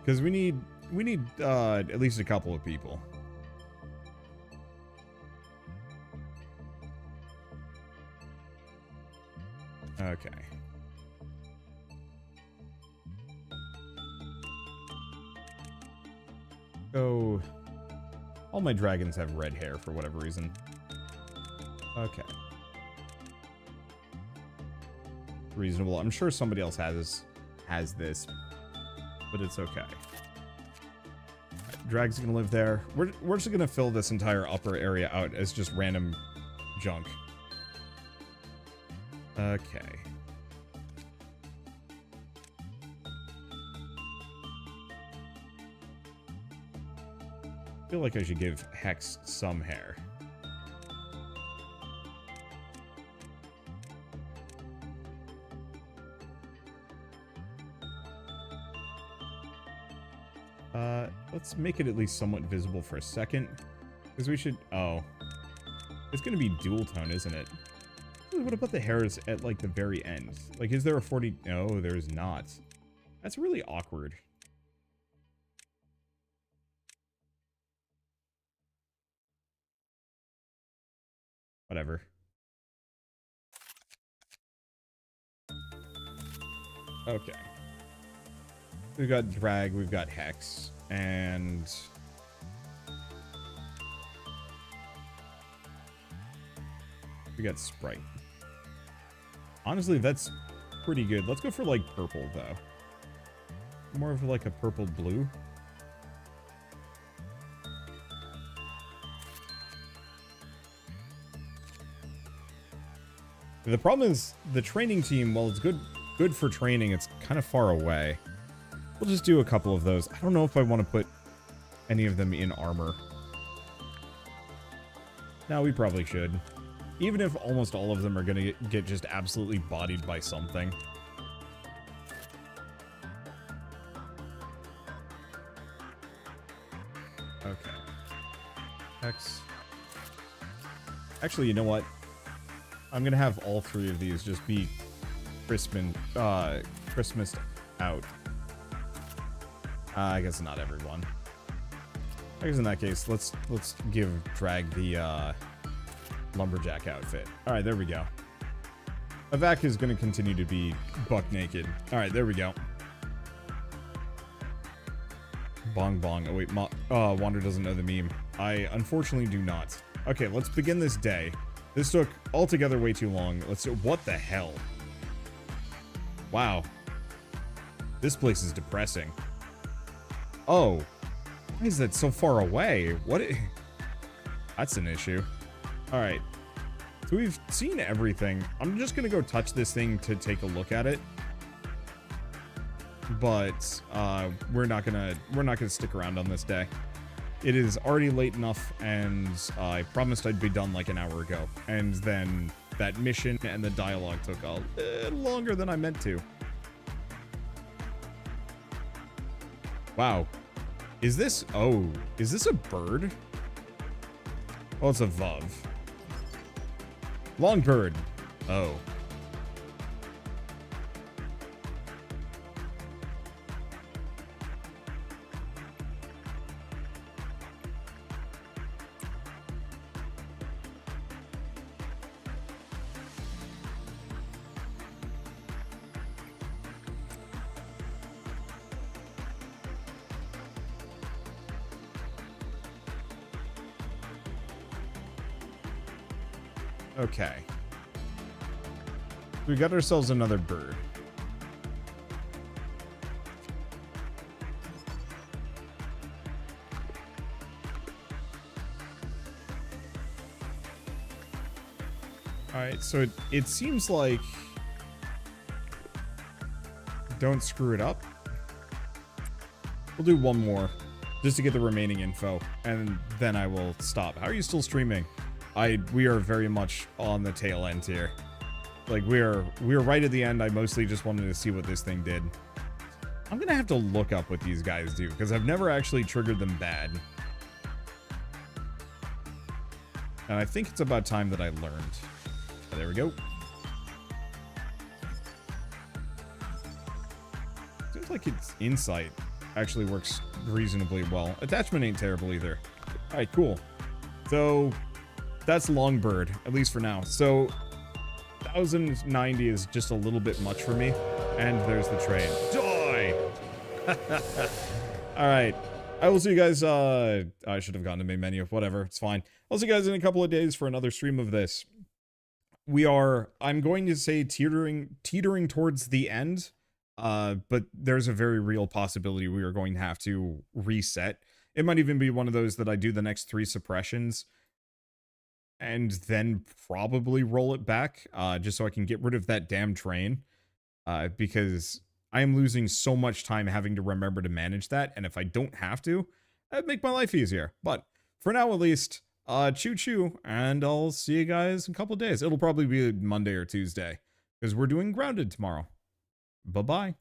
Because we need at least a couple of people. Okay. So, all my dragons have red hair for whatever reason. Okay. Reasonable. I'm sure somebody else has this, but it's okay. Drag's gonna live there. We're just gonna fill this entire upper area out as just random junk. Okay. I feel like I should give Hex some hair. Let's make it at least somewhat visible for a second. Because we should... Oh. It's going to be dual tone, isn't it? What about the hairs at, like, the very end? Like, is there a 40... No, there's not. That's really awkward. Whatever. Okay. We've got Drag, we've got Hex, and... we got Sprite. Honestly, that's pretty good. Let's go for, like, purple, though. More of, like, a purple-blue. The problem is, the training team, while it's good for training, it's kind of far away. We'll just do a couple of those. I don't know if I want to put any of them in armor. No, we probably should. Even if almost all of them are going to get just absolutely bodied by something. Okay. X. Actually, you know what? I'm going to have all 3 of these just be Christmased out. I guess not everyone. I guess in that case, let's give Drag the lumberjack outfit. All right, there we go. Avak is going to continue to be buck naked. All right, there we go. Bong bong. Oh wait, Wander doesn't know the meme. I unfortunately do not. Okay, let's begin this day. This took altogether way too long. Let's do... What the hell? Wow. This place is depressing. Oh. Why is that so far away? What? That's an issue. Alright. So we've seen everything. I'm just gonna go touch this thing to take a look at it. But we're not gonna stick around on this day. It is already late enough, and I promised I'd be done like an hour ago. And then that mission and the dialogue took a little longer than I meant to. Wow. Is this... Oh. Is this a bird? Oh, it's a Vuv. Longbird. Oh. Okay. We got ourselves another bird. Alright, so it seems like... Don't screw it up. We'll do one more, just to get the remaining info, and then I will stop. How are you still streaming? We are very much on the tail end here. Like, we are right at the end. I mostly just wanted to see what this thing did. I'm gonna have to look up what these guys do, because I've never actually triggered them bad. And I think it's about time that I learned. Oh, there we go. Seems like its insight actually works reasonably well. Attachment ain't terrible either. Alright, cool. So, that's Longbird, at least for now. So, 1090 is just a little bit much for me. And there's the train. Die! Alright. I will see you guys, I should have gone to main menu. Whatever, it's fine. I'll see you guys in a couple of days for another stream of this. I'm going to say teetering towards the end. But there's a very real possibility we are going to have to reset. It might even be one of those that I do the next 3 suppressions and then probably roll it back, just so I can get rid of that damn train, because I am losing so much time having to remember to manage that, and if I don't have to, that'd make my life easier. But for now, at least, choo-choo, and I'll see you guys in a couple of days. It'll probably be Monday or Tuesday, because we're doing Grounded tomorrow. Bye-bye.